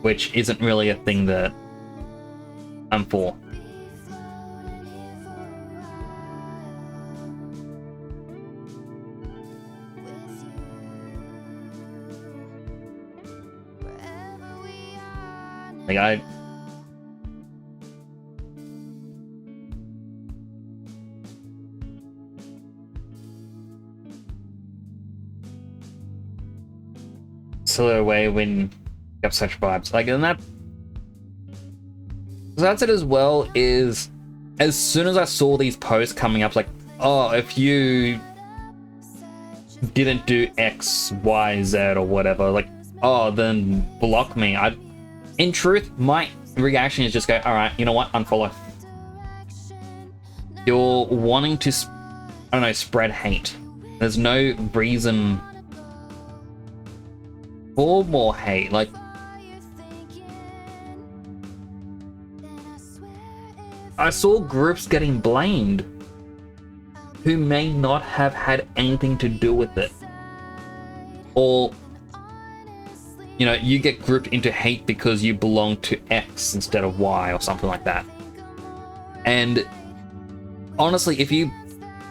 Which isn't really a thing that I'm for. Like, similar way when you have such vibes. Like, and that, so that's it as well, is as soon as I saw these posts coming up, like, oh, if you didn't do X, Y, Z or whatever, like, oh, then block me. In truth, my reaction is just go, all right, you know what, unfollow. You're wanting to, I don't know, spread hate. There's no reason for more hate. Like, I saw groups getting blamed who may not have had anything to do with it. Or, you know, you get grouped into hate because you belong to X instead of Y or something like that. And honestly, if you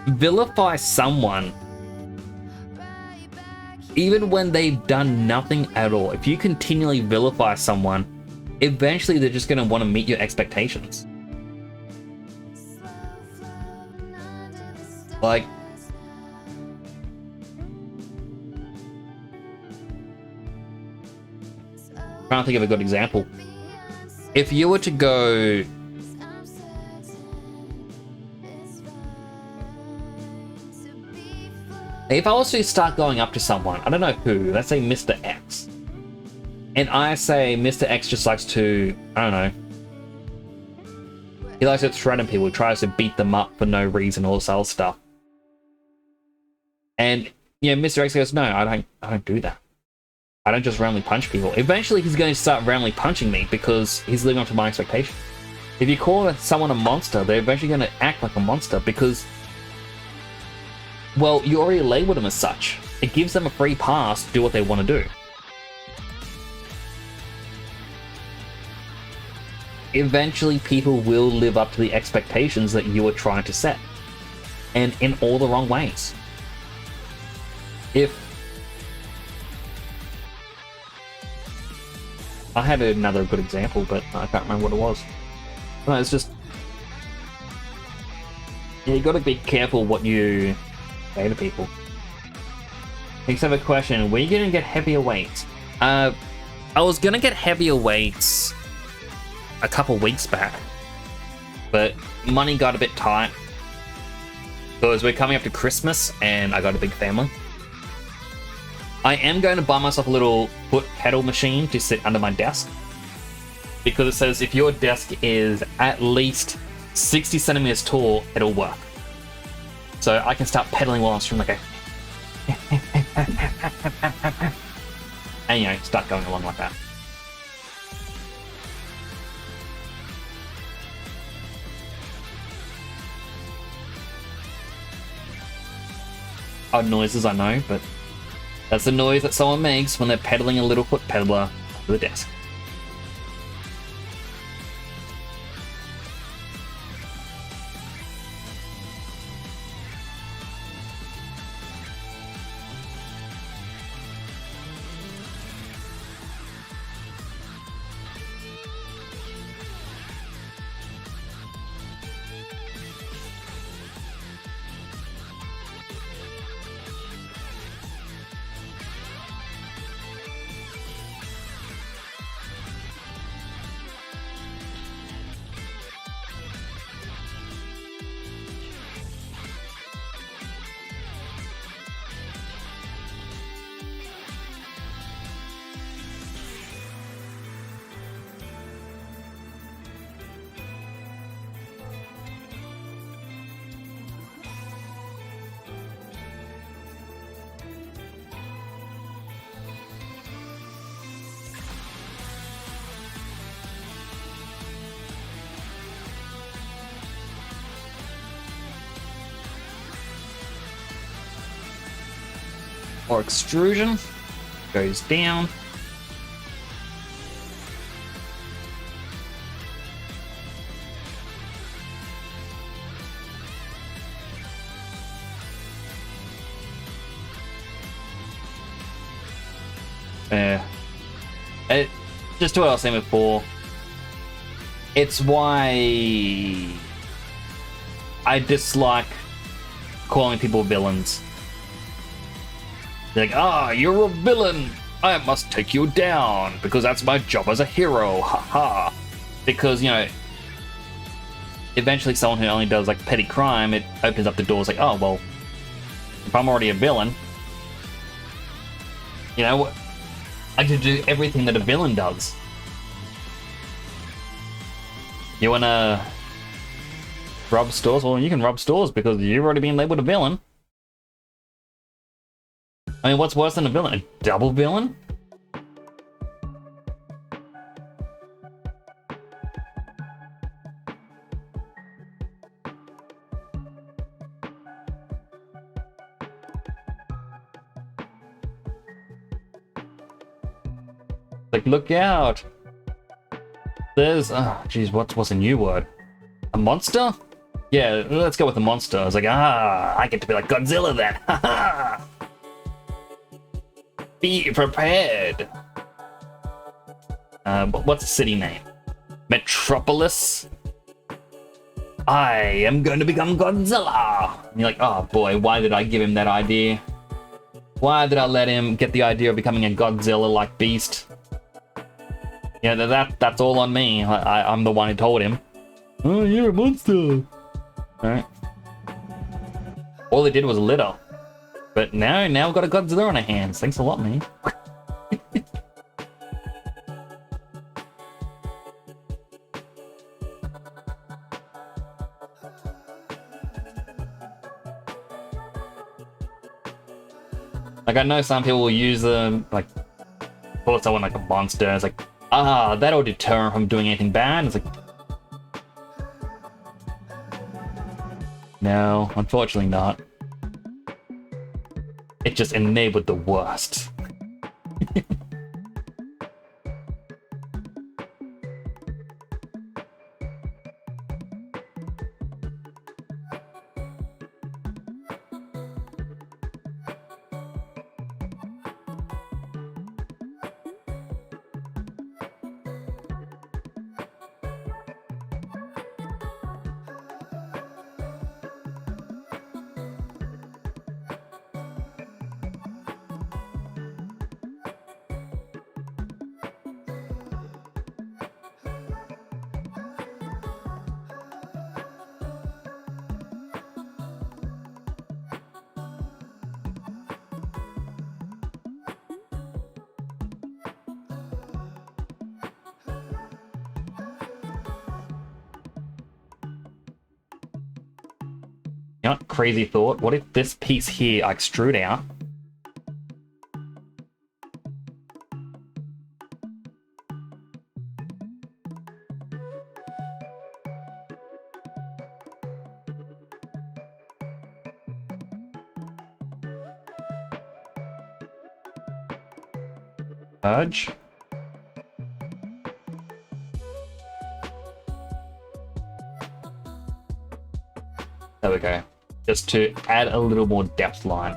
vilify someone, even when they've done nothing at all, if you continually vilify someone, eventually they're just going to want to meet your expectations. Like, I'm trying to think of a good example. If you were to go, if I was to start going up to someone, I don't know who, let's say Mr. X, and I say Mr. X just likes to, I don't know, He likes to threaten people, tries to beat them up for no reason or sell stuff. And yeah, Mr. X goes, no, I don't do that. I don't just randomly punch people. Eventually he's going to start randomly punching me because he's living up to my expectation. If you call someone a monster, they're eventually going to act like a monster because, well, you already labeled them as such. It gives them a free pass to do what they want to do. Eventually people will live up to the expectations that you are trying to set. And in all the wrong ways. If I had another good example, but I can't remember what it was. No, it's just, yeah, you got to be careful what you say to people. Next, I have a question. Were you going to get heavier weights? I was going to get heavier weights a couple weeks back, but money got a bit tight because we're coming up to Christmas and I got a big family. I am going to buy myself a little foot pedal machine to sit under my desk because it says if your desk is at least 60 centimeters tall, it'll work. So I can start pedaling while I'm streaming, like and you know, start going along like that. Odd noises, I know, but that's the noise that someone makes when they're pedaling a little foot pedaler to the desk. Or extrusion goes down. Just to what I was saying before, it's why I dislike calling people villains. They're like, ah, you're a villain. I must take you down because that's my job as a hero. Haha. Because, you know, eventually someone who only does like petty crime, it opens up the doors like, oh, well, if I'm already a villain, you know, I can do everything that a villain does. You wanna rob stores? Well, you can rob stores because you've already been labeled a villain. I mean, what's worse than a villain? A double villain? Like, look out! There's, oh, geez, what's a new word? A monster? Yeah, let's go with the monster. I was like, ah, I get to be like Godzilla then. Haha! Be prepared. What's the city name? Metropolis? I am going to become Godzilla. And you're like, oh boy, why did I give him that idea? Why did I let him get the idea of becoming a Godzilla-like beast? Yeah, that's all on me. I'm the one who told him. Oh, you're a monster. Alright. All they did was litter. But now we've got a Godzilla on our hands. Thanks a lot, man. Like, I know some people will use them, like, call someone like a monster. It's like, that'll deter him from doing anything bad. It's like, no, unfortunately not. It just enabled the worst. You know, crazy thought. What if this piece here I extrude out? Purge. There we go. Just to add a little more depth line.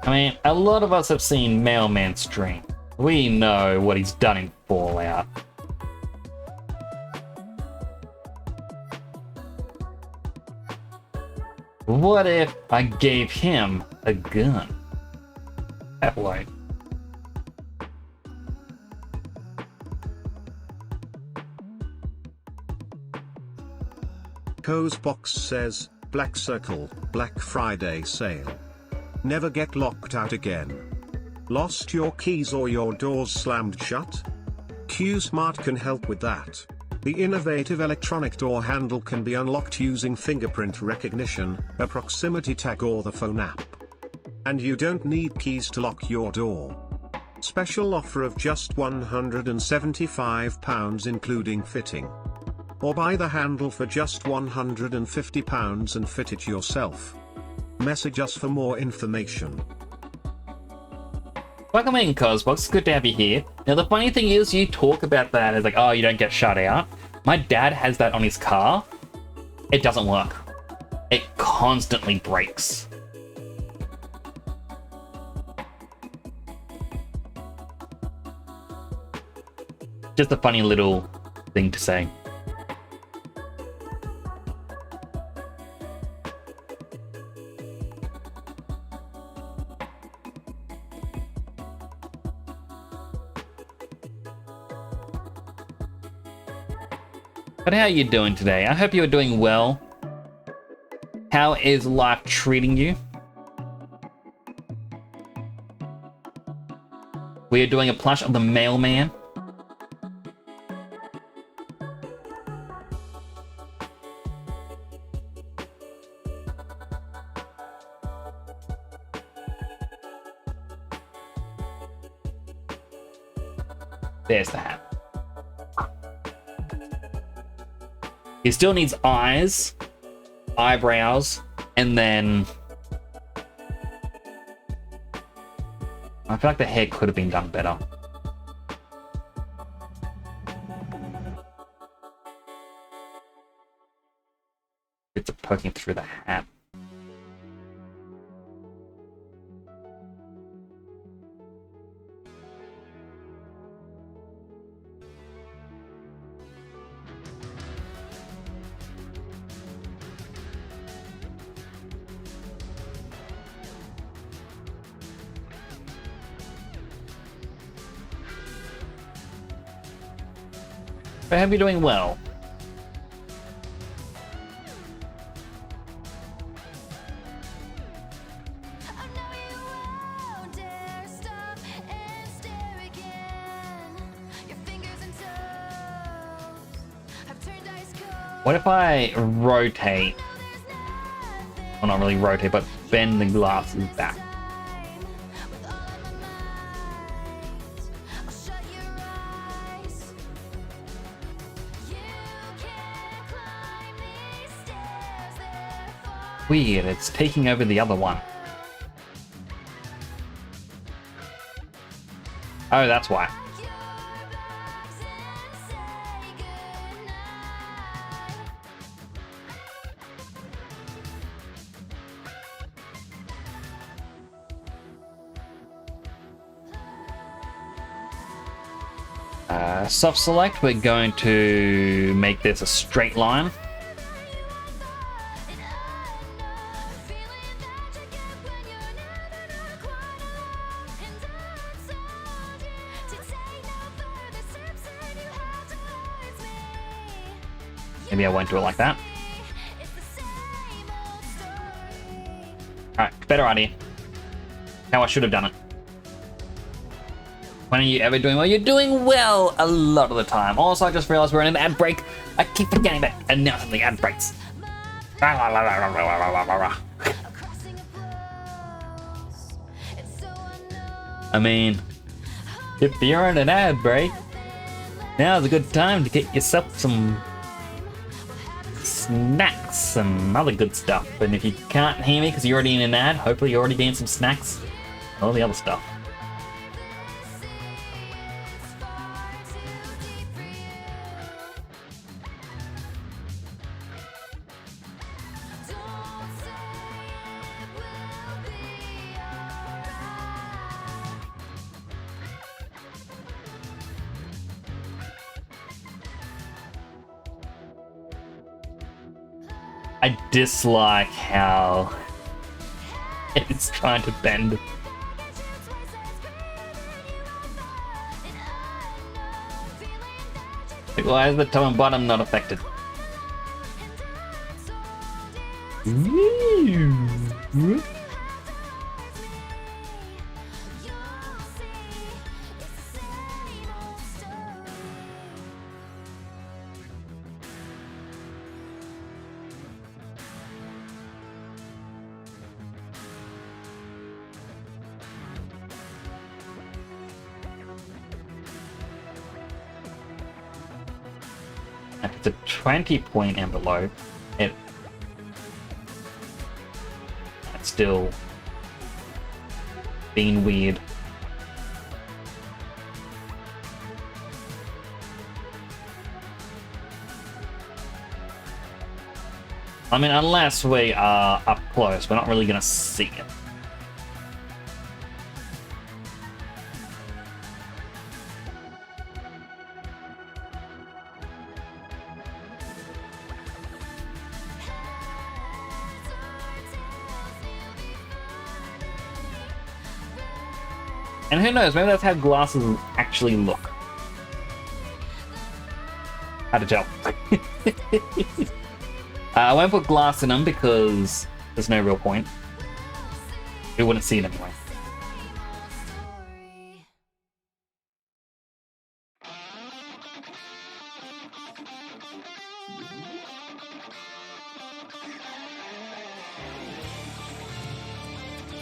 I mean, a lot of us have seen Mailman stream. We know what he's done in Fallout. What if I gave him a gun? That won't. Cozebox says, Black Circle, Black Friday sale. Never get locked out again. Lost your keys or your doors slammed shut? QSmart can help with that. The innovative electronic door handle can be unlocked using fingerprint recognition, a proximity tag or the phone app. And you don't need keys to lock your door. Special offer of just £175 including fitting. Or buy the handle for just £150 and fit it yourself. Message us for more information. Welcome in, Cosbox. It's good to have you here. Now, the funny thing is, you talk about that as like, oh, you don't get shut out. My dad has that on his car. It doesn't work. It constantly breaks. Just a funny little thing to say. But how are you doing today? I hope you're doing well. How is life treating you? We are doing a plush of the Mailman. There's the hat. He still needs eyes, eyebrows, and then I feel like the hair could have been done better. Bits of poking through the hat. I hope you're doing well. What if I rotate? Well, not really rotate, but bend the glasses back. Weird, it's taking over the other one. Oh, that's why. Soft select, we're going to make this a straight line. Maybe I won't do it like that. Alright, better idea. How I should have done it. When are you ever doing well? You're doing well a lot of the time. Also, I just realized we're in an ad break. I keep forgetting that announcing the ad breaks. I mean, if you're in an ad break, now's a good time to get yourself some snacks and other good stuff. And if you can't hear me because you're already in an ad, hopefully you're already getting some snacks and all the other stuff. I dislike how it's trying to bend. Like, why is the top and bottom not affected? If it's a 20-point envelope, it's still being weird. I mean, unless we are up close, we're not really gonna see it. And who knows, maybe that's how glasses actually look. Hard to tell. I won't put glass in them because there's no real point. We wouldn't see it anyway.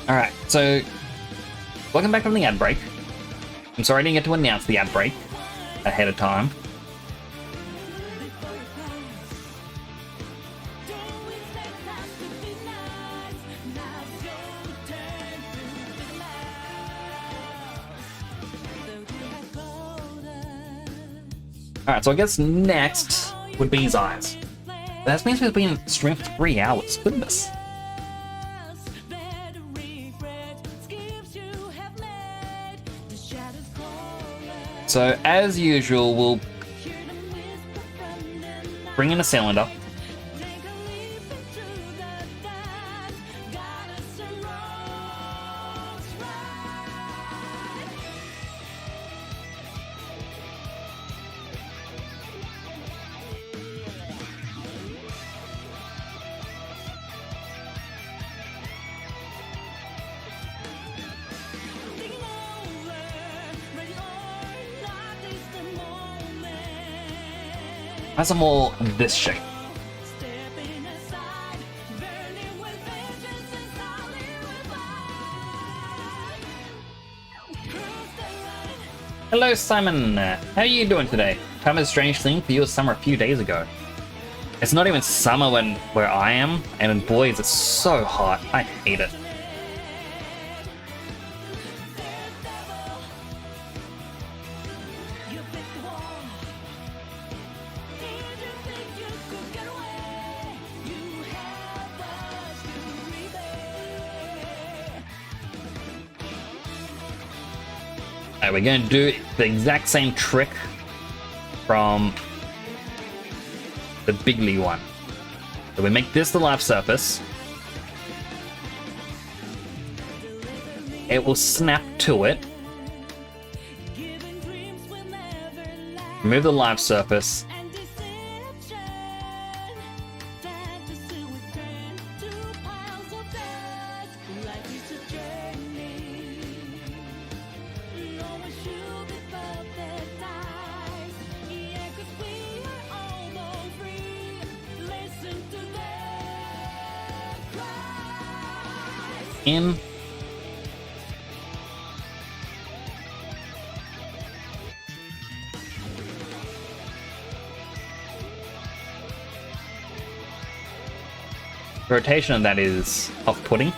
Alright, so welcome back from the ad break. I'm sorry I didn't get to announce the ad break ahead of time. Alright, so I guess next would be his eyes. That means we've been streaming for 3 hours. Goodness. So, as usual, we'll bring in a cylinder. Has a more this shape. Hello, Simon. How are you doing today? Time is a strange thing for you as summer a few days ago. It's not even summer where I am, and boy, is it so hot. I hate it. Alright, we're going to do the exact same trick from the Bigly one. So we make this the live surface. It will snap to it. Remove the live surface. In. Rotation of that is off-putting.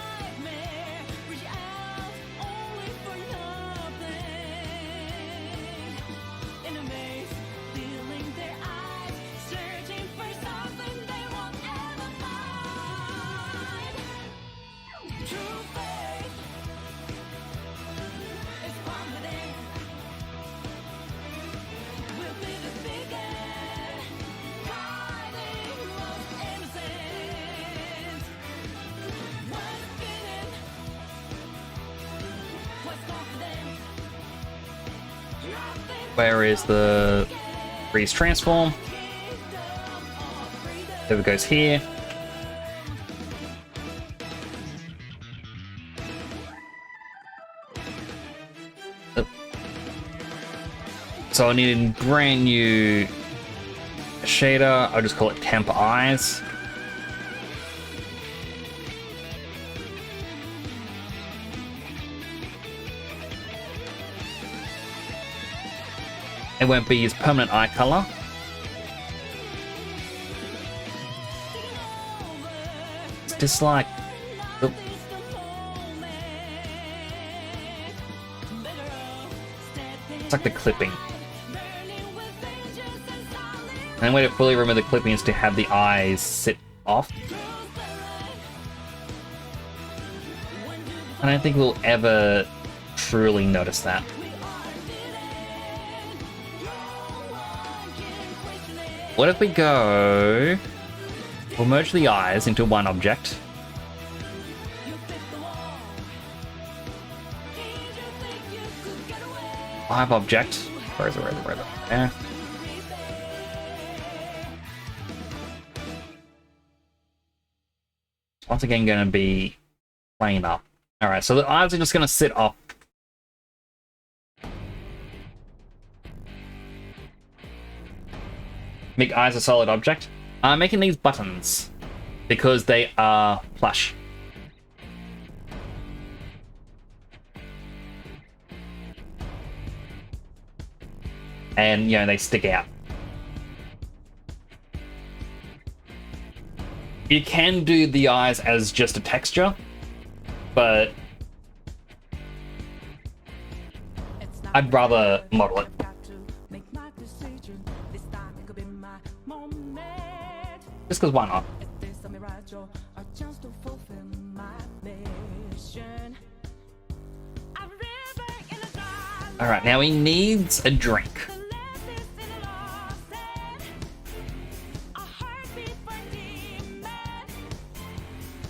Where is the freeze transform? There it goes here. Oh. So I need a brand new shader. I'll just call it Temp Eyes. It won't be his permanent eye color. It's just like... Oh. It's like the clipping. And the way to fully remove the clipping is to have the eyes sit off. I don't think we'll ever truly notice that. What if we go... We'll merge the eyes into one object. Live object. Where is it? There. Once again, going to be playing up. Alright, so the eyes are just going to sit up. Make eyes a solid object. I'm making these buttons because they are plush. And, you know, they stick out. You can do the eyes as just a texture, but I'd rather model it. Just because why not? Alright, now he needs a drink.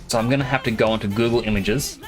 So I'm gonna have to go onto Google Images.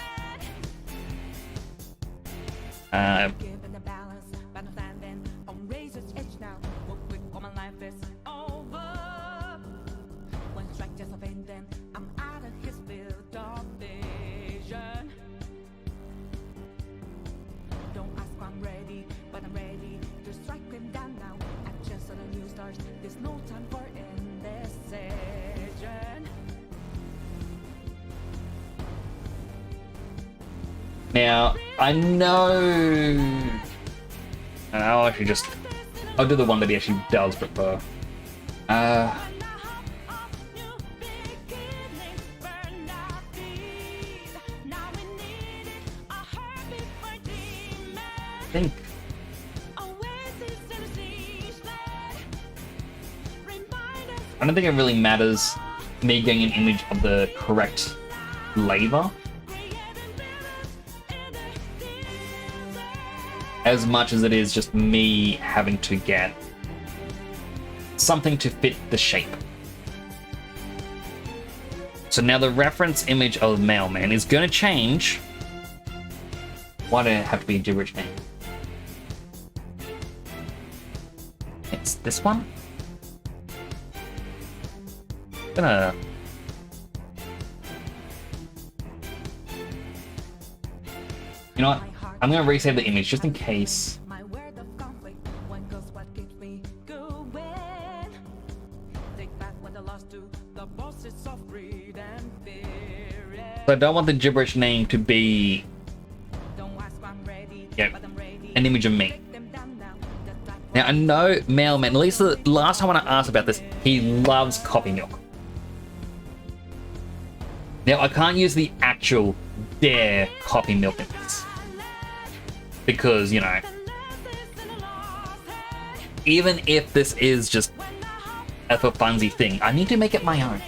Now, I know... I'll actually just... I'll do the one that he actually does prefer. I think... I don't think it really matters me getting an image of the correct flavor as much as it is just me having to get something to fit the shape. So now the reference image of Mailman is going to change. Why do it have to be a gibberish name? It's this one. Gonna... You know what? I'm gonna resave the image just in case. So I don't want the gibberish name to be, yeah, an image of me. Now I know Mailman, at least the last time when I asked about this, he loves coffee milk. Now I can't use the actual Dare coffee milk in this. Because, you know, even if this is just a for funsy thing, I need to make it my own.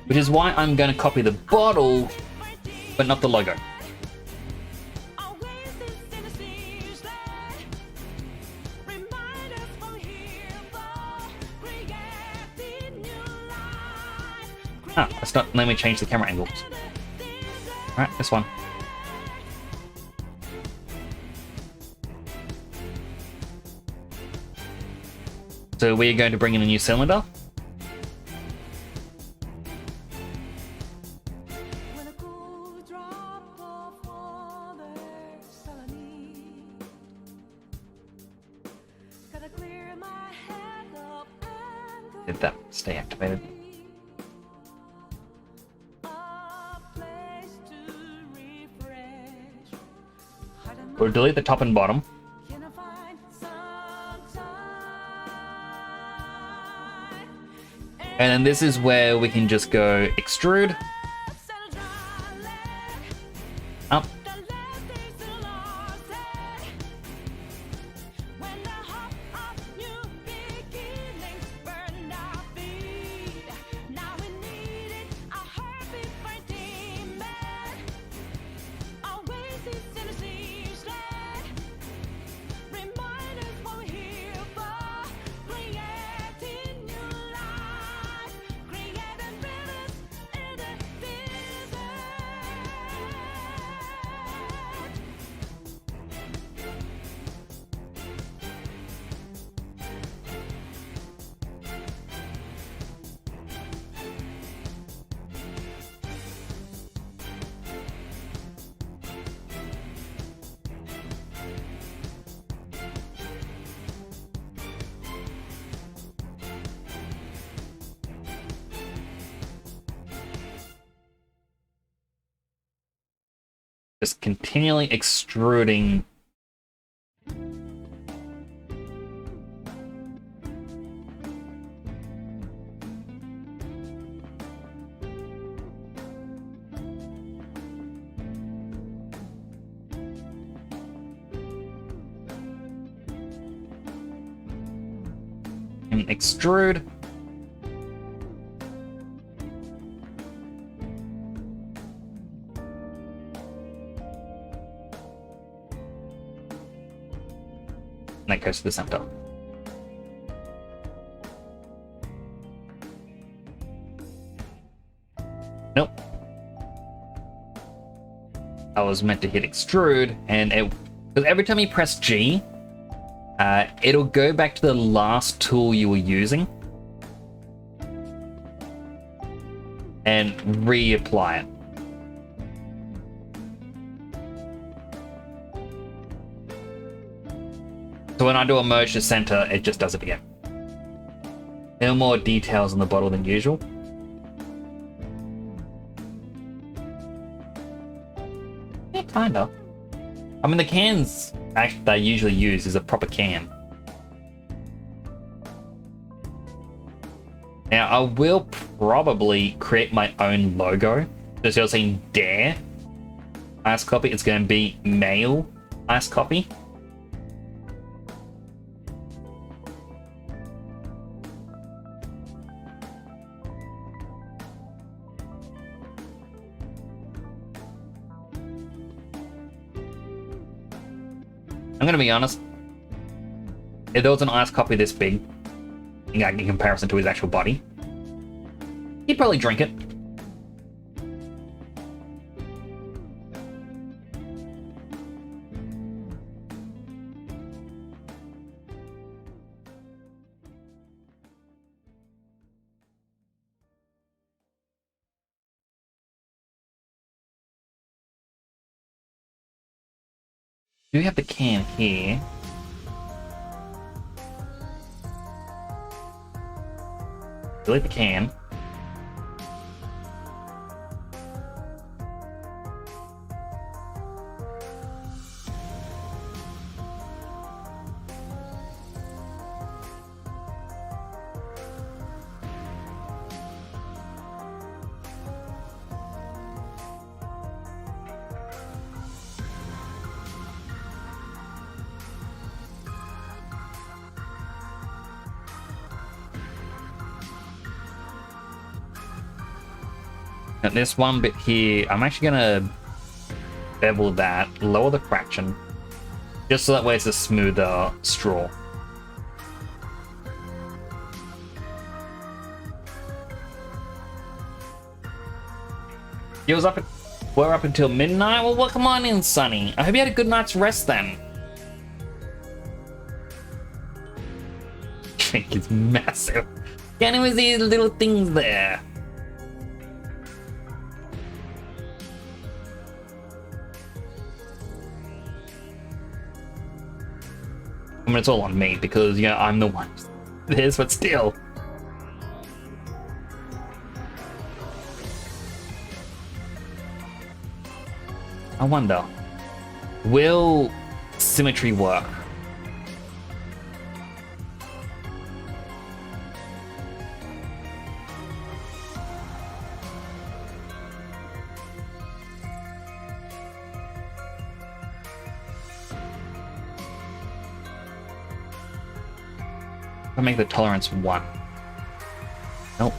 Which is why I'm going to copy the bottle, but not the logo. Ah, let's not, let me change the camera angles. Alright, this one. So we're going to bring in a new cylinder. Did that stay activated? We'll delete the top and bottom. And then this is where we can just go extrude. Up. Just continually extruding. And extrude. And that goes to the center. Nope. I was meant to hit extrude, and it, because every time you press G, it'll go back to the last tool you were using and reapply it. So when I do a merge to center, it just does it again. There are more details on the bottle than usual. Yeah, kinda. I mean, the cans actually they usually use is a proper can. Now, I will probably create my own logo. So you're seeing Dare Ice Copy, it's going to be Male Ice Copy. I'm going to be honest, if there was an ice copy this big, in comparison to his actual body, he'd probably drink it. Do we have the can here? Delete the can. At this one bit here, I'm actually gonna bevel that, lower the fraction, just so that way it's a smoother straw. You was up we're up until midnight? Well, welcome on in, Sonny. I hope you had a good night's rest then. Drink is massive. Can't even see the little things there. I mean, it's all on me because, you know, I'm the one. It is, but still. I wonder, will symmetry work? I'll make the tolerance 1. Nope.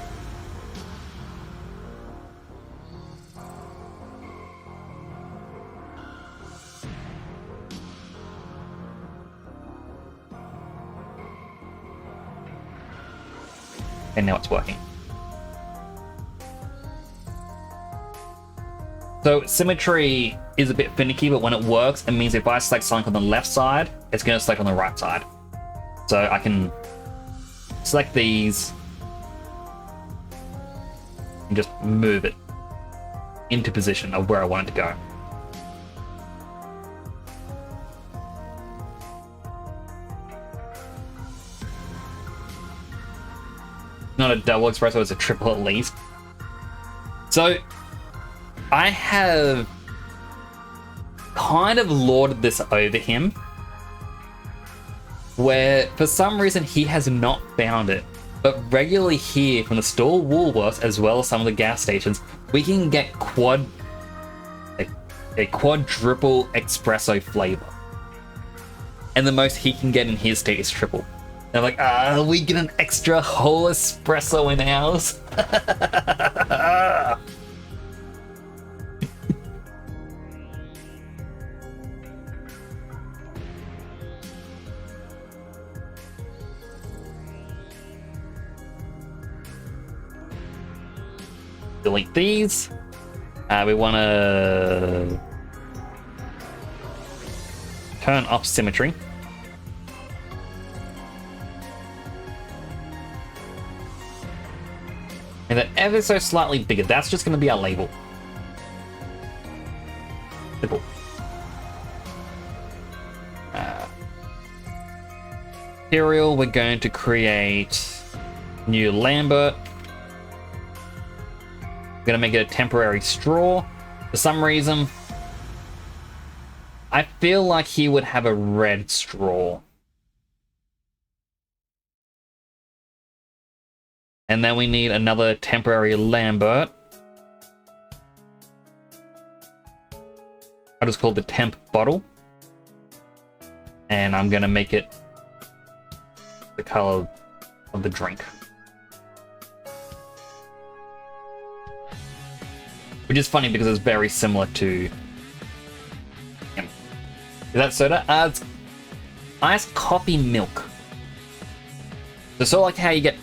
And now it's working. So symmetry is a bit finicky, but when it works, it means if I select something on the left side, it's going to select on the right side. So I can select these and just move it into position of where I want it to go. Not a double espresso, it's a triple at least. So I have kind of lorded this over him, where for some reason he has not found it, but regularly here from the store Woolworths as well as some of the gas stations, we can get a quadruple espresso flavor, and the most he can get in his state is triple. And I'm like, we get an extra whole espresso in ours. Delete these. We want to turn off symmetry. And then ever so slightly bigger. That's just going to be our label. Simple. material, we're going to create new Lambert. We're going to make it a temporary straw. For some reason, I feel like he would have a red straw. And then we need another temporary Lambert. I'll just call it the temp bottle. And I'm going to make it the color of the drink. Which is funny because it's very similar to him. Is that soda? It's iced coffee milk. So sort of like how you get,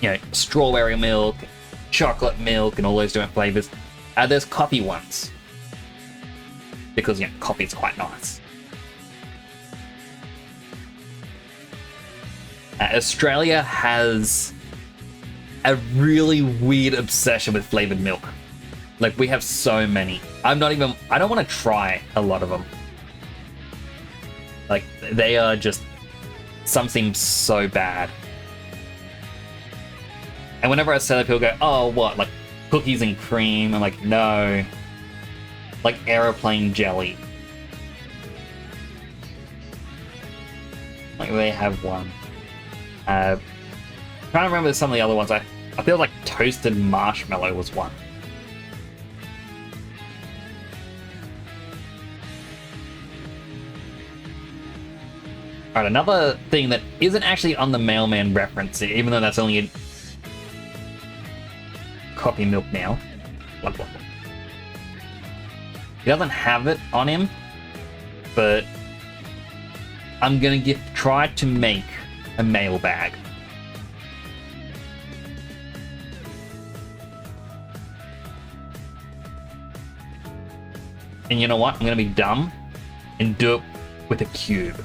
you know, strawberry milk, chocolate milk, and all those different flavors. There's coffee ones. Because, you know, coffee is quite nice. Australia has a really weird obsession with flavored milk. Like, we have so many. I don't want to try a lot of them. Like, they are just, some seem so bad. And whenever I say that, people go, oh, what, like cookies and cream? I'm like, no. Like aeroplane jelly. Like, they have one. I'm trying to remember some of the other ones. I feel like toasted marshmallow was one. Alright, another thing that isn't actually on the mailman reference, even though that's only a coffee milk now. Blah, blah, blah. He doesn't have it on him, but I'm gonna try to make a mailbag. And you know what? I'm gonna be dumb and do it with a cube.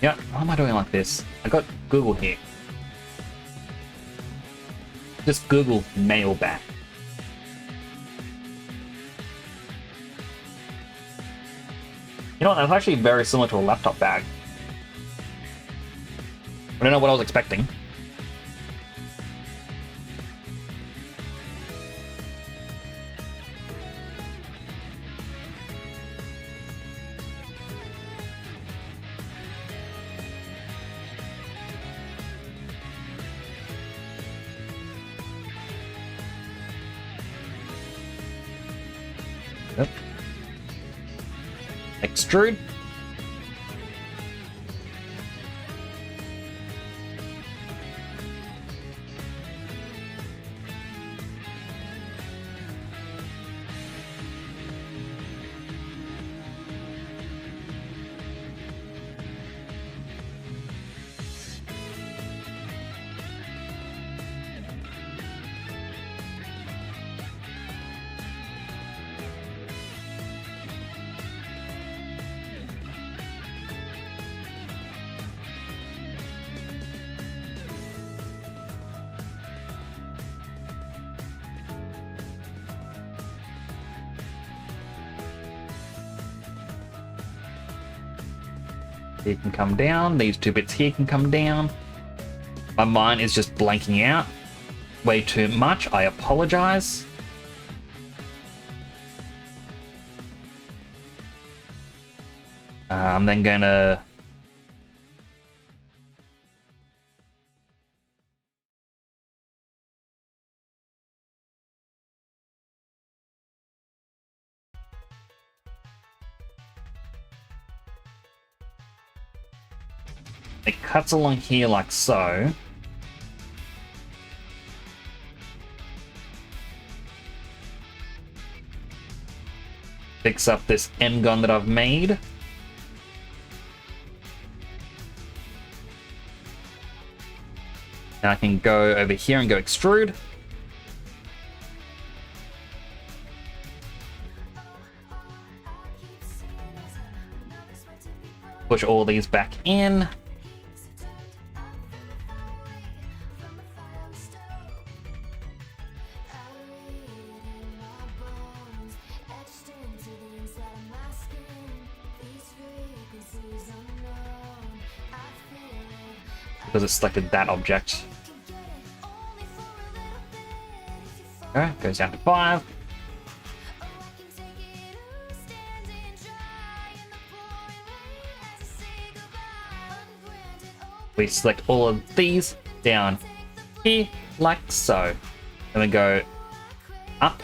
Yeah, why am I doing like this? I got Google here. Just Google mailbag. You know what, that's actually very similar to a laptop bag. I don't know what I was expecting. Yep. Extrude. He can come down. These two bits here can come down. My mind is just blanking out way too much. I apologize. I'm then gonna it cuts along here like so. Picks up this end gun that I've made. Now I can go over here and go extrude. push all these back in. Because it selected that object. Alright, goes down to 5. We select all of these down here, like so. Then we go up.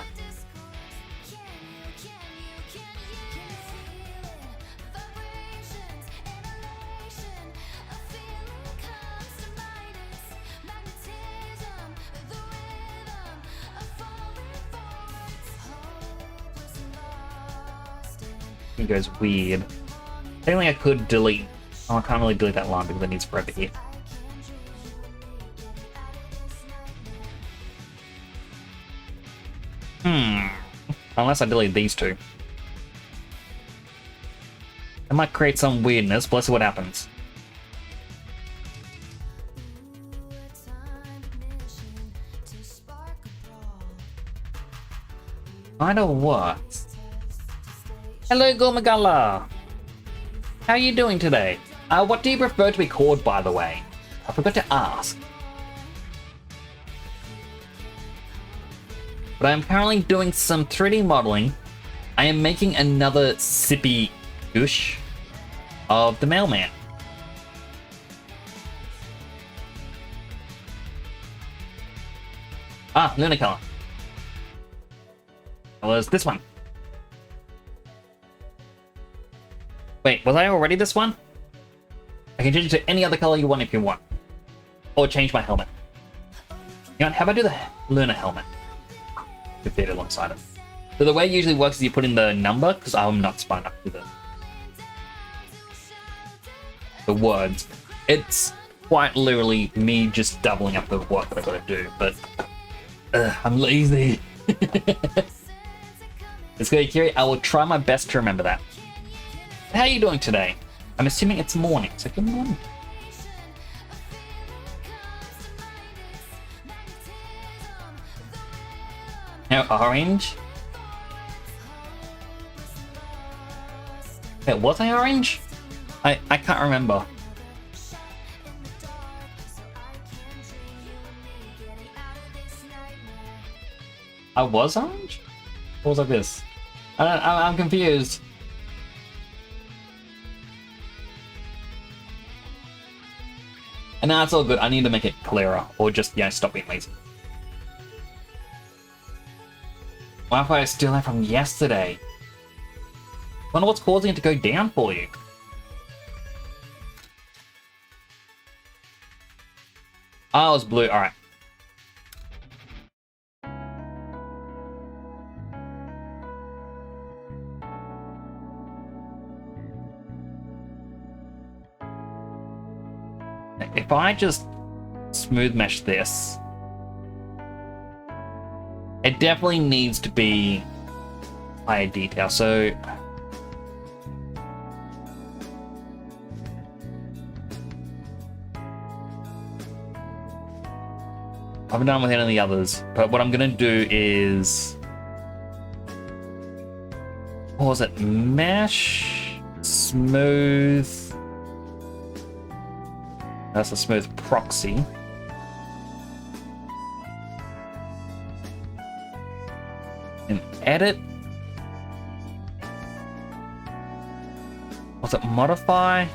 It goes weird. Technically I could delete. Oh, I can't really delete that line because it needs forever here. Unless I delete these two. I might create some weirdness, but let's see what happens. I know what. Hello, Gormagala. How are you doing today? What do you prefer to be called, by the way? I forgot to ask. But I am currently doing some 3D modeling. I am making another Sippy goosh of the mailman. Ah, Lunicolor. Well, there's this one. Wait, was I already this one? I can change it to any other color you want if you want. Or change my helmet. You know, how about I do the Luna helmet? To fit alongside it. So the way it usually works is you put in the number, because I'm not smart enough to do the words. It's quite literally me just doubling up the work that I've got to do, but I'm lazy. It's good, Kiri. I will try my best to remember that. How are you doing today? I'm assuming it's morning, so good morning. No, orange? Wait, was I orange? I can't remember. I was orange? Or was I this? I'm confused. And now it's all good. I need to make it clearer, or just, yeah, stop being lazy. Wi-Fi is still there from yesterday. Wonder what's causing it to go down for you. Oh, it's blue. All right. If I just smooth mesh this, it definitely needs to be higher detail. So I haven't done with any of the others, but what I'm gonna do is, what was it? Mesh, smooth. That's a smooth proxy. And edit. What's it? Modify.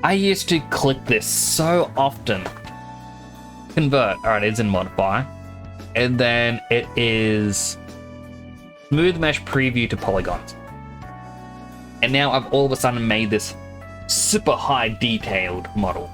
I used to click this so often. Convert. Alright, it's in modify. And then it is smooth mesh preview to polygons. And now I've all of a sudden made this super high detailed model.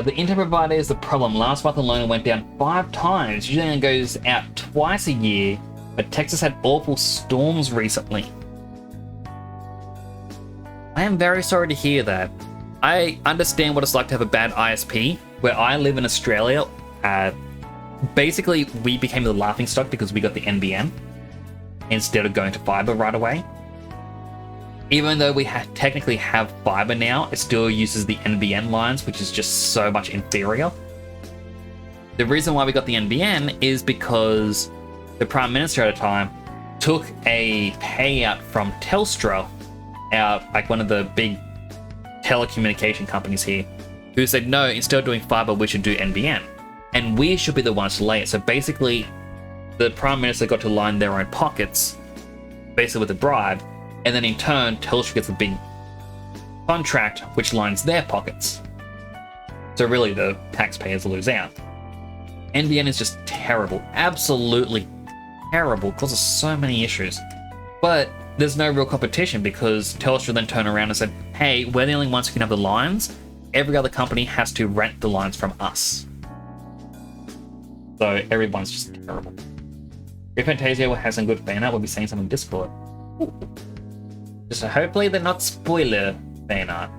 The internet provider is the problem. Last month alone it went down 5 times. Usually it goes out twice a year, but Texas had awful storms recently. I am very sorry to hear that. I understand what it's like to have a bad ISP. Where I live in Australia, basically we became the laughingstock because we got the NBN instead of going to fiber right away. Even though we technically have fiber now, it still uses the NBN lines, which is just so much inferior. The reason why we got the NBN is because the Prime Minister at the time took a payout from Telstra, like one of the big telecommunication companies here, who said, no, instead of doing fiber, we should do NBN. And we should be the ones to lay it. So basically, the Prime Minister got to line their own pockets, basically with a bribe, and then in turn, Telstra gets a big contract which lines their pockets. So really, the taxpayers lose out. NBN is just terrible, absolutely terrible, causes so many issues. But there's no real competition because Telstra then turned around and said, hey, we're the only ones who can have the lines. Every other company has to rent the lines from us. So everyone's just terrible. If Fantasia has some good fan art, we'll be saying something in Discord. Ooh. Just hopefully they're not spoiler fan art.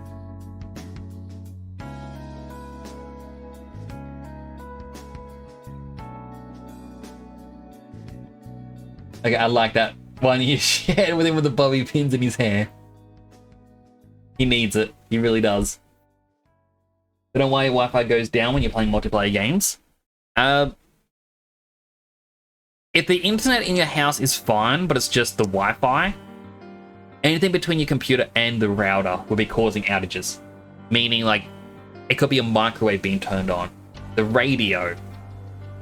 Okay, I like that one you shared with him with the bobby pins in his hair. He needs it. He really does. I don't know why your Wi-Fi goes down when you're playing multiplayer games. If the internet in your house is fine, but it's just the Wi-Fi, anything between your computer and the router will be causing outages. Meaning, like, it could be a microwave being turned on, the radio,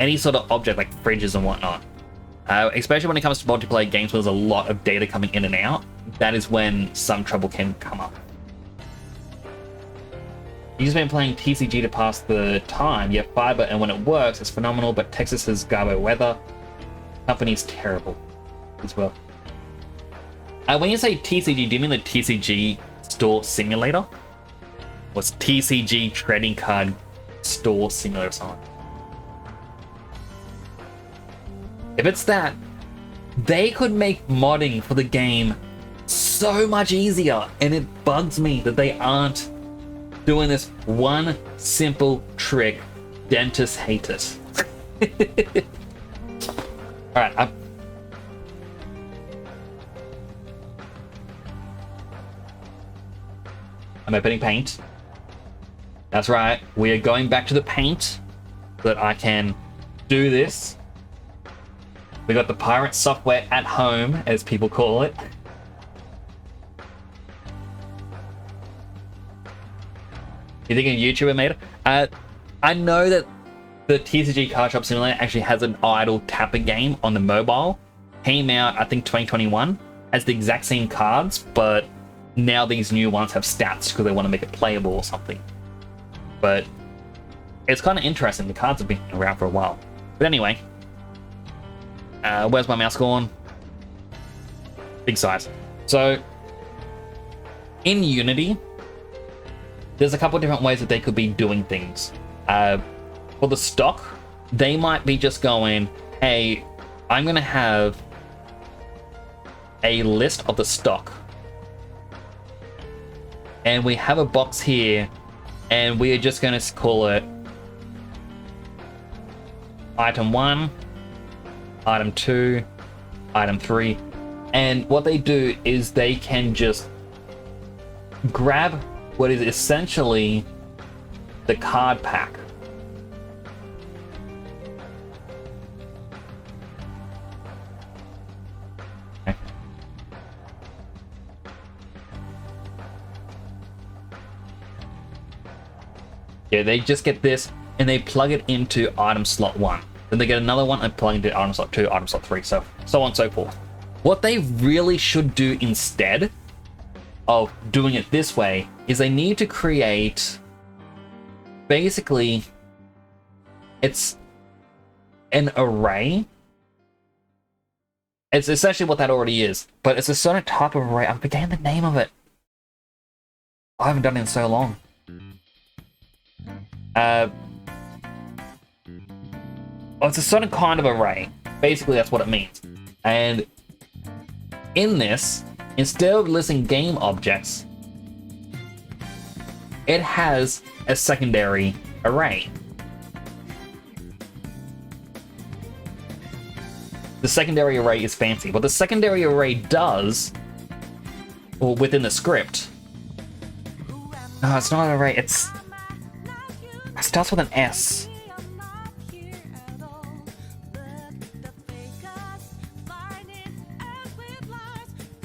any sort of object like fridges and whatnot. Especially when it comes to multiplayer games where there's a lot of data coming in and out, that is when some trouble can come up. You've just been playing TCG to pass the time. You have fiber, and when it works, it's phenomenal, but Texas has garbo weather. Company's terrible as well. When you say TCG, do you mean the TCG store simulator? What's TCG trading card store simulator or something? If it's that, they could make modding for the game so much easier, and it bugs me that they aren't doing this one simple trick. Dentists hate it. Alright, I'm opening paint. That's right, we are going back to the paint so that I can do this. We got the pirate software at home, as people call it. You think a YouTuber made it? I know that the TCG Card Shop Simulator actually has an idle tapper game on the mobile. Came out, I think, 2021. Has the exact same cards, but now these new ones have stats because they want to make it playable or something. But it's kind of interesting. The cards have been around for a while. But anyway, where's my mouse gone? Big size. So, in Unity, there's a couple of different ways that they could be doing things. For the stock, they might be just going, hey, I'm going to have a list of the stock. And we have a box here, and we are just going to call it Item 1, Item 2, Item 3. And what they do is they can just grab what is essentially the card pack. Okay. Yeah, they just get this and they plug it into item slot 1. Then they get another one and plug into item slot 2, item slot 3, so on and so forth. What they really should do instead of doing it this way is they need to create, basically, it's an array. It's essentially what that already is, but it's a certain type of array. I'm forgetting the name of it. I haven't done it in so long. Oh, it's a certain kind of array. Basically, that's what it means. And in this, instead of listing game objects, it has a secondary array. The secondary array is fancy. What the secondary array does, or within the script, no, it's not an array, it starts with an S.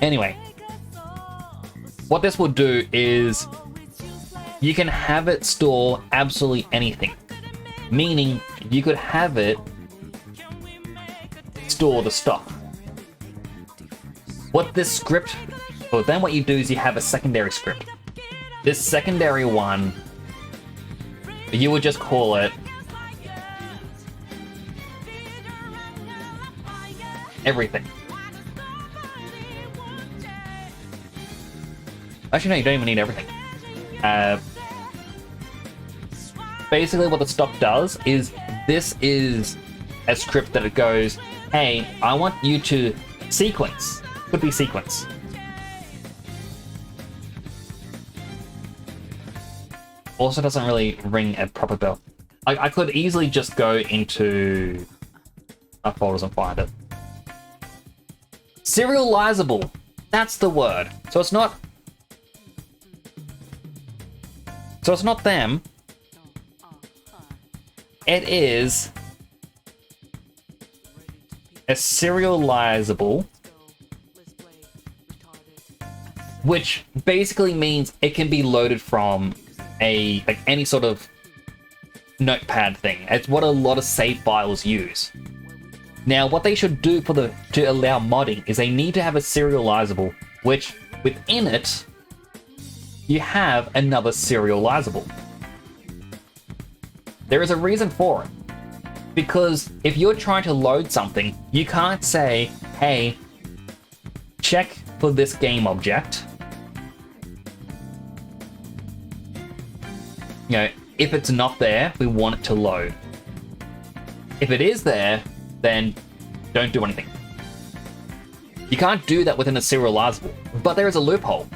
Anyway, what this will do is you can have it store absolutely anything. Meaning, you could have it store the stock. What this script, well, then what you do is you have a secondary script. This secondary one, you would just call it everything. Actually, no, you don't even need everything. Basically, what the stock does is this is a script that it goes, hey, I want you to sequence. Could be sequence. Also doesn't really ring a proper bell. I could easily just go into our folders and find it. Serializable. That's the word. So it's not them. It is a serializable, which basically means it can be loaded from any sort of notepad thing. It's what a lot of save files use. Now, what they should do to allow modding is they need to have a serializable, which within it you have another serializable. There is a reason for it. Because if you're trying to load something, you can't say, hey, check for this game object. You know, if it's not there, we want it to load. If it is there, then don't do anything. You can't do that within a serializable, but there is a loophole.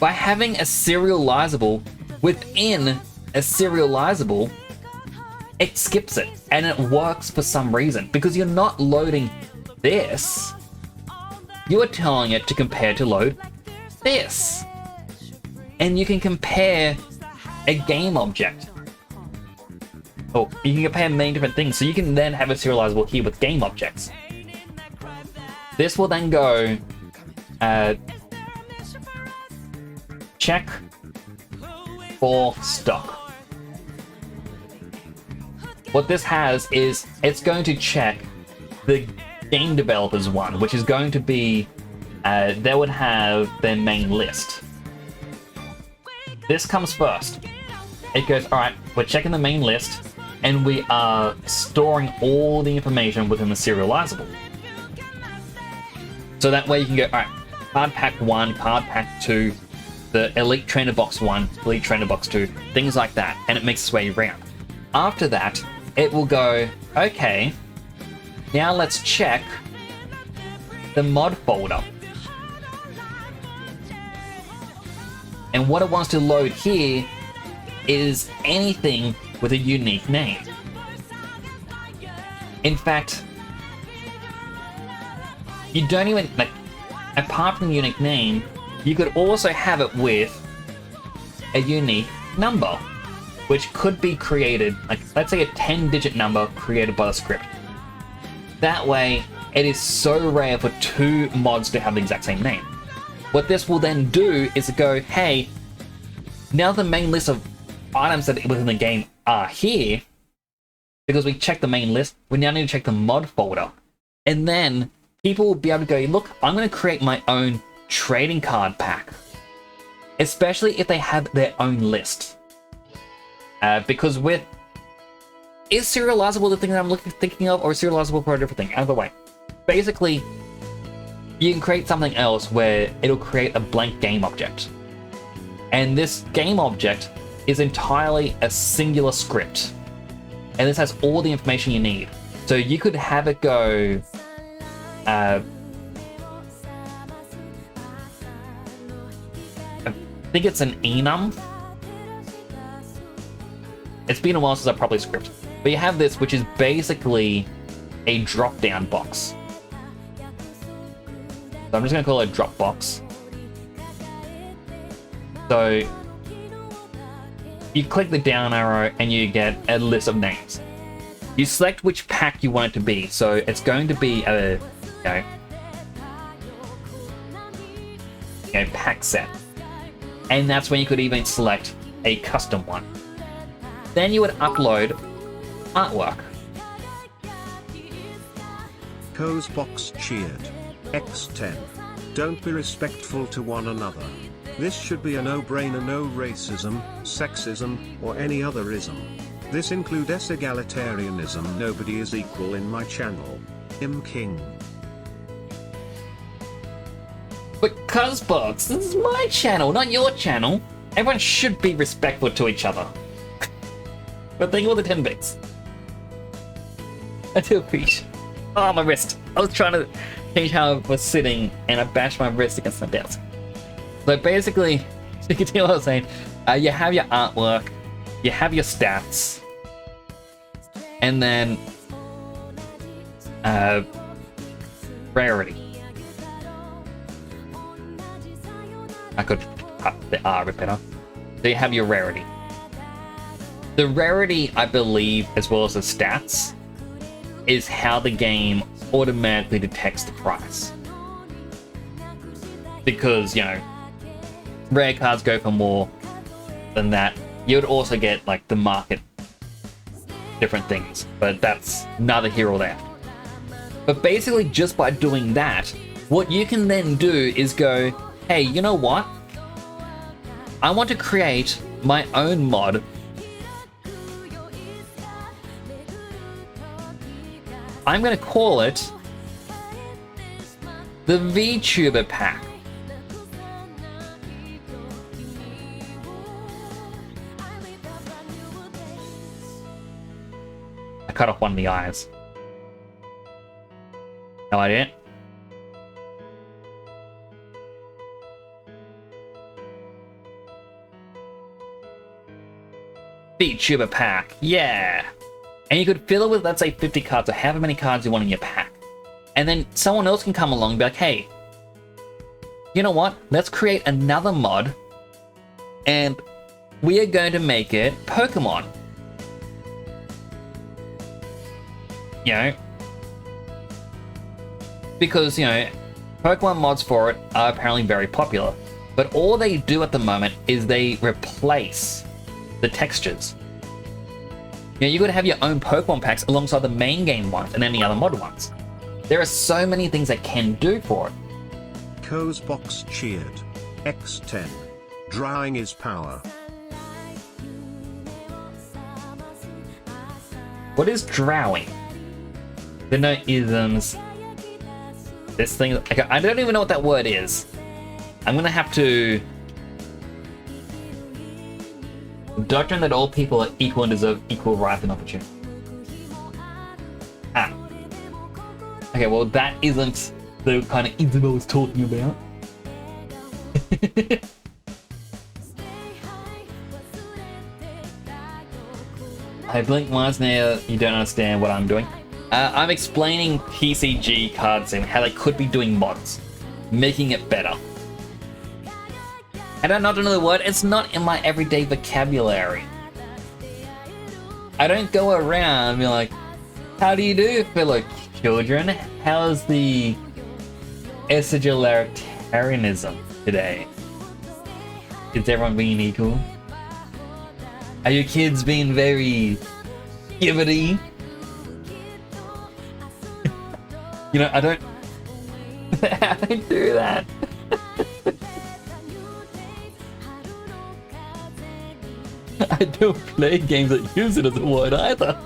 By having a serializable within a serializable, it skips it, and it works for some reason, because you're not loading this, you are telling it to compare to load this. And you can compare a game object. Oh, you can compare many different things, so you can then have a serializable here with game objects. This will then go, check for stock. What this has is it's going to check the game developers one, which is going to be, they would have their main list. This comes first. It goes, all right, we're checking the main list, and we are storing all the information within the serializable. So that way you can go, all right, card pack 1, card pack 2, the Elite Trainer Box 1, Elite Trainer Box 2, things like that, and it makes its way around. After that, it will go, okay, now let's check the mod folder. And what it wants to load here is anything with a unique name. In fact, you don't even, like, apart from the unique name, you could also have it with a unique number, which could be created, like, let's say a 10-digit number created by the script. That way, it is so rare for two mods to have the exact same name. What this will then do is go, hey, now the main list of items that within the game are here, because we checked the main list, we now need to check the mod folder. And then people will be able to go, look, I'm going to create my own trading card pack. Especially if they have their own list. Because with... Is serializable the thing that I'm thinking of, or is serializable for a different thing? Either way. Basically, you can create something else where it'll create a blank game object. And this game object is entirely a singular script. And this has all the information you need. So you could have it go, I think it's an enum. It's been a while since I properly scripted. But you have this, which is basically a drop-down box. So I'm just going to call it a drop box. So you click the down arrow and you get a list of names. You select which pack you want it to be. So it's going to be a pack set. And that's when you could even select a custom one. Then you would upload artwork. Box cheered. X10. Don't be respectful to one another. This should be a no-brainer, no racism, sexism, or any other ism. This includes egalitarianism. Nobody is equal in my channel. King. But Cuzbox, this is my channel, not your channel. Everyone should be respectful to each other. But thank you for the 10 bits. I do appreciate. Oh, my wrist. I was trying to change how I was sitting and I bashed my wrist against my desk. So basically, to continue what I was saying, you have your artwork, you have your stats, and then rarity. I could cut the R a bit better. So you have your rarity. The rarity, I believe, as well as the stats, is how the game automatically detects the price. Because, you know, rare cards go for more than that. You would also get, like, the market different things, but that's neither here or there. But basically, just by doing that, what you can then do is go, hey, you know what? I want to create my own mod. I'm going to call it the VTuber pack. I cut off one of the eyes. No idea. VTuber pack, yeah. And you could fill it with, let's say, 50 cards or however many cards you want in your pack. And then someone else can come along and be like, hey, you know what? Let's create another mod and we are going to make it Pokemon. You know? Because, you know, Pokemon mods for it are apparently very popular. But all they do at the moment is they replace the textures. You know, you gotta have your own Pokemon packs alongside the main game ones and any other mod ones. There are so many things they can do for it. Box cheered. X10. Drawing is power. What is drawing? There are no isms. This thing, okay, I don't even know what that word is. I'm gonna have to... Doctrine that all people are equal and deserve equal rights and opportunity. Ah. Okay, well that isn't the kind of ism I was talking about. I blink once now, you don't understand what I'm doing. I'm explaining TCG cards and how they could be doing mods, making it better. I don't know the word, it's not in my everyday vocabulary. I don't go around and be like, how do you do, fellow children? How's the egalitarianism today? Is everyone being equal? Are your kids being very givity? You know, I don't... I don't do that. I don't play games that use it as a word either.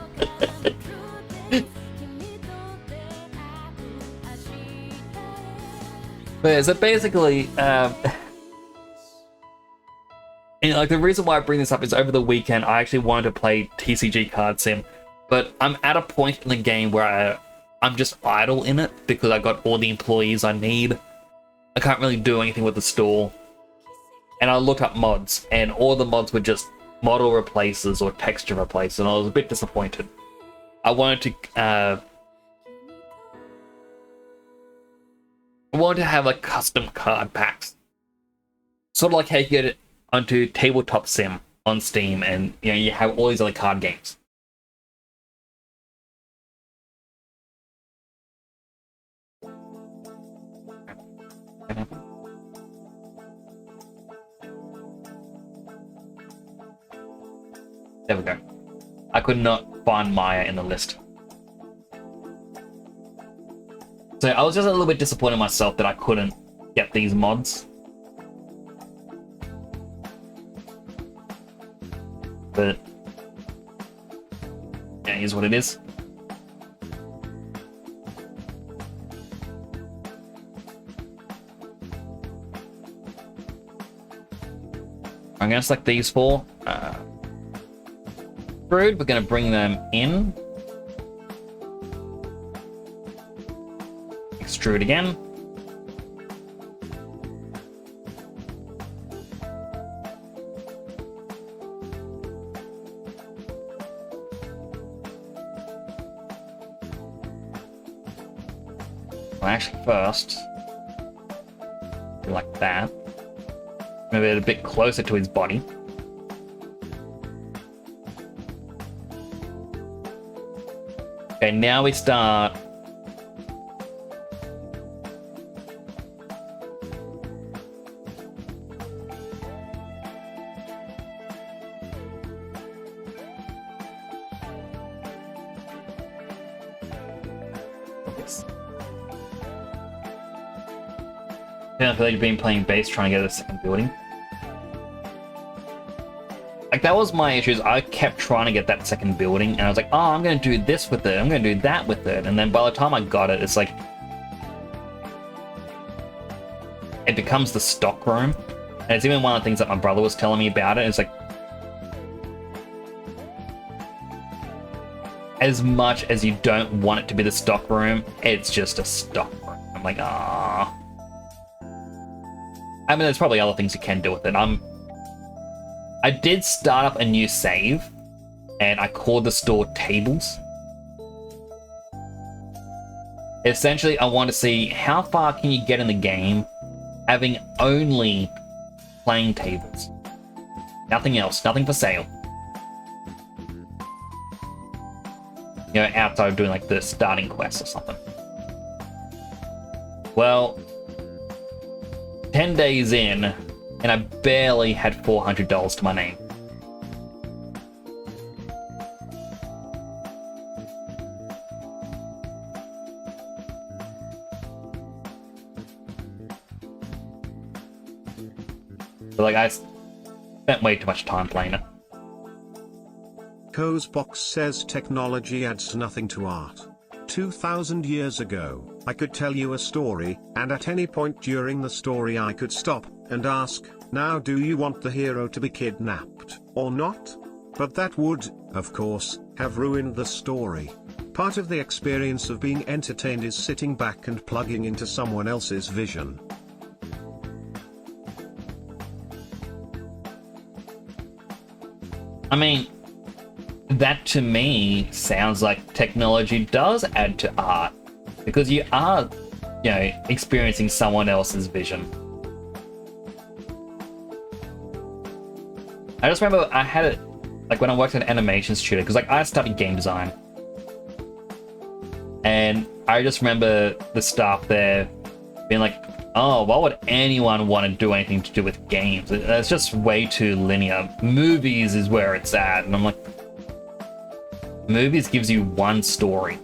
But yeah, so basically, And like the reason why I bring this up is over the weekend I actually wanted to play TCG Card Sim, but I'm at a point in the game where I'm just idle in it because I got all the employees I need. I can't really do anything with the store. And I looked up mods, and all the mods were just model replaces or texture replaces, and I was a bit disappointed. I wanted to have like custom card packs. Sort of like how you get it onto Tabletop Sim on Steam, and you know you have all these other card games. There we go. I could not find Maya in the list. So I was just a little bit disappointed in myself that I couldn't get these mods. But yeah, here's what it is. I'm gonna select these four. We're gonna bring them in. Extrude again. Well, actually, first, like that. Maybe a bit closer to his body. Okay, now we start. I feel like you've been playing base trying to get a second building. Like, that was my issue, is I kept trying to get that second building, and I was like, oh, I'm going to do this with it, I'm going to do that with it, and then by the time I got it, it's like... it becomes the stock room, and it's even one of the things that my brother was telling me about it, it's like... as much as you don't want it to be the stock room, it's just a stock room. I'm like, ah. I mean, there's probably other things you can do with it. I did start up a new save, and I called the store Tables. Essentially, I want to see how far can you get in the game having only playing tables. Nothing else, nothing for sale. You know, outside of doing like the starting quest or something. Well, 10 days in, and I barely had $400 to my name. So, like, I spent way too much time playing it. Cozebox says technology adds nothing to art. 2,000 years ago, I could tell you a story, and at any point during the story I could stop and ask, now do you want the hero to be kidnapped, or not? But that would, of course, have ruined the story. Part of the experience of being entertained is sitting back and plugging into someone else's vision. I mean, that to me sounds like technology does add to art, because you are, you know, experiencing someone else's vision. I just remember I had it, like when I worked at an animation studio, because like I studied game design, and I just remember the staff there being like, oh, why would anyone want to do anything to do with games? It's just way too linear. Movies is where it's at. And I'm like, movies gives you one story.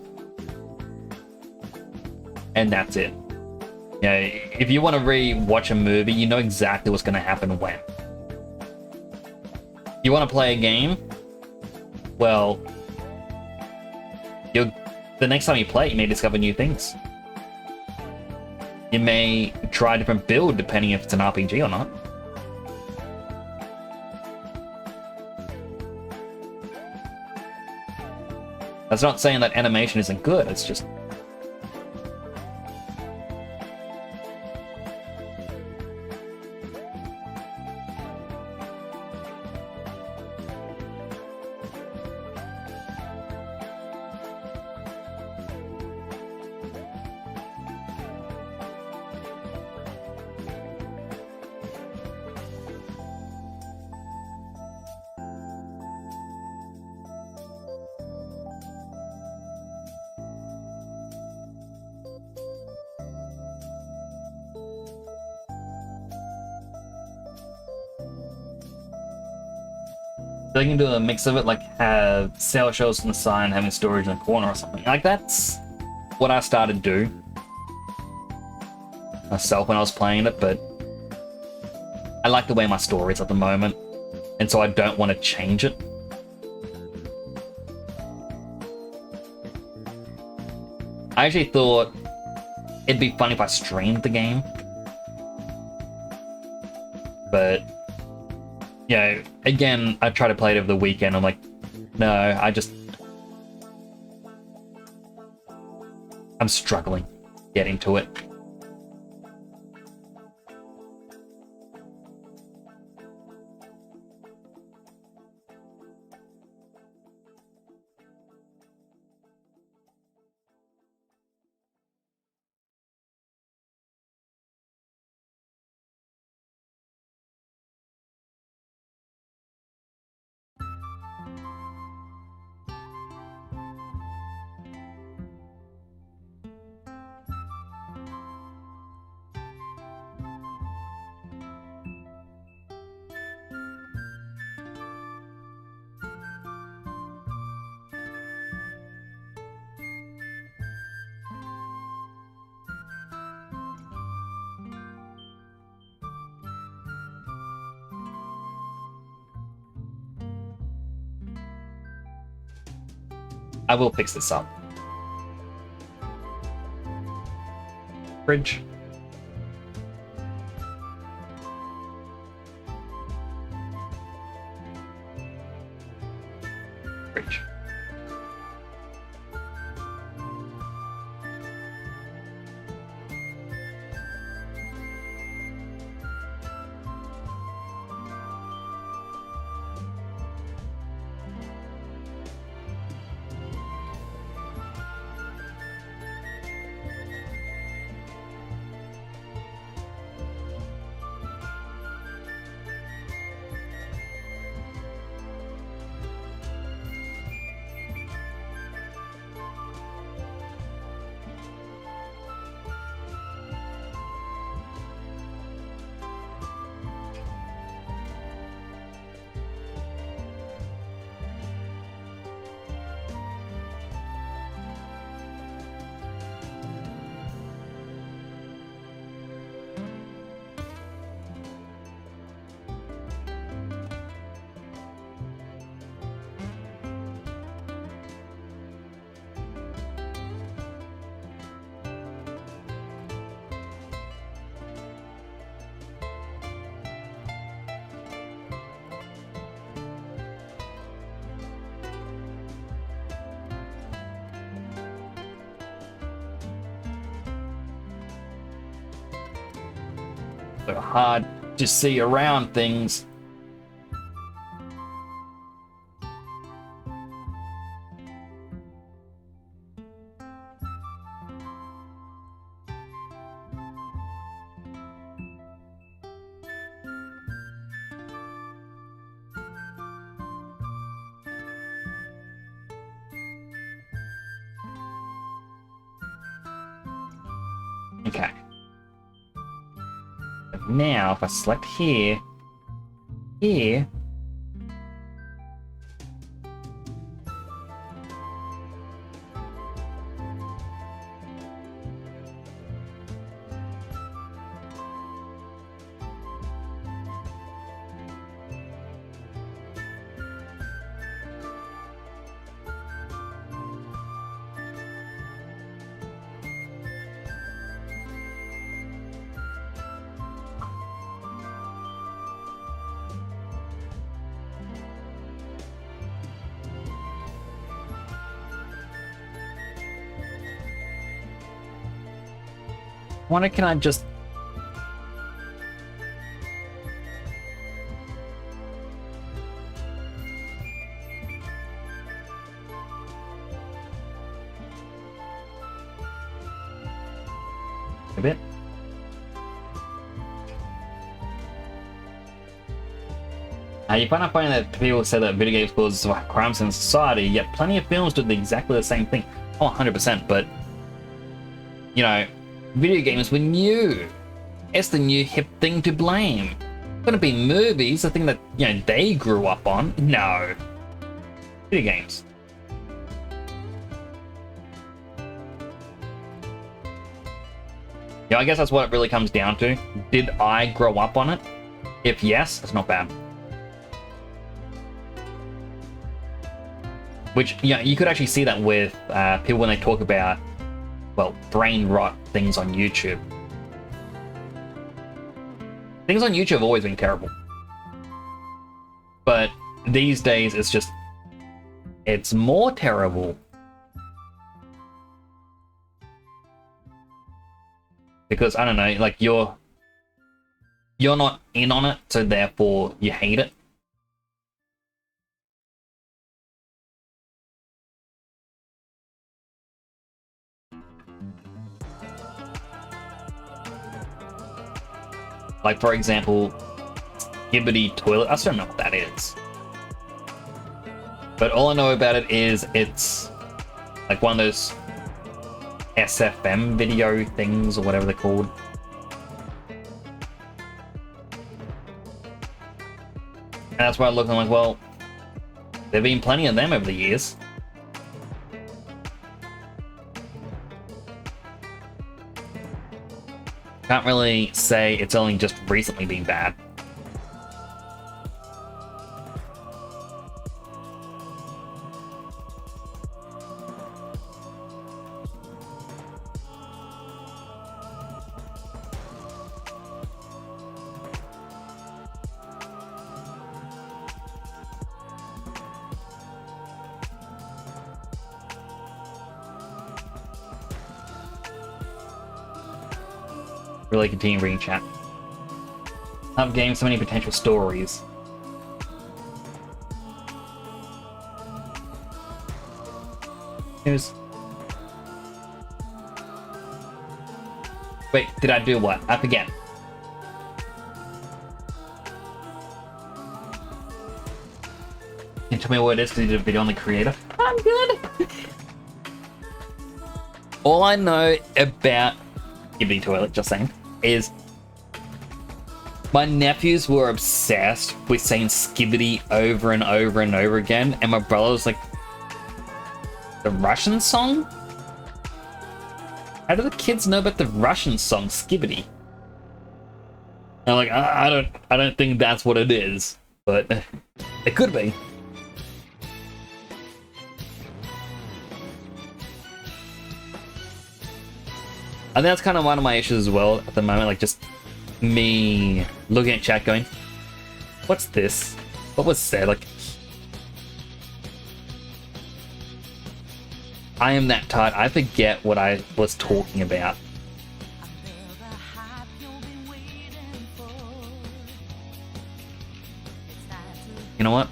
And that's it. You know, if you want to re-watch a movie, you know exactly what's going to happen when. You want to play a game? Well, the next time you play it, you may discover new things. You may try a different build depending if it's an RPG or not. That's not saying that animation isn't good, it's just... They can do a mix of it, like have sale shows on the side and having storage in the corner or something. Like, that's what I started to do myself when I was playing it, but I like the way my store is at the moment, and so I don't want to change it. I actually thought it'd be fun if I streamed the game, but you know, again, I try to play it over the weekend. I'm like, no, I'm struggling getting to it. I will fix this up. Fridge. Fridge. So hard to see around things. Okay. Now, if I select here, wonder, can I just... a bit? You find out funny that people say that video games cause crimes in society, yet plenty of films do exactly the same thing. Oh, 100%, but, you know, video games were new. It's the new hip thing to blame. Gonna be movies, the thing that, you know, they grew up on. No. Video games. Yeah, I guess that's what it really comes down to. Did I grow up on it? If yes, that's not bad. Which, yeah, you could actually see that with people when they talk about, well, brain rot things on YouTube. Things on YouTube have always been terrible. But these days, it's just, it's more terrible. Because, I don't know, like, you're not in on it, so therefore you hate it. Like, for example, Skibbity Toilet. I still don't know what that is. But all I know about it is it's like one of those SFM video things or whatever they're called. And that's why I look and I'm like, well, there have been plenty of them over the years. Can't really say it's only just recently been bad. Really continue reading chat. Love games, so many potential stories. Here's... Wait, did I do what? I forget. Can you tell me what it is because you did a video on the creator? I'm good! All I know about Skibbity Toilet, just saying, is my nephews were obsessed with saying Skibbity over and over and over again, and my brother was like, the Russian song? How do the kids know about the Russian song Skibbity? And I'm like, I don't think that's what it is, but it could be. I think that's kind of one of my issues as well at the moment, like just me looking at chat going, what's this? What was said? Like, I am that tired, I forget what I was talking about. You know what?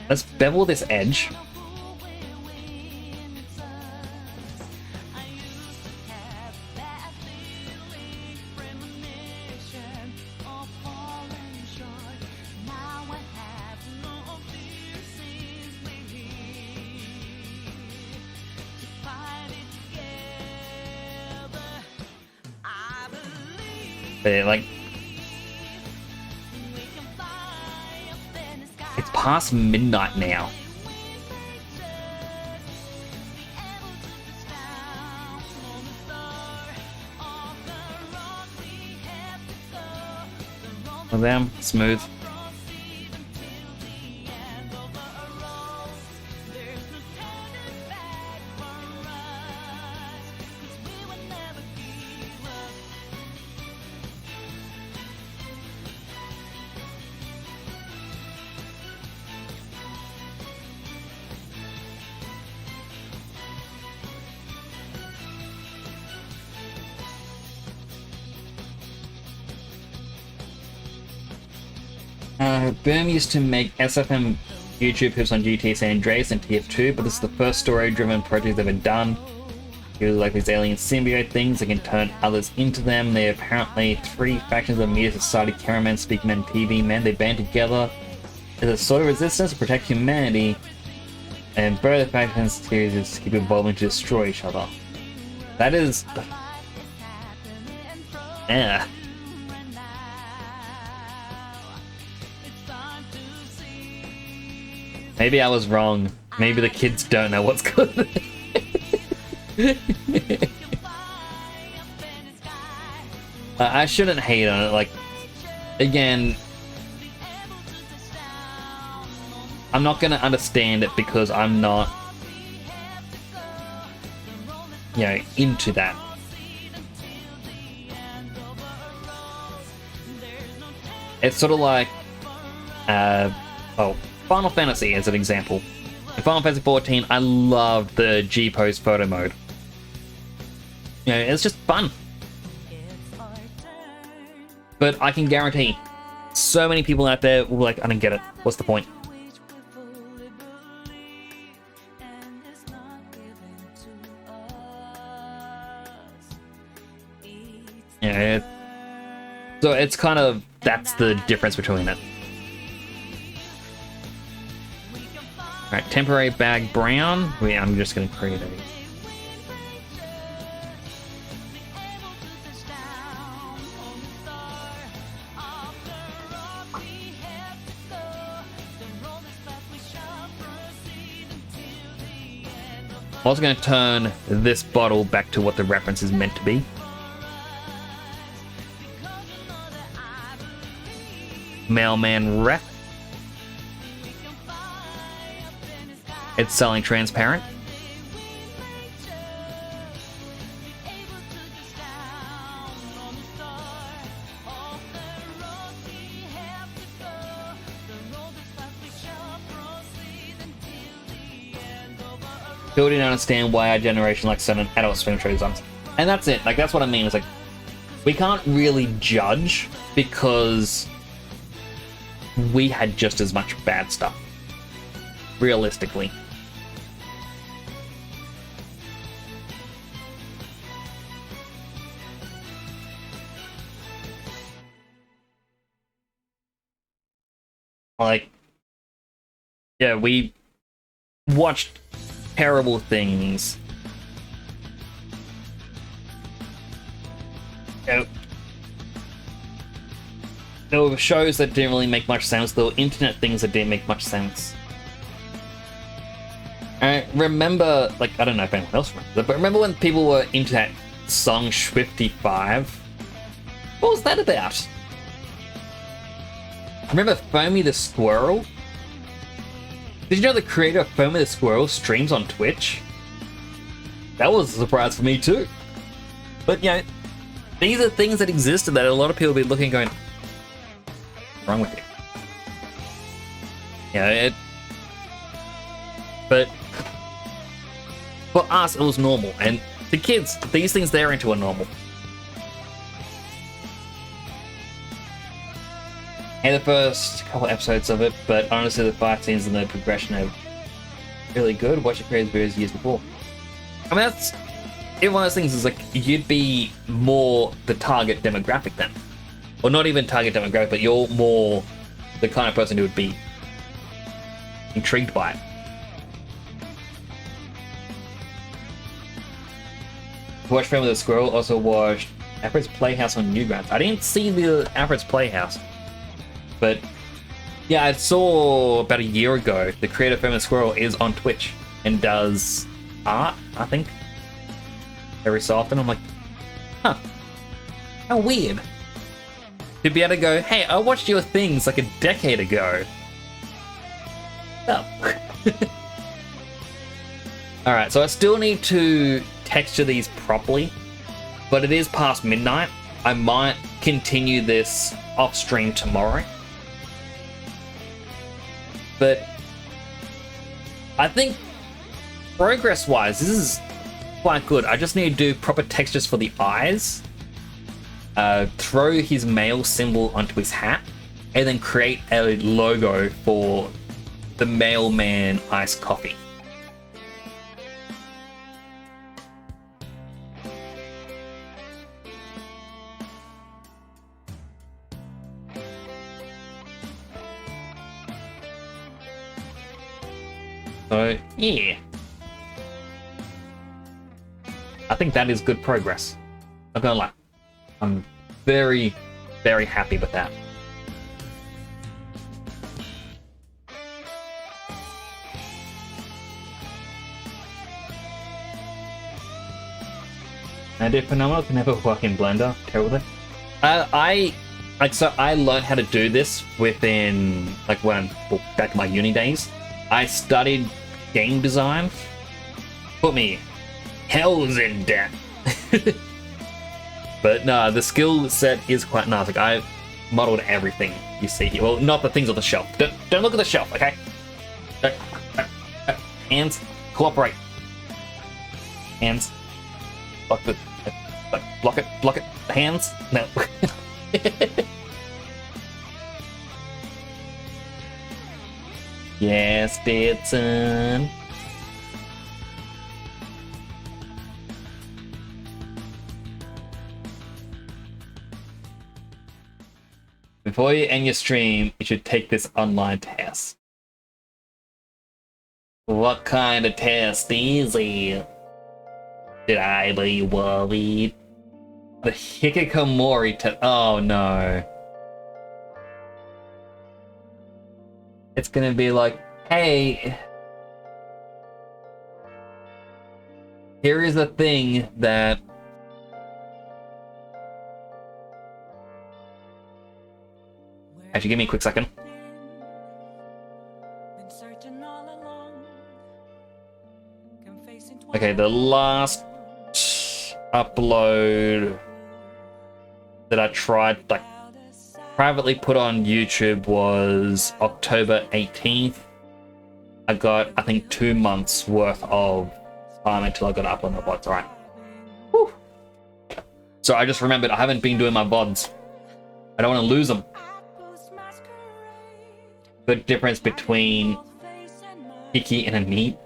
Let's bevel this edge. Like, it's past midnight now. Well, them smooth. Boom used to make SFM YouTube clips on GTA San Andreas and TF2, but this is the first story-driven project they've ever done. It was like these alien symbiote things that can turn others into them. They apparently 3 factions of media society, cameramen, speakermen, TV men. They band together as a sort of resistance to protect humanity, and both factions series keep evolving to destroy each other. That is... yeah. Maybe I was wrong. Maybe the kids don't know what's good. I shouldn't hate on it. Like, again, I'm not gonna understand it because I'm not, you know, into that. It's sort of like, Final Fantasy as an example. In Final Fantasy 14, I loved the G-pose photo mode. You know, it's just fun. But I can guarantee, so many people out there will be like, I don't get it. What's the point? Yeah. So it's kind of, that's the difference between it. Alright, temporary bag brown. I'm just going to create a... I'm also going to turn this bottle back to what the reference is meant to be. Mailman rep. It's selling transparent. Still didn't understand why our generation likes certain adult swim shows on. And that's it. Like, that's what I mean. It's like, we can't really judge because we had just as much bad stuff. Realistically. Like, yeah, we watched terrible things. You know, there were shows that didn't really make much sense. There were internet things that didn't make much sense. I remember, like, I don't know if anyone else remembers it, but remember when people were into that song Swifty 5? What was that about? Remember Foamy the Squirrel? Did you know the creator of Foamy the Squirrel streams on Twitch? That was a surprise for me too. But, you know, these are things that existed that a lot of people will be looking going, what's wrong with you? You know, but for us, it was normal. And the kids, these things they're into are normal. And the first couple episodes of it, but honestly the fight scenes and the progression are really good. Watch your creative videos years before. I mean, that's one of those things is like, you'd be more the target demographic then. Or not even target demographic, but you're more the kind of person who would be intrigued by it. Watched Family of the Squirrel, also watched Alfred's Playhouse on Newgrounds. I didn't see the Alfred's Playhouse. But yeah, I saw about a year ago the creator of Family of the Squirrel is on Twitch and does art, I think. Every so often I'm like, huh, how weird. To be able to go, hey, I watched your things like a decade ago. Oh. Alright, so I still need to texture these properly, but it is past midnight. I might continue this off stream tomorrow. But I think progress-wise, this is quite good. I just need to do proper textures for the eyes. Throw his male symbol onto his hat. and then create a logo for the mailman iced coffee. So, yeah. I think that is good progress. I'm gonna lie. I'm very, very happy with that. I did phenomenal, can never work in Blender. Terrible. I learned how to do this within, like, back in my uni days. I studied game design. Put me hells in debt. But no, the skill set is quite nice. Like, I modeled everything you see here. Well, not the things on the shelf. Don't look at the shelf, okay? Hands, cooperate. Hands. Block it. Block it. Hands. No. Yes, Stetson. Before you end your stream, you should take this online test. What kind of test is it? Did I be worried? The Hikikomori test. Oh no. It's gonna be like, hey, here is a thing that actually, give me a quick second. Okay, the last upload that I tried, like, privately put on YouTube was October 18th. I got, I think, 2 months worth of time until I got up on the VODs. Alright. Whew. So I just remembered I haven't been doing my VODs. I don't want to lose them. Good difference between Hiki and a neat.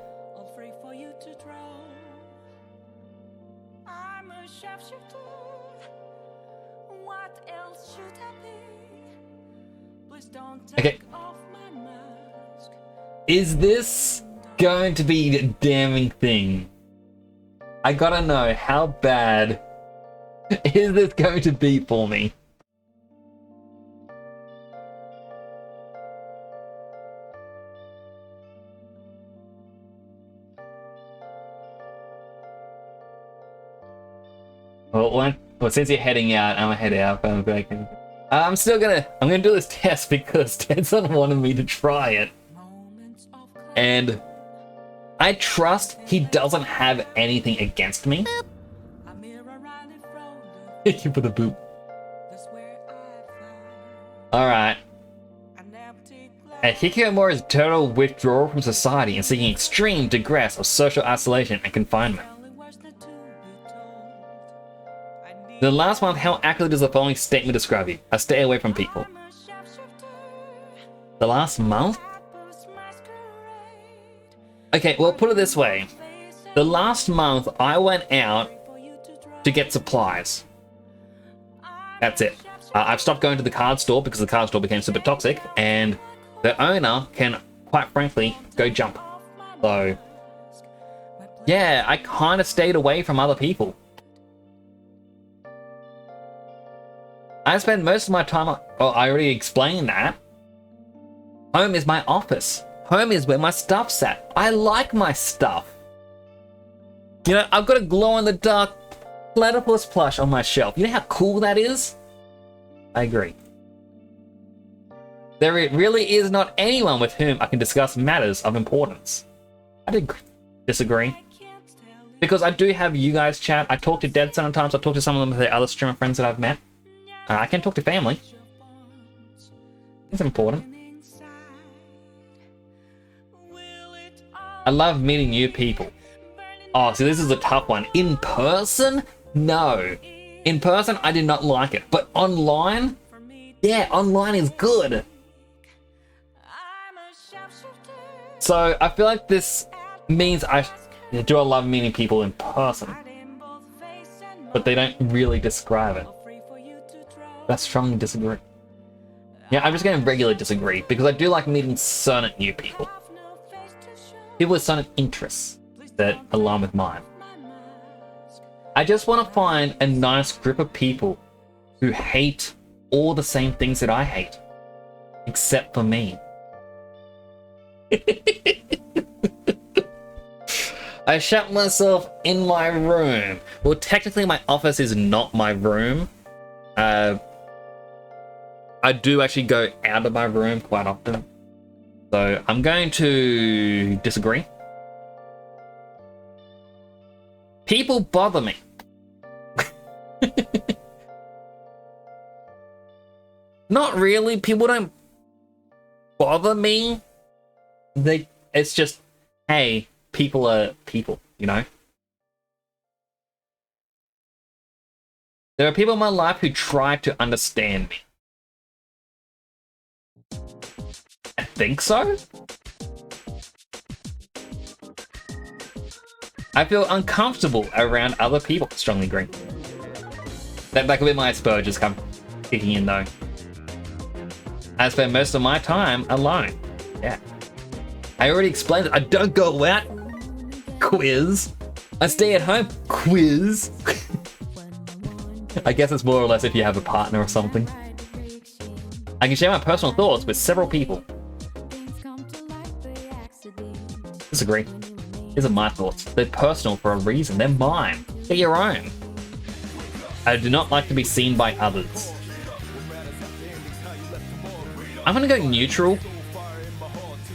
Okay. Is this going to be a damning thing? I gotta know, how bad is this going to be for me? Well, since you're heading out, I'm gonna head out. I'm gonna do this test because Tedson wanted me to try it. And I trust he doesn't have anything against me. Thank you for the boop. Alright. Hikikomori's total withdrawal from society and seeking extreme digress of social isolation and confinement. The last month, how accurately does the following statement describe you? I stay away from people. The last month? Okay, well, put it this way. The last month, I went out to get supplies. That's it. I've stopped going to the card store because the card store became super toxic, and the owner can, quite frankly, go jump. So, yeah, I kind of stayed away from other people. I spend most of my time, I already explained that. Home is my office. Home is where my stuff's at. I like my stuff. You know, I've got a glow-in-the-dark platypus plush on my shelf. You know how cool that is? I agree. There really is not anyone with whom I can discuss matters of importance. I disagree. Because I do have you guys chat. I talk to Dead sometimes. I talk to some of them, the other streamer friends that I've met. I can talk to family. It's important. I love meeting new people. Oh, so this is a tough one. In person? No. In person, I did not like it. But online, Yeah, online is good. So I feel like this means I do love meeting people in person, but they don't really describe it. I strongly disagree. Yeah, I'm just going to regularly disagree because I do like meeting certain new people. People with certain interests that align with mine. I just want to find a nice group of people who hate all the same things that I hate, except for me. I shut myself in my room. Well, technically my office is not my room. I do actually go out of my room quite often. So I'm going to disagree. People bother me. Not really. People don't bother me. It's just, hey, people are people, you know? There are people in my life who try to understand me. I think so? I feel uncomfortable around other people. Strongly agree. That could be my Asperger's come kicking in though. I spend most of my time alone. Yeah. I already explained it. I don't go out. Quiz. I stay at home. Quiz. I guess it's more or less if you have a partner or something. I can share my personal thoughts with several people. Disagree. These are my thoughts. They're personal for a reason. They're mine. They're your own. I do not like to be seen by others. I'm gonna go neutral.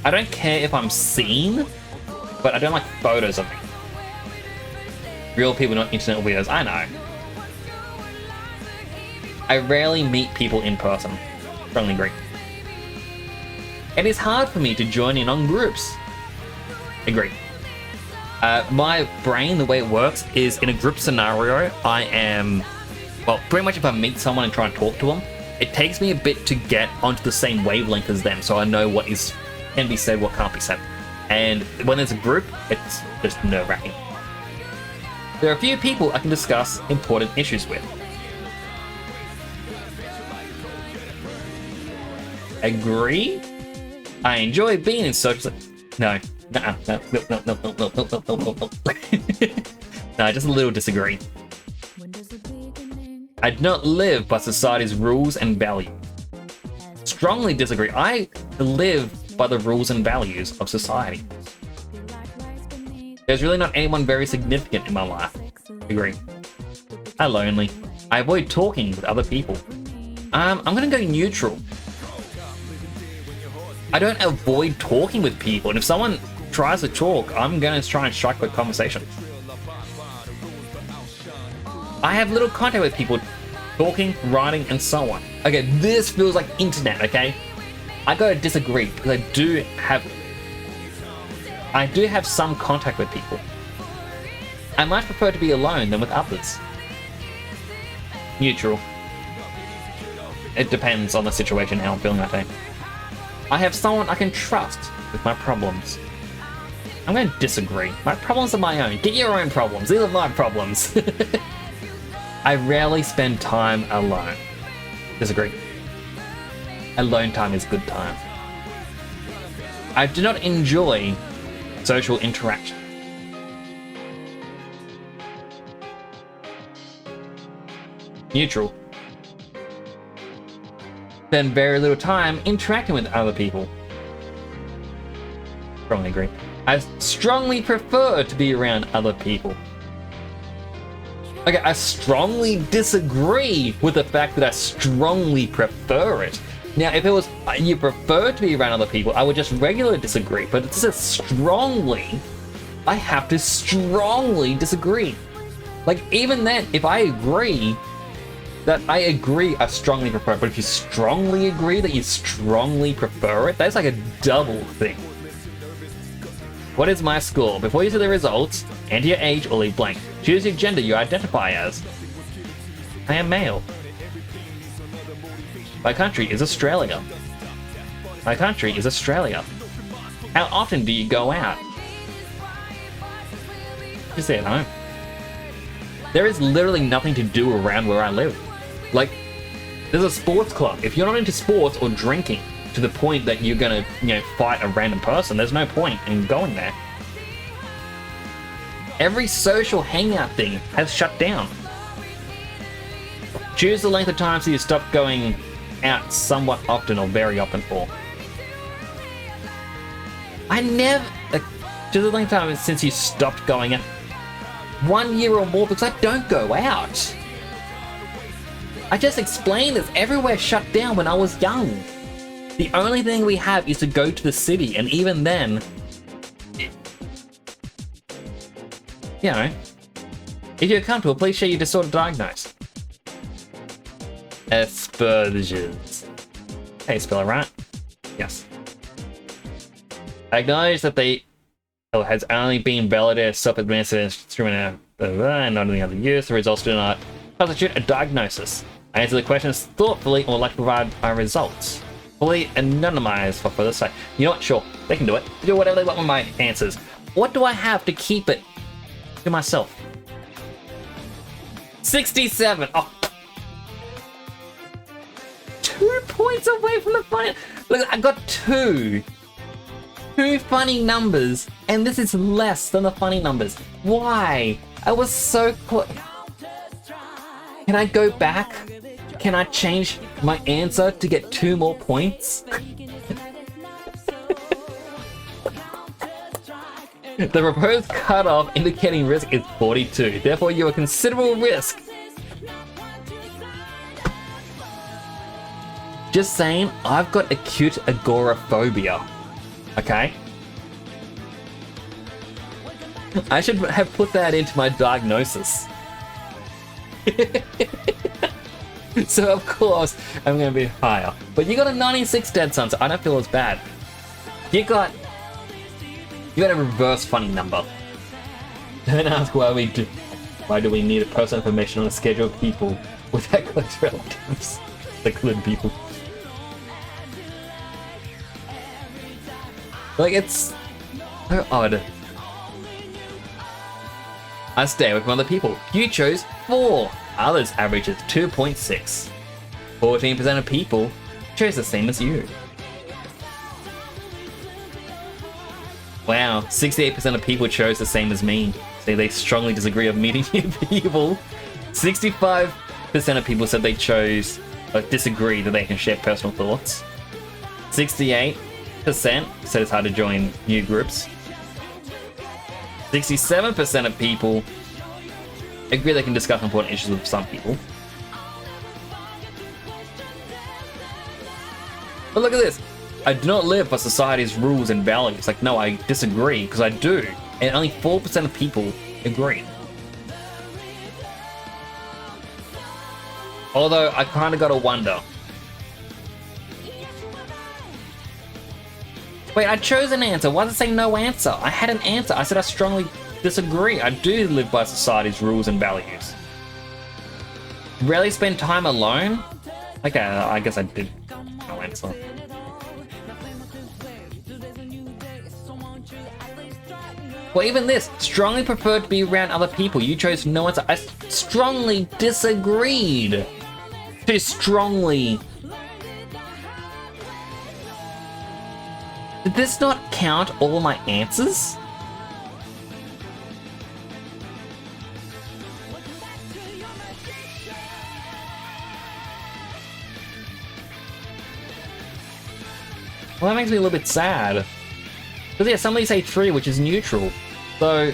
I don't care if I'm seen, but I don't like photos of me. Real people, not internet weirdos. I know. I rarely meet people in person. Strongly agree. It is hard for me to join in on groups. Agree. My brain, the way it works, is in a group scenario, I am... Well, pretty much if I meet someone and try and talk to them, it takes me a bit to get onto the same wavelength as them, so I know what can be said, what can't be said. And when there's a group, it's just nerve-wracking. There are a few people I can discuss important issues with. Agree? I enjoy being in social... No. No. No, just a little disagree. I do not live by society's rules and values. Strongly disagree. I live by the rules and values of society. There's really not anyone very significant in my life. Agree. I'm lonely. I avoid talking with other people. I'm gonna go neutral. I don't avoid talking with people, and if someone tries to talk, I'm gonna try and strike a conversation. I have little contact with people, talking, writing, and so on. Okay, this feels like internet, okay? I gotta disagree, because I do have some contact with people. I might prefer to be alone than with others. Neutral. It depends on the situation, how I'm feeling that day. I have someone I can trust with my problems. I'm going to disagree. My problems are my own. Get your own problems. These are my problems. I rarely spend time alone. Disagree. Alone time is good time. I do not enjoy social interaction. Neutral. Spend very little time interacting with other people. Strongly agree. I strongly prefer to be around other people. Okay, I strongly disagree with the fact that I strongly prefer it. Now, if it was you prefer to be around other people, I would just regularly disagree. But it says strongly, I have to strongly disagree. Like, even then, if I agree that I agree I strongly prefer it, but if you strongly agree that you strongly prefer it, that's like a double thing. What is my score? Before you see the results, enter your age or leave blank. Choose your gender you identify as. I am male. My country is Australia. My country is Australia. How often do you go out? Just stay at home. There is literally nothing to do around where I live. Like, there's a sports club. If you're not into sports or drinking to the point that you're gonna, fight a random person, there's no point in going there. Every social hangout thing has shut down. Choose the length of time so you stop going out somewhat often or very often for. I never... choose the length of time since you stopped going out. 1 year or more, because I don't go out. I just explained this. Everywhere shut down when I was young. The only thing we have is to go to the city, and even then... if you're comfortable, please share your disorder diagnosed. Asperger's. Hey, spell it right? Yes. I acknowledge that they has only been validated as self-administered instrument and not any other use. The results do not constitute a diagnosis. I answer the questions thoughtfully and would like to provide my results. Fully anonymized for further study. You know what? Sure, they can do it. They do whatever they want with my answers. What do I have to keep it to myself? 67. Oh. 2 points away from the funny. Look, I got two funny numbers, and this is less than the funny numbers. Why? I was so close. Can I go back? Can I change my answer to get 2 more points? The proposed cutoff indicating risk is 42. Therefore, you're a considerable risk. Just saying, I've got acute agoraphobia. Okay? I should have put that into my diagnosis. So of course, I'm going to be higher. But you got a 96 dead son, so I don't feel as bad. You got a reverse funny number. Don't ask why do we need a personal information on a schedule of people without close relatives. Like little people. Like, it's so odd. I stay with other people. You chose 4. Others averages 2.6. 14% of people chose the same as you. Wow, 68% of people chose the same as me. Say they strongly disagree of meeting new people. 65% of people said they chose or disagree that they can share personal thoughts. 68% said it's hard to join new groups. 67% of people agree they can discuss important issues with some people. But look at this. I do not live by society's rules and values. Like, no, I disagree, because I do. And only 4% of people agree. Although, I kind of got to wonder. Wait, I chose an answer. Why does it say no answer? I had an answer. I said I strongly disagree. I do live by society's rules and values. Rarely spend time alone? Okay, I guess I did no answer. Well, even this, strongly prefer to be around other people. You chose no answer. I strongly disagreed. Too strongly. Did this not count all my answers? Well, that makes me a little bit sad. Because yeah, somebody say 3, which is neutral. So,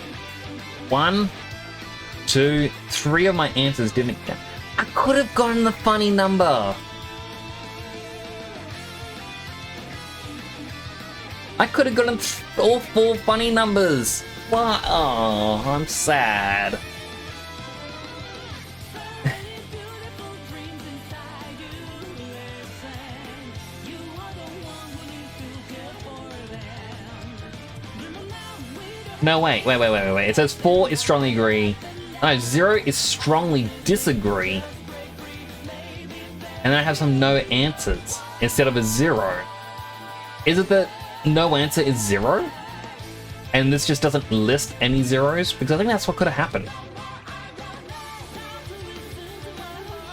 1, 2, 3 of my answers didn't count. I could have gotten the funny number. I could have gotten all 4 funny numbers. What? Oh, I'm sad. No, wait. It says 4 is strongly agree. No, 0 is strongly disagree. and then I have some no answers instead of a 0. Is it that no answer is 0? And this just doesn't list any zeros? Because I think that's what could have happened.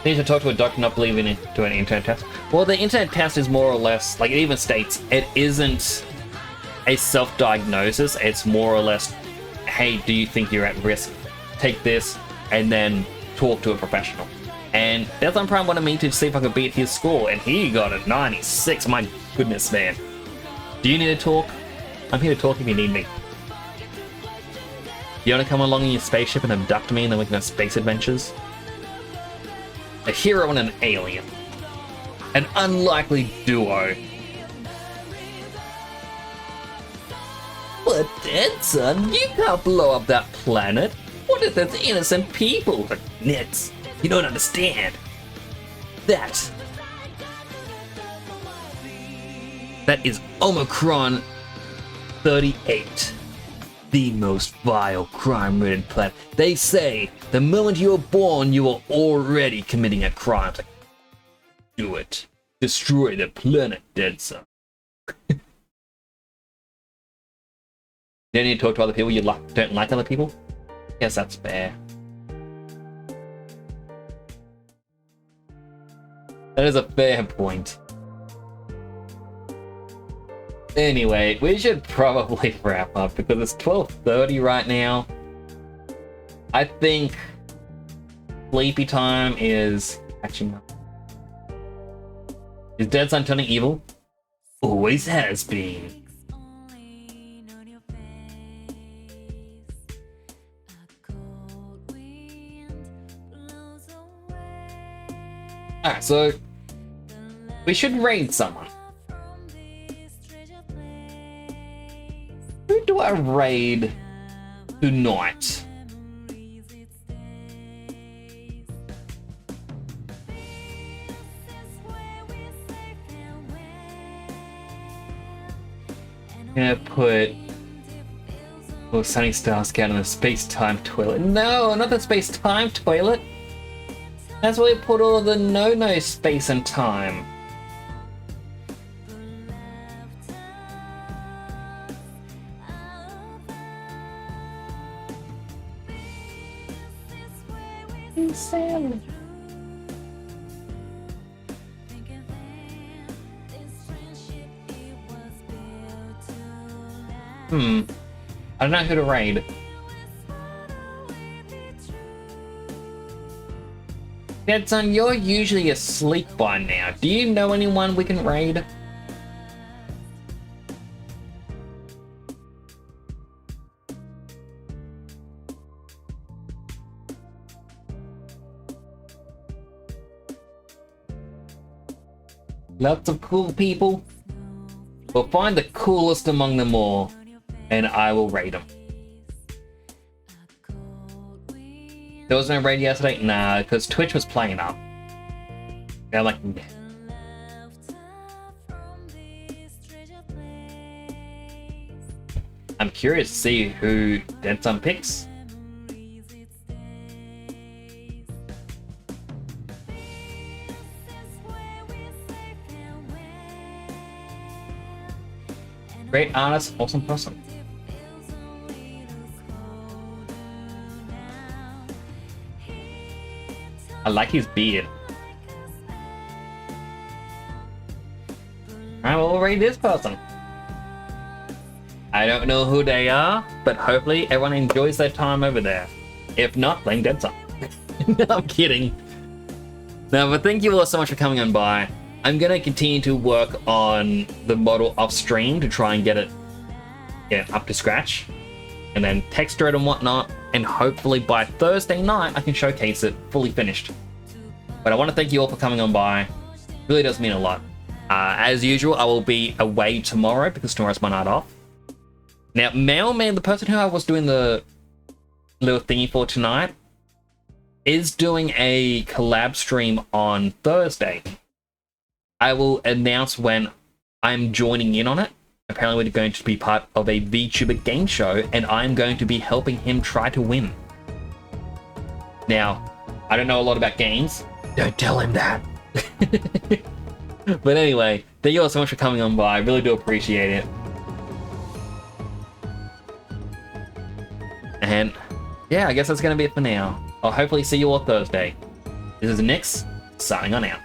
Need to talk to a doctor, not believing into an internet test. Well, the internet test is more or less, like it even states, it isn't a self-diagnosis. It's more or less, hey, do you think you're at risk? Take this, and then talk to a professional. And that's on Prime wanted me to see if I could beat his score, and he got a 96. My goodness, man. Do you need to talk? I'm here to talk if you need me. You want to come along in your spaceship and abduct me and then we can have space adventures? A hero and an alien. An unlikely duo. But Dead Son, you can't blow up that planet. What if there's innocent people? But Nets, you don't understand. That is Omicron 38. The most vile crime-ridden planet. They say the moment you were born, you were already committing a crime. Like, do it. Destroy the planet, Dead Son. You don't need to talk to other people. You don't like other people? Yes, that's fair. That is a fair point. Anyway, we should probably wrap up because it's 12:30 right now. I think sleepy time is actually not. Is Dead Son turning evil? Always has been. Alright, so we should raid someone. Who do I raid tonight? I'm gonna put Sunny Star Scout in the space-time toilet. No, not the space-time toilet. That's where we put all the no-no space and time. Insanity. I don't know who to raid. Dead Son, you're usually asleep by now. Do you know anyone we can raid? Lots of cool people. We'll find the coolest among them all, and I will raid them. There was no raid yesterday? Nah, because Twitch was playing up. They're like, nah. I'm curious to see who Dead Son picks. Great artist, awesome person. I like his beard. I will raid this person. I don't know who they are, but hopefully everyone enjoys their time over there. If not, playing Dead Son. No, I'm kidding. No, but thank you all so much for coming on by. I'm gonna continue to work on the model off stream to try and get it up to scratch, and then texture it and whatnot, and hopefully by Thursday night I can showcase it fully finished. But I want to thank you all for coming on by. It really does mean a lot. As usual, I will be away tomorrow because tomorrow's my night off. Now, Mailman, the person who I was doing the little thingy for tonight, is doing a collab stream on Thursday. I will announce when I'm joining in on it. Apparently we're going to be part of a VTuber game show, and I'm going to be helping him try to win. Now, I don't know a lot about games. Don't tell him that. But anyway, thank you all so much for coming on by. I really do appreciate it. And yeah, I guess that's gonna be it for now. I'll hopefully see you all Thursday. This is Nix, signing on out.